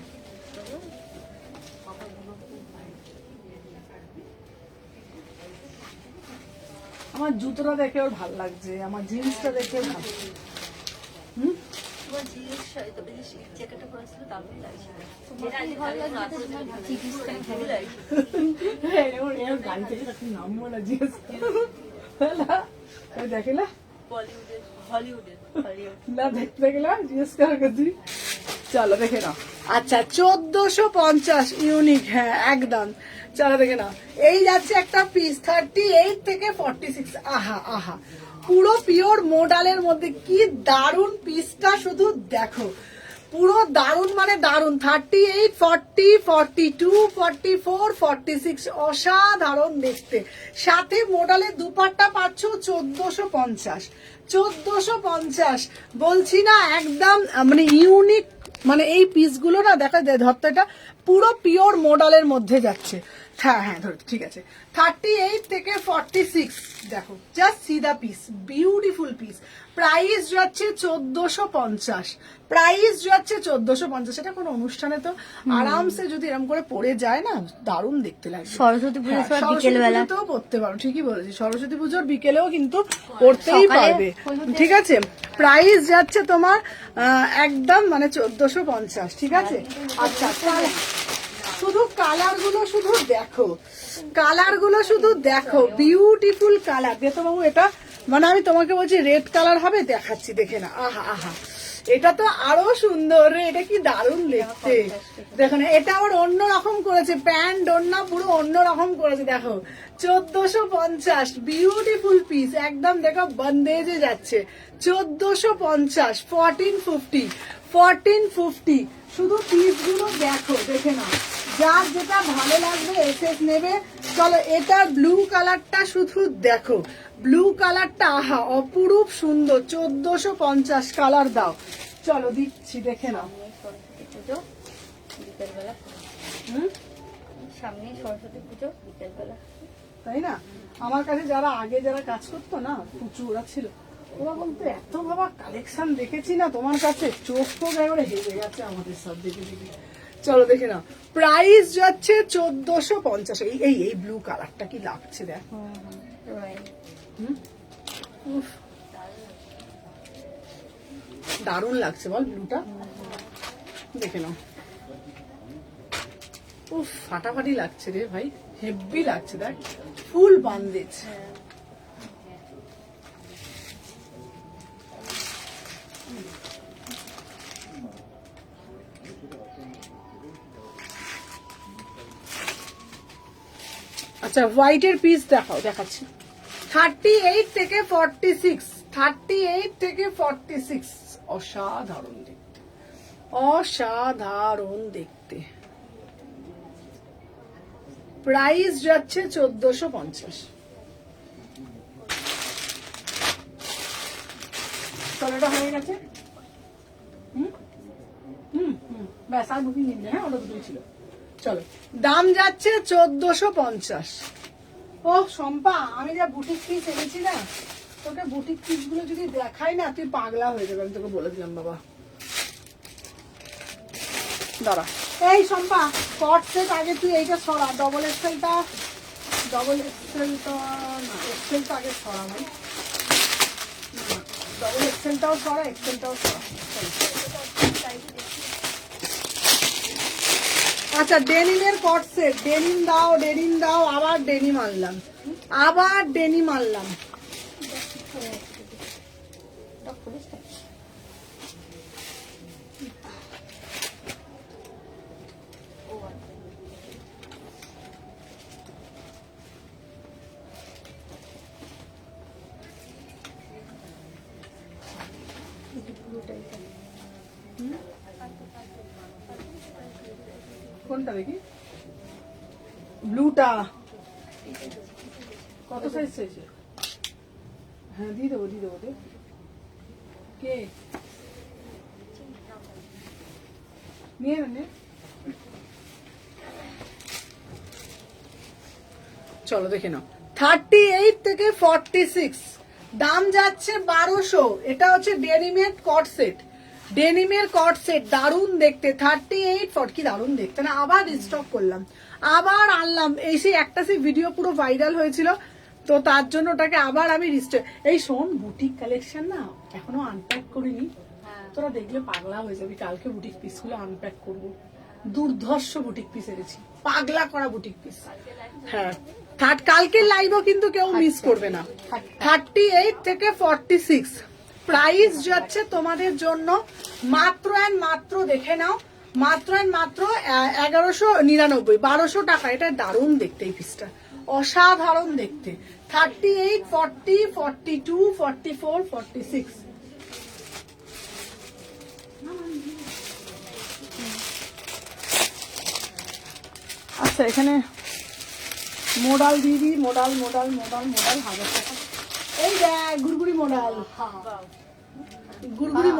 আমার জুতোটা দেখে ওর ভালো লাগছে, আমার জিন্সটা দেখে ভালো। গাড়ি থেকে নামবো না, জিজ্ঞেস দেখিলা না, দেখতে গেলাম জিজ্ঞেস করার কাছে। চলো দেখে নাও। আচ্ছা 1450 ইউনিক, হ্যাঁ একদম। চলো দেখে নাও, এই যাচ্ছে একটা পিস 38 থেকে 46, আহা আহা পুরো পিওর মোডালের মধ্যে কি দারুন পিসটা শুধু দেখো, পুরো দারুন মানে দারুন। 38, 40, 42, 44, 46 অসাধারণ দেখতে। সাথে মোডালের দুপাট্টা পাচ্ছ 1450, 1450 বলছি না, একদম মানে ইউনিক। মানে এই পিসগুলো না দেখা যায়, ধরতে এটা পুরো পিওর মোডালের মধ্যে যাচ্ছে। হ্যাঁ হ্যাঁ ধরো, ঠিক আছে। 38 থেকে 46 দেখো, জাস্ট সি দা পিস, বিউটিফুল পিস। প্রাইস যাচ্ছে 1450, প্রাইস যাচ্ছে 1450। এটা কোনো অনুষ্ঠানে তো আরামসে যদি এরকম করে পরে যায় না, দারুণ দেখতে লাগে। সরস্বতী পুজোর সময় বিকেলবেলা তো পড়তে পারো, ঠিকই বলেছি, সরস্বতী পুজোর বিকেলেও কিন্তু পড়তেই পারবে। ঠিক আছে, প্রাইস যাচ্ছে তোমার একদম মানে 1450, ঠিক আছে। আচ্ছা, শুধু কালার গুলো শুধু দেখো, কালার গুলো শুধু দেখো, বিউটিফুল কালার। দেখো বাবু, এটা মানে আমি তোমাকে বলছি রেড কালার হবে, দেখাচ্ছি, দেখে না, আহা আহা, এটা তো আরো সুন্দর রে, এটা কি দারুণ দেখতে। দেখো না, এটা আবার অন্য রকম করেছে, প্যান্ট ওড়না পুরো অন্য রকম করেছে। দেখো 1450, বিউটিফুল পিস একদম। দেখো বন্দেজে যাচ্ছে 1450, 1450, 1450। শুধু পিস গুলো দেখো, দেখে নাও, যার যেটা ভালো লাগবে এসএস নেবে। চলো, এটার ব্লু কালারটা শুধু দেখো, ব্লু কালারটা আহা অপরূপ সুন্দর। 1450 কালার দাও, চলো দিচ্ছি, দেখে নাও। সামনে সরস্বতী পুজো বিকেলবেলা, তাই না? আমার কাছে যারা আগে যারা কাজ করতো না, প্রচুর ছিল, ওরা বলতো এত বাবা কালেকশন দেখেছি না তোমার কাছে, চোখ তো একেবারে হেজে গেছে আমাদের সব দেখে দেখে। চলো দেখে নাও, প্রাইস যাচ্ছে 1450। এই এই ব্লু কালারটা কি লাগছে দেখ, উফ, দারুণ লাগছে বল ব্লুটা, দেখে নাও। উফ, ফাটাফাটি লাগছে রে ভাই, হেভি লাগছে, দেখ ফুল বান্দেজ। আচ্ছা, হোয়াইটের পিস দেখাও, দেখাচ্ছি। 38 থেকে 46, 38 থেকে 46 অসাধারণ দেখতে, অসাধারণ দেখতে। প্রাইস যাচ্ছে 1450। চলোটা হয়ে গেছে। ব্যাস, আর বুকিং নিবি না, হ্যাঁ ওটা দুটোই ছিল। চলো, দাম যাচ্ছে 1450। ও শম্পা, আমি যা বুটিক পিস এনেছি না, তোকে বুটিক পিস গুলো যদি দেখাই না তুই পাগলা হয়ে যাবে, আমি তোকে বলে দিলাম বাবা। দাঁড়া, এই শম্পা, কট সেট আগে তুই এইটা সরা, ডবল এক্সেলটা, ডবল এক্সেলটা না, এক্সেলটা আগে সরা ভাই, ডবল এক্সেলটাও সরা, এক্সেলটাও সরা। আচ্ছা, ডেনিমের কট সেট, ডেনিম দাও, ডেনিম দাও, আবার ডেনিম আনলাম, আবার ডেনিম আনলাম। কোনটা দেখি, ব্লুটা কত সাইজ চাইছে? হ্যাঁ দিয়ে দেবো, দিয়ে দেবো। কে নিয়ে নে, চলো দেখে নাও। 38 থেকে 46, দাম যাচ্ছে 1200। এটা হচ্ছে ডেনিমের কট সেট, ডেনিমের কট সেট, দারুণ দেখতে। 38, 40 কি দারুণ দেখতে না। আবার রিস্টক করলাম, আবার আনলাম, এই সেই একটা সেই ভিডিও পুরো ভাইরাল হয়েছিল, তো তার জন্য ওটাকে আবার আমি রিস্টক। এই শোন, বুটিক কালেকশন না এখনো আনপ্যাক করিনি, তোরা দেখলে পাগলা হয়ে যাবি। কালকে বুটিক পিস গুলো আনপ্যাক করবো, দুর্ধর্ষ বুটিক পিস এনেছি, পাগলা করা বুটিক পিস। হ্যাঁ, কালকের লাইভও কিন্তু কেউ মিস করবে না। 38 থেকে 46, প্রাইস যাচ্ছে তোমাদের জন্য মাত্র অ্যান্ড মাত্র, দেখে নাও, মাত্র and মাত্র 1199, 1200 টাকা। এটা দারুণ দেখতে এই পিসটা, অসাধারণ দেখতে। 38, 40, 42, 44, 46। আচ্ছা এখানে মোডাল দিদি, মোডাল 1000 টাকা। এই দেখ গুড়গুড়ি মোডাল, গুড়গুড়ি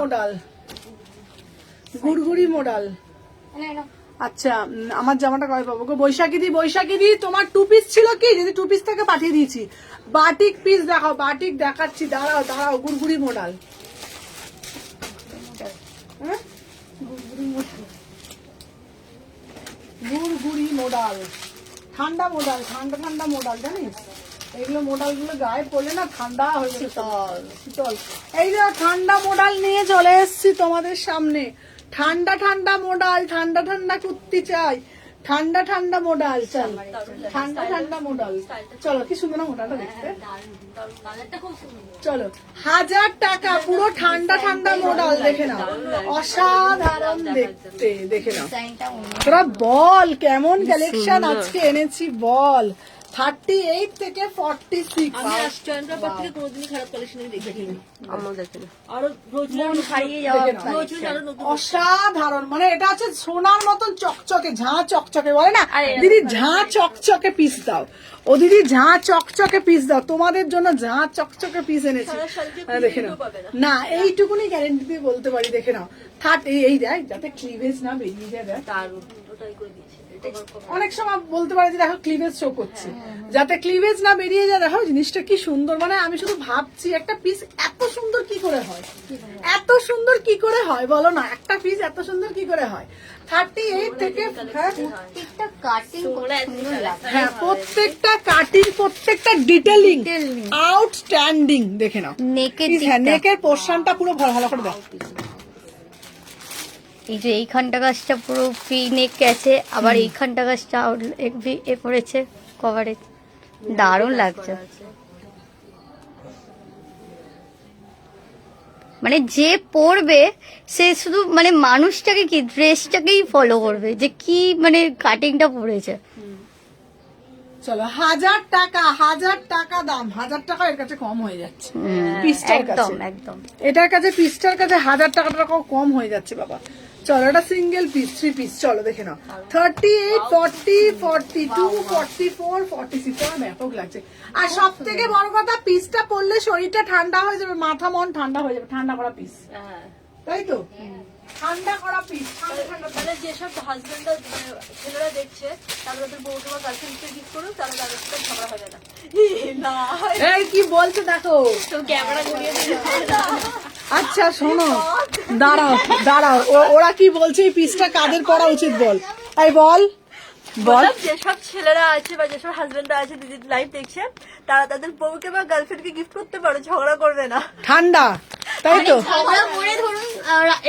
মোডাল। আচ্ছা আমার জামাটা কবে পাবো গো? বৈশাখী দি তোমার 2 পিস ছিল কি? যদি 2 পিস থেকে পাঠিয়ে দিয়েছি। বাটিক পিস দেখাও, বাটিক দেখাচ্ছি, দাঁড়াও। গুড়গুড়ি মোডাল, হ্যাঁ গুড়গুড়ি মোডাল, ঠান্ডা মোডাল জানিস? এগুলো মোডাল গুলো গায়ে পড়লে না ঠান্ডা হয়ে যাবে, শীতল। এই যে ঠান্ডা মোডাল নিয়ে চলে এসেছি তোমাদের সামনে। ঠান্ডা মোডাল, ঠান্ডা কুর্তি চাই, ঠান্ডা মোডাল। চল ঠান্ডা মোডাল, চলো কি সুন্দর না মোডালটা দেখতে। চলো 1000 টাকা পুরো ঠান্ডা মোডাল, দেখে নাও, অসাধারণ দেখতে, দেখে নাও। তোরা বল কেমন কালেকশন আজকে এনেছি বল। 38 থেকে 46। আমি আশ্চর্যের পর থেকে কোনোদিনই খারাপ কালেকশন দেখিনি। আমার দেখে না। আরো রোজ হারিয়ে যাওয়া আরো নতুন অসাধারণ, মানে এটা আছে সোনার মতন চকচকে, ঝাঁ চকচকে বলে না দিদি, ঝাঁ চকচকে পিস দাও। ও দিদি ঝাঁ চকচকে পিস দাও, তোমাদের জন্য ঝাঁ চকচকে পিস এনেছি। দেখে নাও না, এইটুকুনি গ্যারেন্টি দিয়ে বলতে পারি, দেখে নাও। এই দেখ যাতে ক্লিভেজ না বেরিয়ে যায়, দেখ দারুণ ওটাই করে দিয়েছে। অনেক সময় বলতে পারে যে দেখো ক্লিভেজ শো করছে, যাতে ক্লিভেজ না বেরিয়ে যায়। দেখো জিনিসটা কি সুন্দর, মানে আমি শুধু ভাবছি একটা পিস এত সুন্দর কি করে হয়, এত সুন্দর কি করে হয় বলো না, একটা পিস এত সুন্দর কি করে হয়। 38 থেকে প্রত্যেকটা কাটিং হ্যাঁ প্রত্যেকটা কাটিং, প্রত্যেকটা ডিটেলিং আউটস্ট্যান্ডিং। দেখে নাও নেকের পোর্শনটা পুরো ভালো করে দাও। এই যে এইখানটা গাছটা পুরো ফ্রি নেক গেছে, আবার এইখানটা গাছটা এ পড়েছে কভারেজ, দারুণ লাগছে। মানে যে পরবে সে শুধু মানে মানুষটাকে কি ড্রেসটাকেই ফলো করবে যে কি মানে কাটিংটা পড়েছে। চলো 1000 টাকা দাম, 1000 টাকা এর কাছে কম হয়ে যাচ্ছে পিসটার কাছে, একদম এটার কাছে পিসটার কাছে 1000 টাকাটা কম হয়ে যাচ্ছে বাবা। চলো এটা সিঙ্গেল পিস, 3 পিস। চলো দেখে নাও 38, 40, 42, 44, 46। আমার ব্যাপক লাগছে। আর সব থেকে বড় কথা পিসটা পরলে শরীরটা ঠান্ডা হয়ে যাবে, মাথা মন ঠান্ডা হয়ে যাবে। ঠান্ডা করা পিস, তাই তো? ঠান্ডা করা পিস, মানে যেসব হাজবেন্ডরা ছেলেরা দেখছে তারা তাদের বউকে বা গার্লফ্রেন্ডকে গিফট করুক, তাহলে তাদের সাথে ঝগড়া হবে না। এই কি বলছে দেখো, তো ক্যামেরা ঘুরিয়ে দিলে আচ্ছা শোনো, দাঁড়াও ওরা কি বলছে, এই পিসটা কাদের পরা উচিত বল, এই বল। যেসব ছেলেরা আছে বা যেসব হাজবেন্ডরা আছে দিদির লাইভ দেখছে, তারা তাদের বউকে বা গার্লফ্রেন্ডকে গিফট করতে পারো, ঝগড়া করবে না। ঠান্ডা, তাই তো?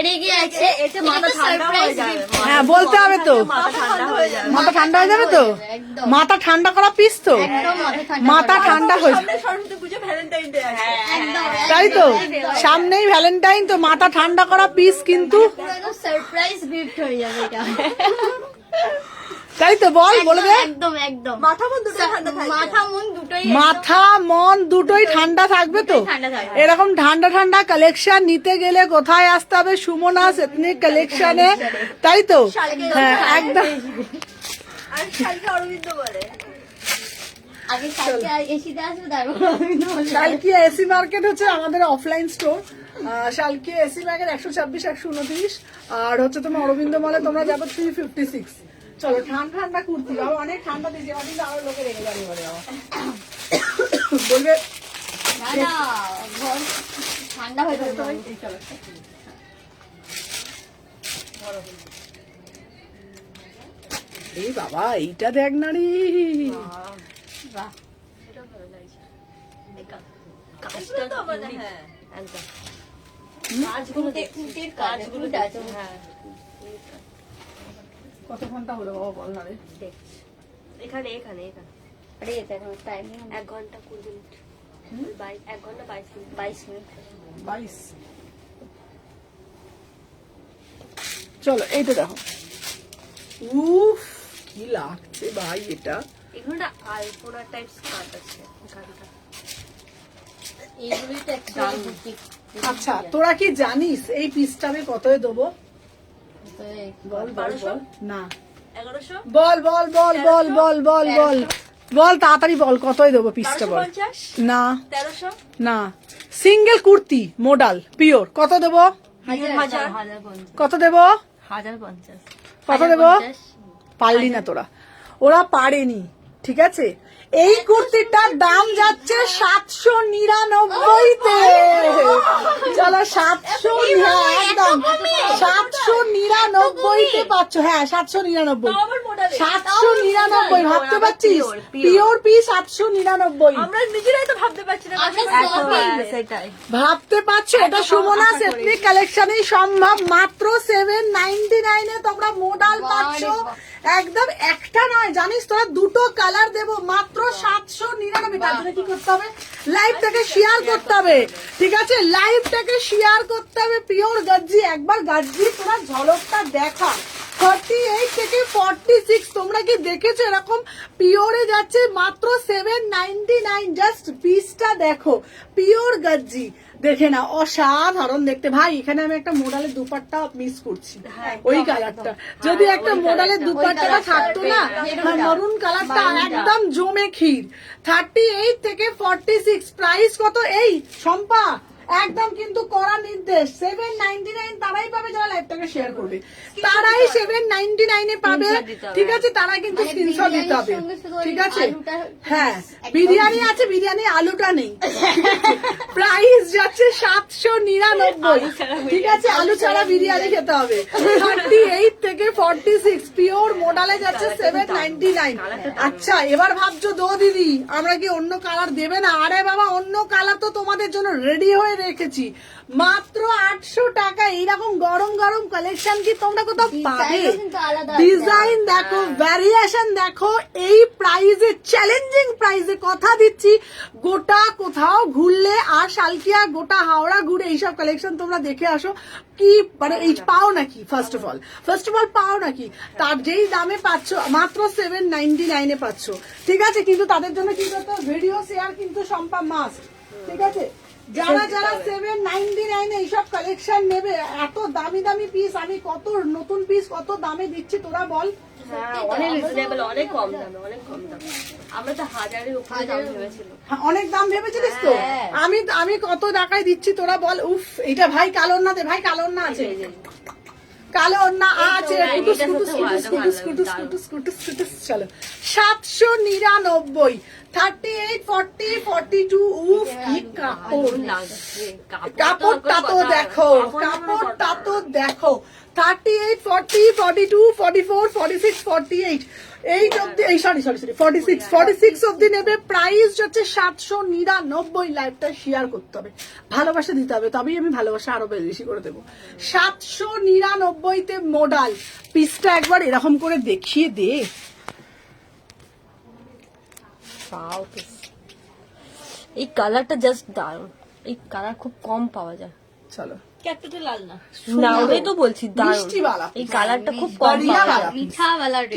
রেগে আছে, এতে মাথা ঠান্ডা হয়ে যাবে। হ্যাঁ বলতে হবে তো, মাথা ঠান্ডা হয়ে যাবে। মাথা ঠান্ডা হয়ে যাবে তো, মাথা ঠান্ডা করা পিস তো, মাথা ঠান্ডা হয়ে যাবে। সামনে সরস্বতী পুজো, ভ্যালেন্টাইন ডে আছে, তাই তো? সামনেই ভ্যালেন্টাইন, তো মাথা ঠান্ডা করা পিস কিন্তু, সারপ্রাইজ গিফট হয়ে যাবে এটা। তাই তো? বলে দে। একদম মাথা মন দুটো ঠান্ডা থাকবে। মাথা মন দুটোই ঠান্ডা থাকবে তো। এরকম ঠান্ডা কালেকশন নিতে গেলে কোথায় আসতে হবে? সুমনাস এথনিক কালেকশনে, তাই তো? হ্যাঁ একদম। আর শালকে অরবিন্দ বলে। আগে সাথে এসিতে আসবে, তারপর শালকিয়া এসি মার্কেট হচ্ছে আমাদের offline store. Salkia AC market 126, 129, আর হচ্ছে তোমার অরবিন্দ মলে তোমরা যাবে 356। চলো ঠান্ডা কুর্তি, আবার অনেক ঠান্ডা দিয়েছে, কিন্তু আরো লোকে রেগে যাবে বলবে ঠান্ডা হয়ে যাবে। এই বাবা এইটা দেখ না রে, কাজটা তো মানে হ্যাঁ একদম কাজগুলো হ্যাঁ। কত ঘন্টা হলো বাবা বল না রে? এখানে এখানে এখানে আরে দেখো টাইম 1 ঘন্টা 20 মিনিট, 1 ঘন্টা 22 মিনিট, 22 মিনিট। 22। চলো এইটা দেখো, উফ কি লাগছে ভাই এটা। এগুলো না আলপনা টাইপ স্কার্ট আছে গাড়িটা। এইগুলোই তো একটা আচ্ছা তোরা কি জানিস এই পিসটা আমি কতই দেবো? বল বল বল না 1100, বল বল বল বল বল বল বল বল তাড়াতাড়ি বল কতই দেবো পিসটা বল। 1250, না 1300, না সিঙ্গেল কুর্তি মোডাল পিওর কত দেবো? 1000, কত দেবো? 1050 কত দেবো? পারলি না তোরা, ওরা পারেনি ঠিক আছে। এই কুর্তিটার দাম যাচ্ছে 799-তে। চলো একদম 799-তে পাচ্ছ। হ্যাঁ 799, আমার model এ। 799 ভাবতে পারছিস? Pure piece 799। আমরা নিজেরাই তো ভাবতে পারছি না সেটাই। ভাবতে পারছো এটা সুমনা এথনিক কালেকশনেই সম্ভব। মাত্র 799-এ তোমরা মোডাল পাচ্ছ। একদম একটা নয় জানিস তোরা দুটো কালার দেবো মাত্র 799। তার জন্য কি করতে হবে? লাইভটাকে শেয়ার করতে হবে ঠিক আছে, লাইভটাকে শেয়ার করতে হবে। পিওর গাজ্জি একবার গাজ্জি তোরা ঝলকটা দেখা। 38 থেকে 46 তোমরা কি দেখেছো এরকম পিওরে যাচ্ছে মাত্র 799। জাস্ট পিসটা দেখো পিওর গাজ্জি দেখে না অসাধারণ দেখতে। ভাই এখানে আমি একটা মোডালের দুপাট্টা মিস করছি, ওই কালারটা যদি একটা মোডালের দুপাট্টাটা থাকতো না, মরুন কালারটা একদম জমে ক্ষীর। 38 থেকে 46 প্রাইস কত এই শম্পা? একদম কিন্তু কড়া নির্দেশ 799 তারাই পাবে যারা লাইভটাকে শেয়ার করবে, তারাই 799-এ পাবে ঠিক আছে। তারা কিন্তু স্ক্রিনশট দিতে হবে ঠিক আছে। হ্যাঁ বিরিয়ানি আছে, বিরিয়ানি আলুটা নেই। প্রাইস যাচ্ছে 799 ঠিক আছে, আলু ছাড়া বিরিয়ানি খেতে হবে। 38 থেকে 46 পিওর মোডালে যাচ্ছে 799। আচ্ছা এবার ভাবছো দো দিদি আমরা কি অন্য কালার দেবে না? আরে বাবা অন্য কালার তো তোমাদের জন্য রেডি হয়ে রেখেছি। মাত্র 800 টাকা এইরকম গরম গরম কালেকশন কি তোমরা কোথাও পাবে? ডিজাইন দেখো, ভ্যারিয়েশন দেখো, এই প্রাইসে চ্যালেঞ্জিং প্রাইসে কথা দিচ্ছি। গোটা কোথাও ঘুরলে আর শালকিয়া গোটা হাওড়া ঘুরে এইসব কালেকশন তোমরা দেখে আসো। কি মানে এই পাও নাকি? ফার্স্ট অফ অল পাও নাকি? তার যেই দামে পাচ্ছ মাত্র 799-এ পাচ্ছ ঠিক আছে। কিন্তু তাদের জন্য কি করতে হবে? ভিডিও শেয়ার কিন্তু সম্পা মাস্ট ঠিক আছে। যারা যারা 799-এ এইসব কালেকশন নেবে, এত দামি দামি পিস আমি কত নতুন পিস কত দামে দিচ্ছি তোরা বল। অনেক রিজনেবল, অনেক কম দামে, অনেক কম দামে। আমরা তো 1000-এর উপরে দাম ভেবেছিলাম। হ্যাঁ, অনেক দাম ভেবেছিলিস তো। আমি কত টাকায় দিচ্ছি তোরা বল। উফ এটা ভাই কালোর না দে, ভাই কালোর না আছে, কালো না আছে। চলো 799 38 40 42। উফ কি কাপড়, কাপড়টা তো দেখো, কাপড়টা তো দেখো। 38 40 42 44 46 48 8 অব্দি, এই সরি 46 অব্দি নেবে। প্রাইস হচ্ছে 799। লাইভটা শেয়ার করতে হবে, ভালোবাসা দিতে হবে, তবেই আমি ভালোবাসা আরো বেশি করে দেবো। 799-তে মোডাল পিসটা একবার এরকম করে দেখিয়ে দে। এই কালারটা জাস্ট দারুণ, এই কালার খুব কম পাওয়া যায়। চলো ক্যাটটা লাল না, না ওটাই তো বলছি দারুণ, মিষ্টি বালা এই কালারটা খুব কম बढ़िया পাওয়া वाला যায়। मीठा वाला red।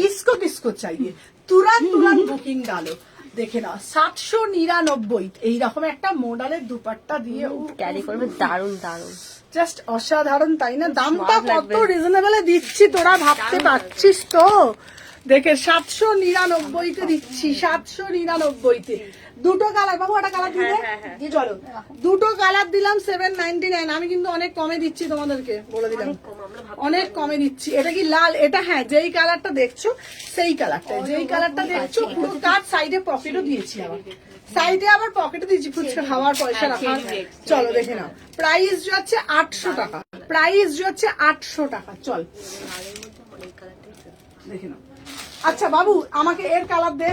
किसको चाहिए तुरंत बुकिंग डालो। দেখে নাও 799 এইরকম একটা মোডালের দুপাট্টা দিয়ে ক্যারি করবে দারুণ দারুণ। জাস্ট অসাধারণ তাই না? দামটা কত রিজনেবলে দিচ্ছি তোরা ভাবতে পারছিস তো? দেখে 799-তে দিচ্ছি, 799-তে দুটো কালার। বাবু একটা কালার দিলে চলো, দুটো কালার দিলাম 799। আমি কিন্তু অনেক কমে দিচ্ছি তোমাদেরকে বলে দিলাম, অনেক কমে দিচ্ছি। এটা কি লাল? এটা হ্যাঁ যেই কালারটা দেখছো সেই কালারটা, যেই কালারটা দেখছো পুরো কাজ। সাইডে পকেটও দিয়েছি, আবার সাইডে আবার পকেটে দিয়েছি ফুচকা খাওয়ার পয়সা রাখা। চলো দেখে নাও প্রাইস যাচ্ছে 800 টাকা, প্রাইস যাচ্ছে 800 টাকা। চল দেখে নাও। আচ্ছা বাবু আমাকে এর কালার দে,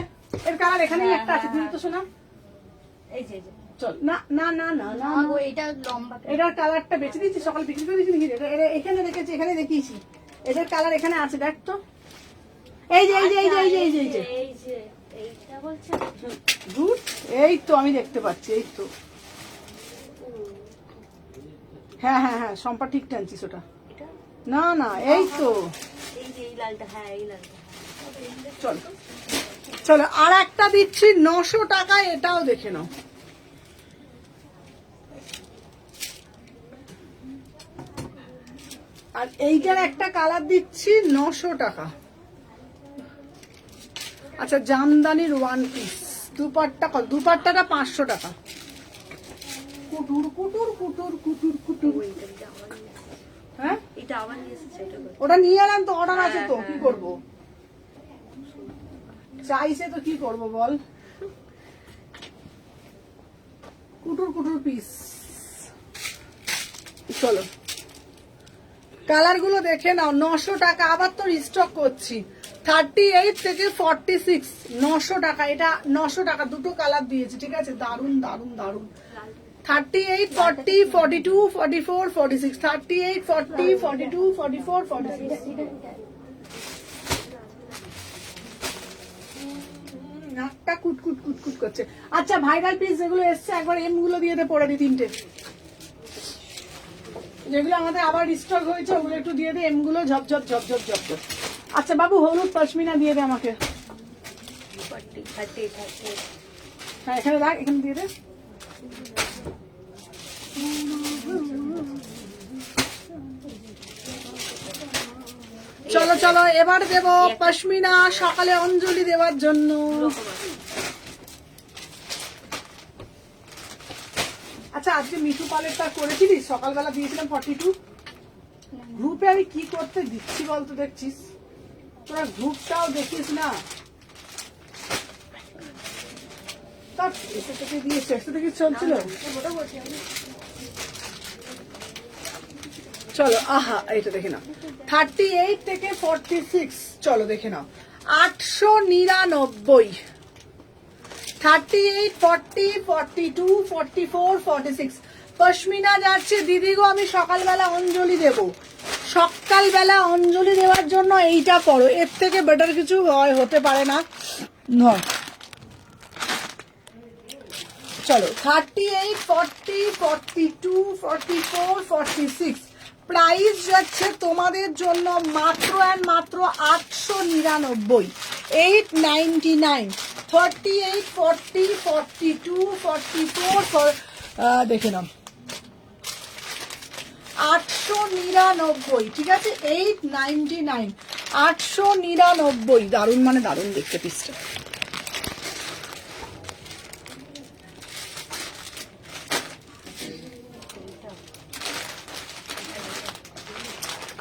এর কালার এখানেই একটা আছে, দিন তো শোনা। এই যে চল না না না না না, वो এটা লম্বা এটার কালারটা বেঁচে দিচ্ছি, সকালে বিক্রি করে দিচ্ছি নাকি? এখানে রেখেছি, এখানে দেখিয়েছি, এটার কালার এখানে আছে দেখ তো। এই যে এই যে এই যে এই যে এই যে এই যে এই যে এইটা বলছে ধুর, এই তো আমি দেখতে পাচ্ছি, এই তো। হ্যাঁ হ্যাঁ হ্যাঁ শম্পা ঠিক টানছিস ওটা। না না এই তো এই যে এই লালটা, হ্যাঁ এই লালটা। চলো চলো, আর একটা দিচ্ছি 900 টাকায়, এটাও দেখে নাও। আর এইটার একটা কালার দিচ্ছি 900 টাকা। আচ্ছা, জামদানির ওয়ান পিস দুপাট্টা, দুপাট্টাটা 500 টাকা। কুটুর কুটুর কুটুর কুটুর কুটুর। হ্যাঁ, এটা আবার নিয়ে এসেছে, এটা বল। ওটা নিয়ে এলাম তো, অর্ডার আছে তো, কি করব? চাইছে তো কি করব বল। কুটুর কুটুর পিস। চলো কালার গুলো দেখে নাও। 900 টাকা, আবার তো রিস্টক করছি। 38 থেকে 46, 900 টাকা। এটা 900 টাকা, দুটো কালার দিয়েছি, ঠিক আছে? দারুন দারুন দারুন। 38, 40, 42, 44, 46, 38, 40, 42, 44, 46। নাকটা কুটকুট কুটকুট করছে। আচ্ছা, ভাইরাল পিস যেগুলো এসছে একবার এম গুলো দিয়ে দে, পরে দি 3টে। যেগুলো আমাদের আবার রিস্টক হয়েছে ওগুলো একটু দিয়ে দে, এম গুলো ঝপঝপ ঝপঝপ ঝপঝপ। আচ্ছা বাবু, হলুদ পশমিনা দিয়ে দে আমাকে। 40, 30, 30। হ্যাঁ, এখানে রাখ, এখানে দিয়ে দে। চলো চলো, এবার দেব পশমিনা সকালে অঞ্জলি দেওয়ার জন্য। আচ্ছা, আজকে মিঠু পালেরটা করেছিলিস? সকালবেলা দিয়েছিলাম 42। গ্রুপে আমি কি করতে দিচ্ছি বলতো, দেখছিস? তোরা গ্রুপটাও দেখিস না। তার এসে থেকে দিয়েছে, একশো থেকে চলছিল। চলো, আহা, এইটা দেখে নাও। 38 থেকে 46, চলো দেখে নাও। 899। 38, 40, 42, 44, 46। পশমিনা যাচ্ছে। দিদি গো, আমি সকালবেলা অঞ্জলি দেব। সকালবেলা অঞ্জলি দেওয়ার জন্য এইটা পড়ো, এর থেকে বেটার কিছু হতে পারে না। নয়। চলো, 38, 40, 42, 44, 46। প্রাইস যাচ্ছে তোমাদের জন্য মাত্র অ্যান্ড মাত্র 899, 899। 38, 40, 42, 44, দেখে নাও, 899, ঠিক আছে? 899, 899। দারুণ মানে দারুণ দেখতে পিসটা।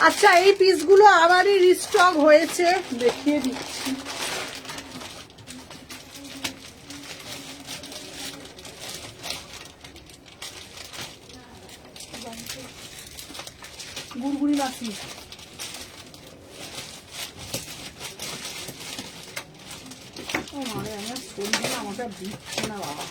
আচ্ছা, এই পিসগুলো আবারই রিস্টক হয়েছে, দেখিয়ে দিচ্ছি। গুড়গুড়ি মাছি। ও মানে আমার শরীরে আমাকে দিচ্ছে না বাবা।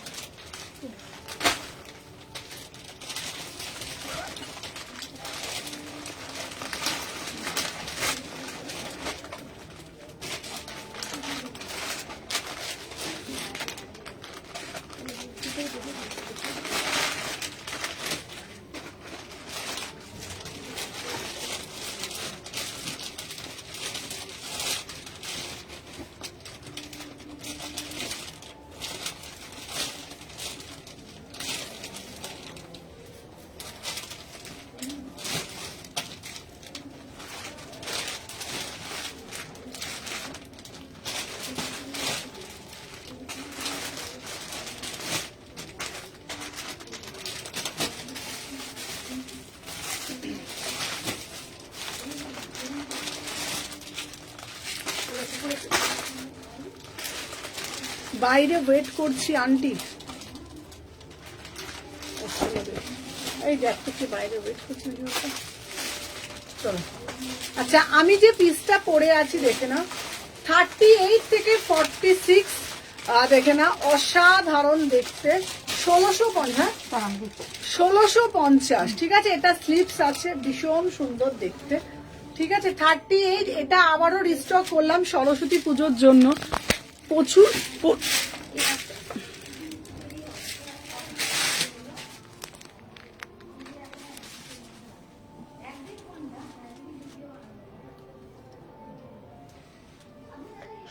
বাইরে ওয়েট করছি আন্টি। এই দেখ থেকে বাইরে ওয়েট করছি। চলো, আচ্ছা, আমি যে পিসটা পরে আছি দেখে না, 38 থেকে 46, দেখে না, অসাধারণ দেখতে। 1650, ঠিক আছে? এটা স্লিপস আছে, ভীষণ সুন্দর দেখতে, ঠিক আছে? 38। এটা আবারও রিস্টক করলাম সরস্বতী পুজোর জন্য। প্রচুর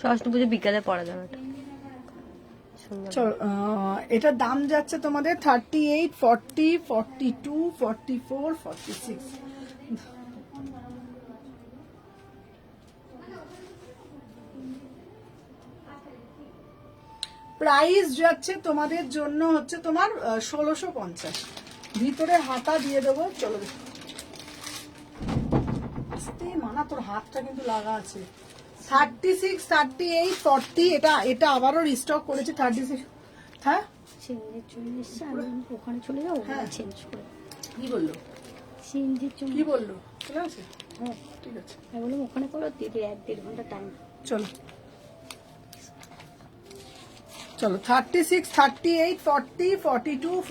সরস্বতী পুজো বিকালে পরা যাবে এটা। সুন্দর। চলো, এটার দাম যাচ্ছে তোমাদের 38, 40, 42, 44, 46। প্রাইস যাচ্ছে তোমাদের জন্য হচ্ছে তোমার 1650। ভিতরে হাতা দিয়ে দেবো। চলো আস্তে মানা, তোর হাতটা কিন্তু লাগা আছে। 36, 38, 40, এটা আবারও রিস্টক করেছে 36। হ্যাঁ চেঞ্জের জন্য এসছে, আমি ওখানে চলে যাবো, হ্যাঁ। চেঞ্জ করে। কি বললো? চেঞ্জের জন্য কি বললো? চলে আসে? হ্যাঁ, ঠিক আছে, আমি বললাম ওখানে করো, দিদি 1-1.5 ঘন্টা টাইম। চলো চলো 36, 38, 40, 42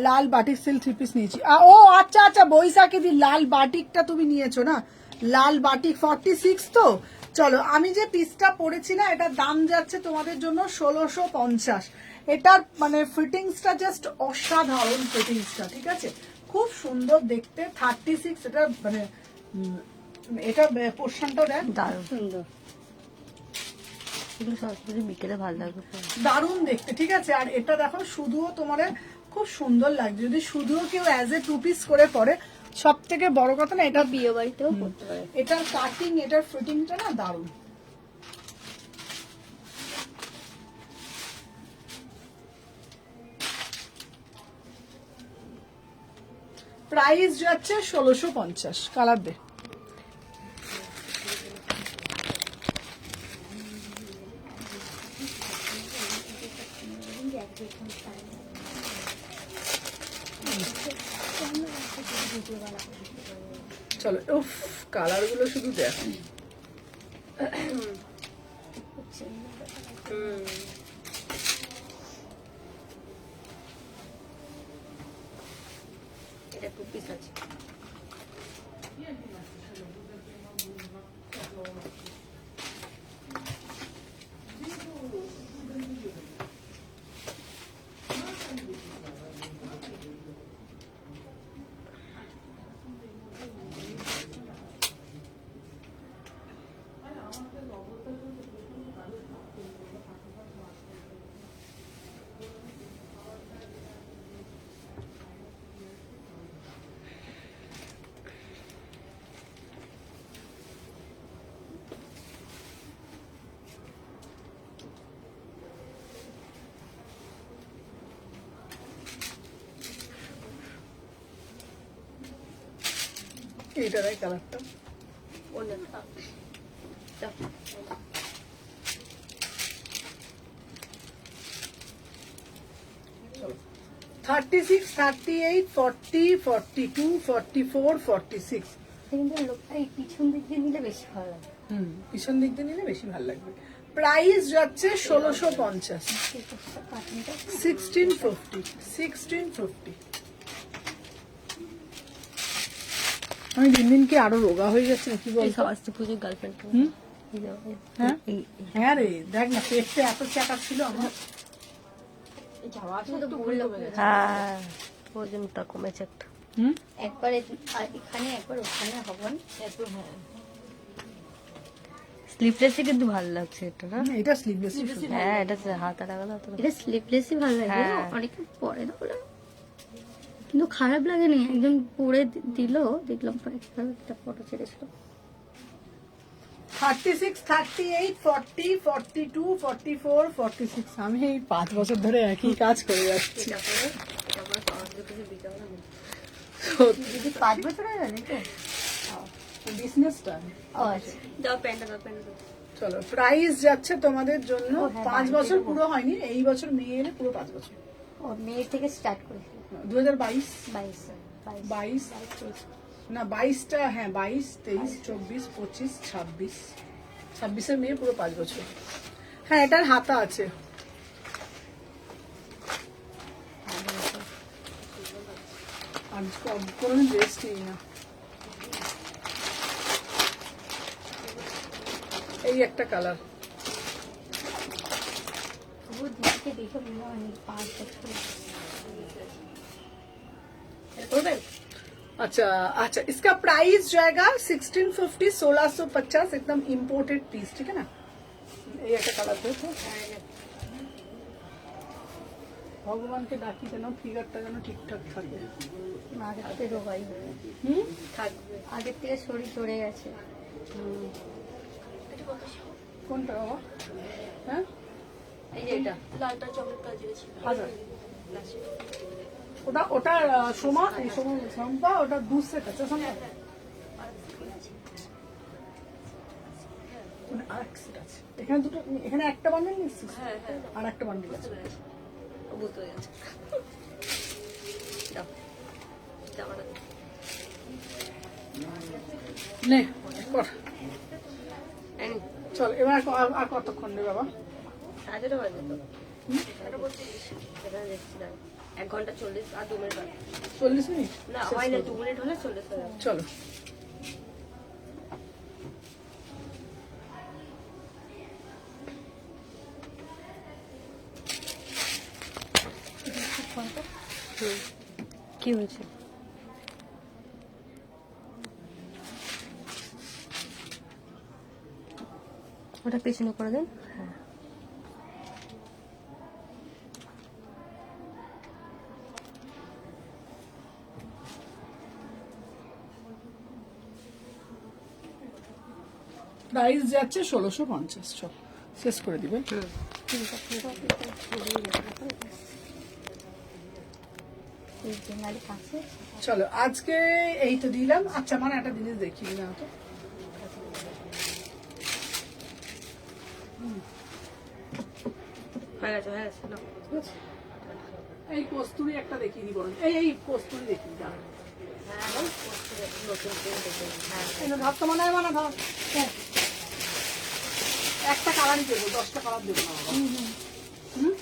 লাল বাটিক সিল্ক 3 পিস নিয়েছি। ও আচ্ছা আচ্ছা, বৈশাখী দি লাল বাটিকটা তুমি নিয়েছো না? লাল বাটিক 46 তো। চলো, আমি যে পিসটা পরেছি না, এটার দাম যাচ্ছে তোমাদের জন্য 1650। এটার মানে ফিটিংসটা জাস্ট অসাধারণ ফিটিংসটা, ঠিক আছে, খুব সুন্দর দেখতে। 36 এটা মানে এটা পোর্শনটা দেখ, দারুণ সুন্দর। এগুলো সরস্বতী পুজো বিকেলে ভালো লাগবে। দারুণ দেখতে, ঠিক আছে। আর এটা দেখো শুধুও তোমার খুব সুন্দর লাগছে, যদি শুধুও কেউ অ্যাজ এ 2 পিস করে পরে। সব থেকে বড় কথা না, এটা বিয়ে বাড়িতেও করতে পারে। এটার কাটিং, এটার ফিটিংটা না দারুণ। প্রাইস যাচ্ছে 1650। কালার দে। চলো, উফ কালার গুলো শুধু দেখ। এটা 2 পিস আছে। এইটার এই কালারটা অন্যটা 36, 38, 40, 42, 44, 46। কিন্তু লোকটা এই পিছন দিক দিয়ে নিলে বেশি ভালো লাগে। পিছন দিক দিয়ে নিলে বেশি ভালো লাগবে। প্রাইস যাচ্ছে 1650। 1650, 1650। আমি দিন দিন কি আরো রোগা হয়ে যাচ্ছে নাকি এই বলতো? সরস্বতী পুজোর গার্লফ্রেন্ড। হ্যাঁ হ্যাঁ রে, দেখ না পেটটা এত চাকা ছিল আমার। যাওয়া আসলে তো বললো হ্যাঁ, ওজনটা কমেছে একটা। একবার এখানে একবার ওখানে হবেন এত। হ্যাঁ, স্লিপলেসই কিন্তু ভালো লাগছে এটা না? এটা স্লিভলেস। হ্যাঁ, এটা হাতা লাগালো তো। এটা স্লিপলেসই ভালো লাগে। হ্যাঁ। অনেকে পরে না বলে, কিন্তু খারাপ লাগেনি। একজন পরে দিল, দেখলাম একটা ফটো ছেড়েছিল। 36, 38, 40, 42, 44, 46। আমি এই 5 বছর ধরে একই কাজ করে যাচ্ছি। দিদি 5 বছর হয়ে গেল তো। বিজনেসটা ও আচ্ছা, দাও প্যান্টটা দাও, প্যান্টটা দাও। চলো, প্রাইস যাচ্ছে তোমাদের জন্য হ্যাঁ, 5 বছর পুরো হয়নি, এই বছর মেয়ে এলে পুরো 5 বছর। ও মেয়ে থেকে স্টার্ট করেছিল। 2022, 22 না 22টা, হ্যাঁ 22, 23, 24, 25, 26। 26-এর মেয়ে পুরো 5 বছর। হ্যাঁ, এটার হাতা আছে। আর কোনো ড্রেস নেই না। এই একটা কালার। वो दिखके देखो बिना 5 बछर अच्छा अच्छा, इसका प्राइस जाएगा 1650, 1650, एकदम इम्पोर्टेड पीस, ठीक है ना। এই একটা কালার দেখো, ভগবানকে ডাকি যেন ফিগারটা যেন ঠিকঠাক থাকে। আগের থেকে রোগাই থাকবে। আগের থেকে শরীর চড়ে গেছে। কোনটা বাবা? হ্যাঁ এই যে এটা লালটা চকলেট কালার যেটা ছিল হাজার ওটা ওটা সোমা এই সোমা ওটা 2 সেট আছে সোমা আরেক সেট আছে এখানে দুটো এখানে একটা বান্ডেল নিচ্ছিস হ্যাঁ হ্যাঁ আর একটা বান্ডেল আছে বুঝতে গেছে। দাও জামাটা দাও। নে কর এই নিন। চল এবার আর কতক্ষণ নেই বাবা? 7:30 বাজে তো। এটা বলছি এখানে দেখছি না 1 ঘন্টা 40 আর 2 মিনিট বাকি। 40 মিনিট না হয় না 2 মিনিট হলে 40 হয়ে যাবে। চলো কি হয়েছে? ওটা পেছনে করে দেন। হ্যাঁ প্রাইস যাচ্ছে 1650 সব শেষ করে দিবে। চলো আজকে এই তো দিলাম। আচ্ছা মানে একটা জিনিস দেখি না তো হয়ে গেছে হয়ে গেছে। নাও। এই কস্তুরি একটা দেখিয়ে দিই বরং এই কস্তুরি দেখিয়ে দাও হ্যাঁ নতুন প্রিন্ট দেখে। হ্যাঁ এই ভাত তো মনে হয় মানে ধর হ্যাঁ। একটা কালারই দেবো 10টা কালার দেবো না বাবা। হুম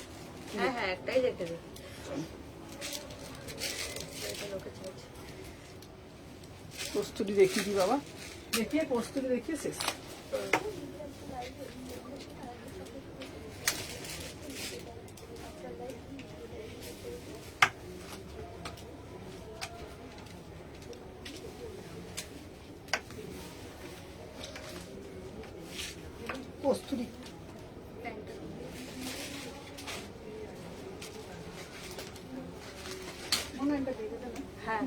হ্যাঁ হ্যাঁ একটাই দেখে দিই। এটা লোকে চাইছে। কস্তুরি দেখিয়ে দিই বাবা দেখিয়ে কস্তুরি দেখিয়ে শেষ। কস্তুরি মনে হয় এটা দিয়ে দেবে না? হ্যাঁ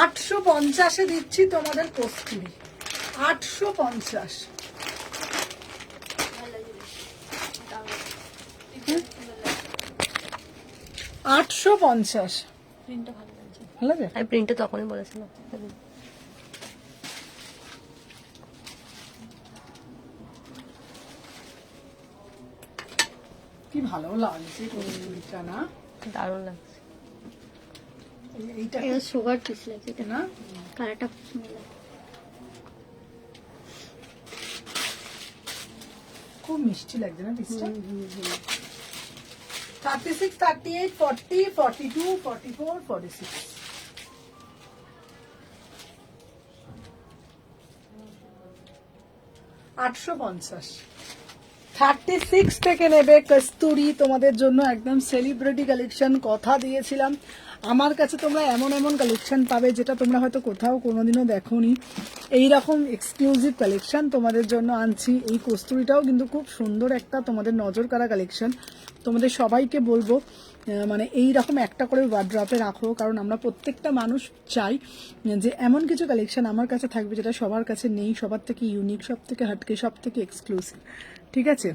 আটশো 850 দিচ্ছি তোমাদের কস্তুরি 850। 850 প্রিন্টটা ভালো লাগছে। ভালো লাগে? আমি প্রিন্টে তখনই বলেছিলাম। কি ভালো লাগছে কস্তুরিটা না? দারুণ লাগছে। এইটা এটা সুগার পিস লাগছে এটা না কালারটা খুব সুন্দর লাগে। খুব মিষ্টি লাগছে না পিসটা? 36, 38, 40, 42, 44, 46 850। 36 থেকে নেবে কস্তুরি তোমাদের জন্য একদম সেলিব্রিটি কালেকশন কথা দিয়েছিলাম। আমার কাছে তোমরা এমন এমন কালেকশন পাবে যেটা তোমরা হয়তো কোথাও কোনোদিনও দেখোনি। এইরকম এক্সক্লুসিভ কালেকশন তোমাদের জন্য আনছি। এই কস্তুরিটাও কিন্তু খুব সুন্দর একটা তোমাদের নজর কাড়া কালেকশন। তোমাদের সবাইকে বলবো মানে এইরকম একটা করে ওয়ার্ড্রপে রাখো, কারণ আমরা প্রত্যেকটা মানুষ চাই যে এমন কিছু কালেকশন আমার কাছে থাকবে যেটা সবার কাছে নেই, সবার থেকে ইউনিক, সব থেকে হাটকে, সব থেকে এক্সক্লুসিভ। ঠিক আছে?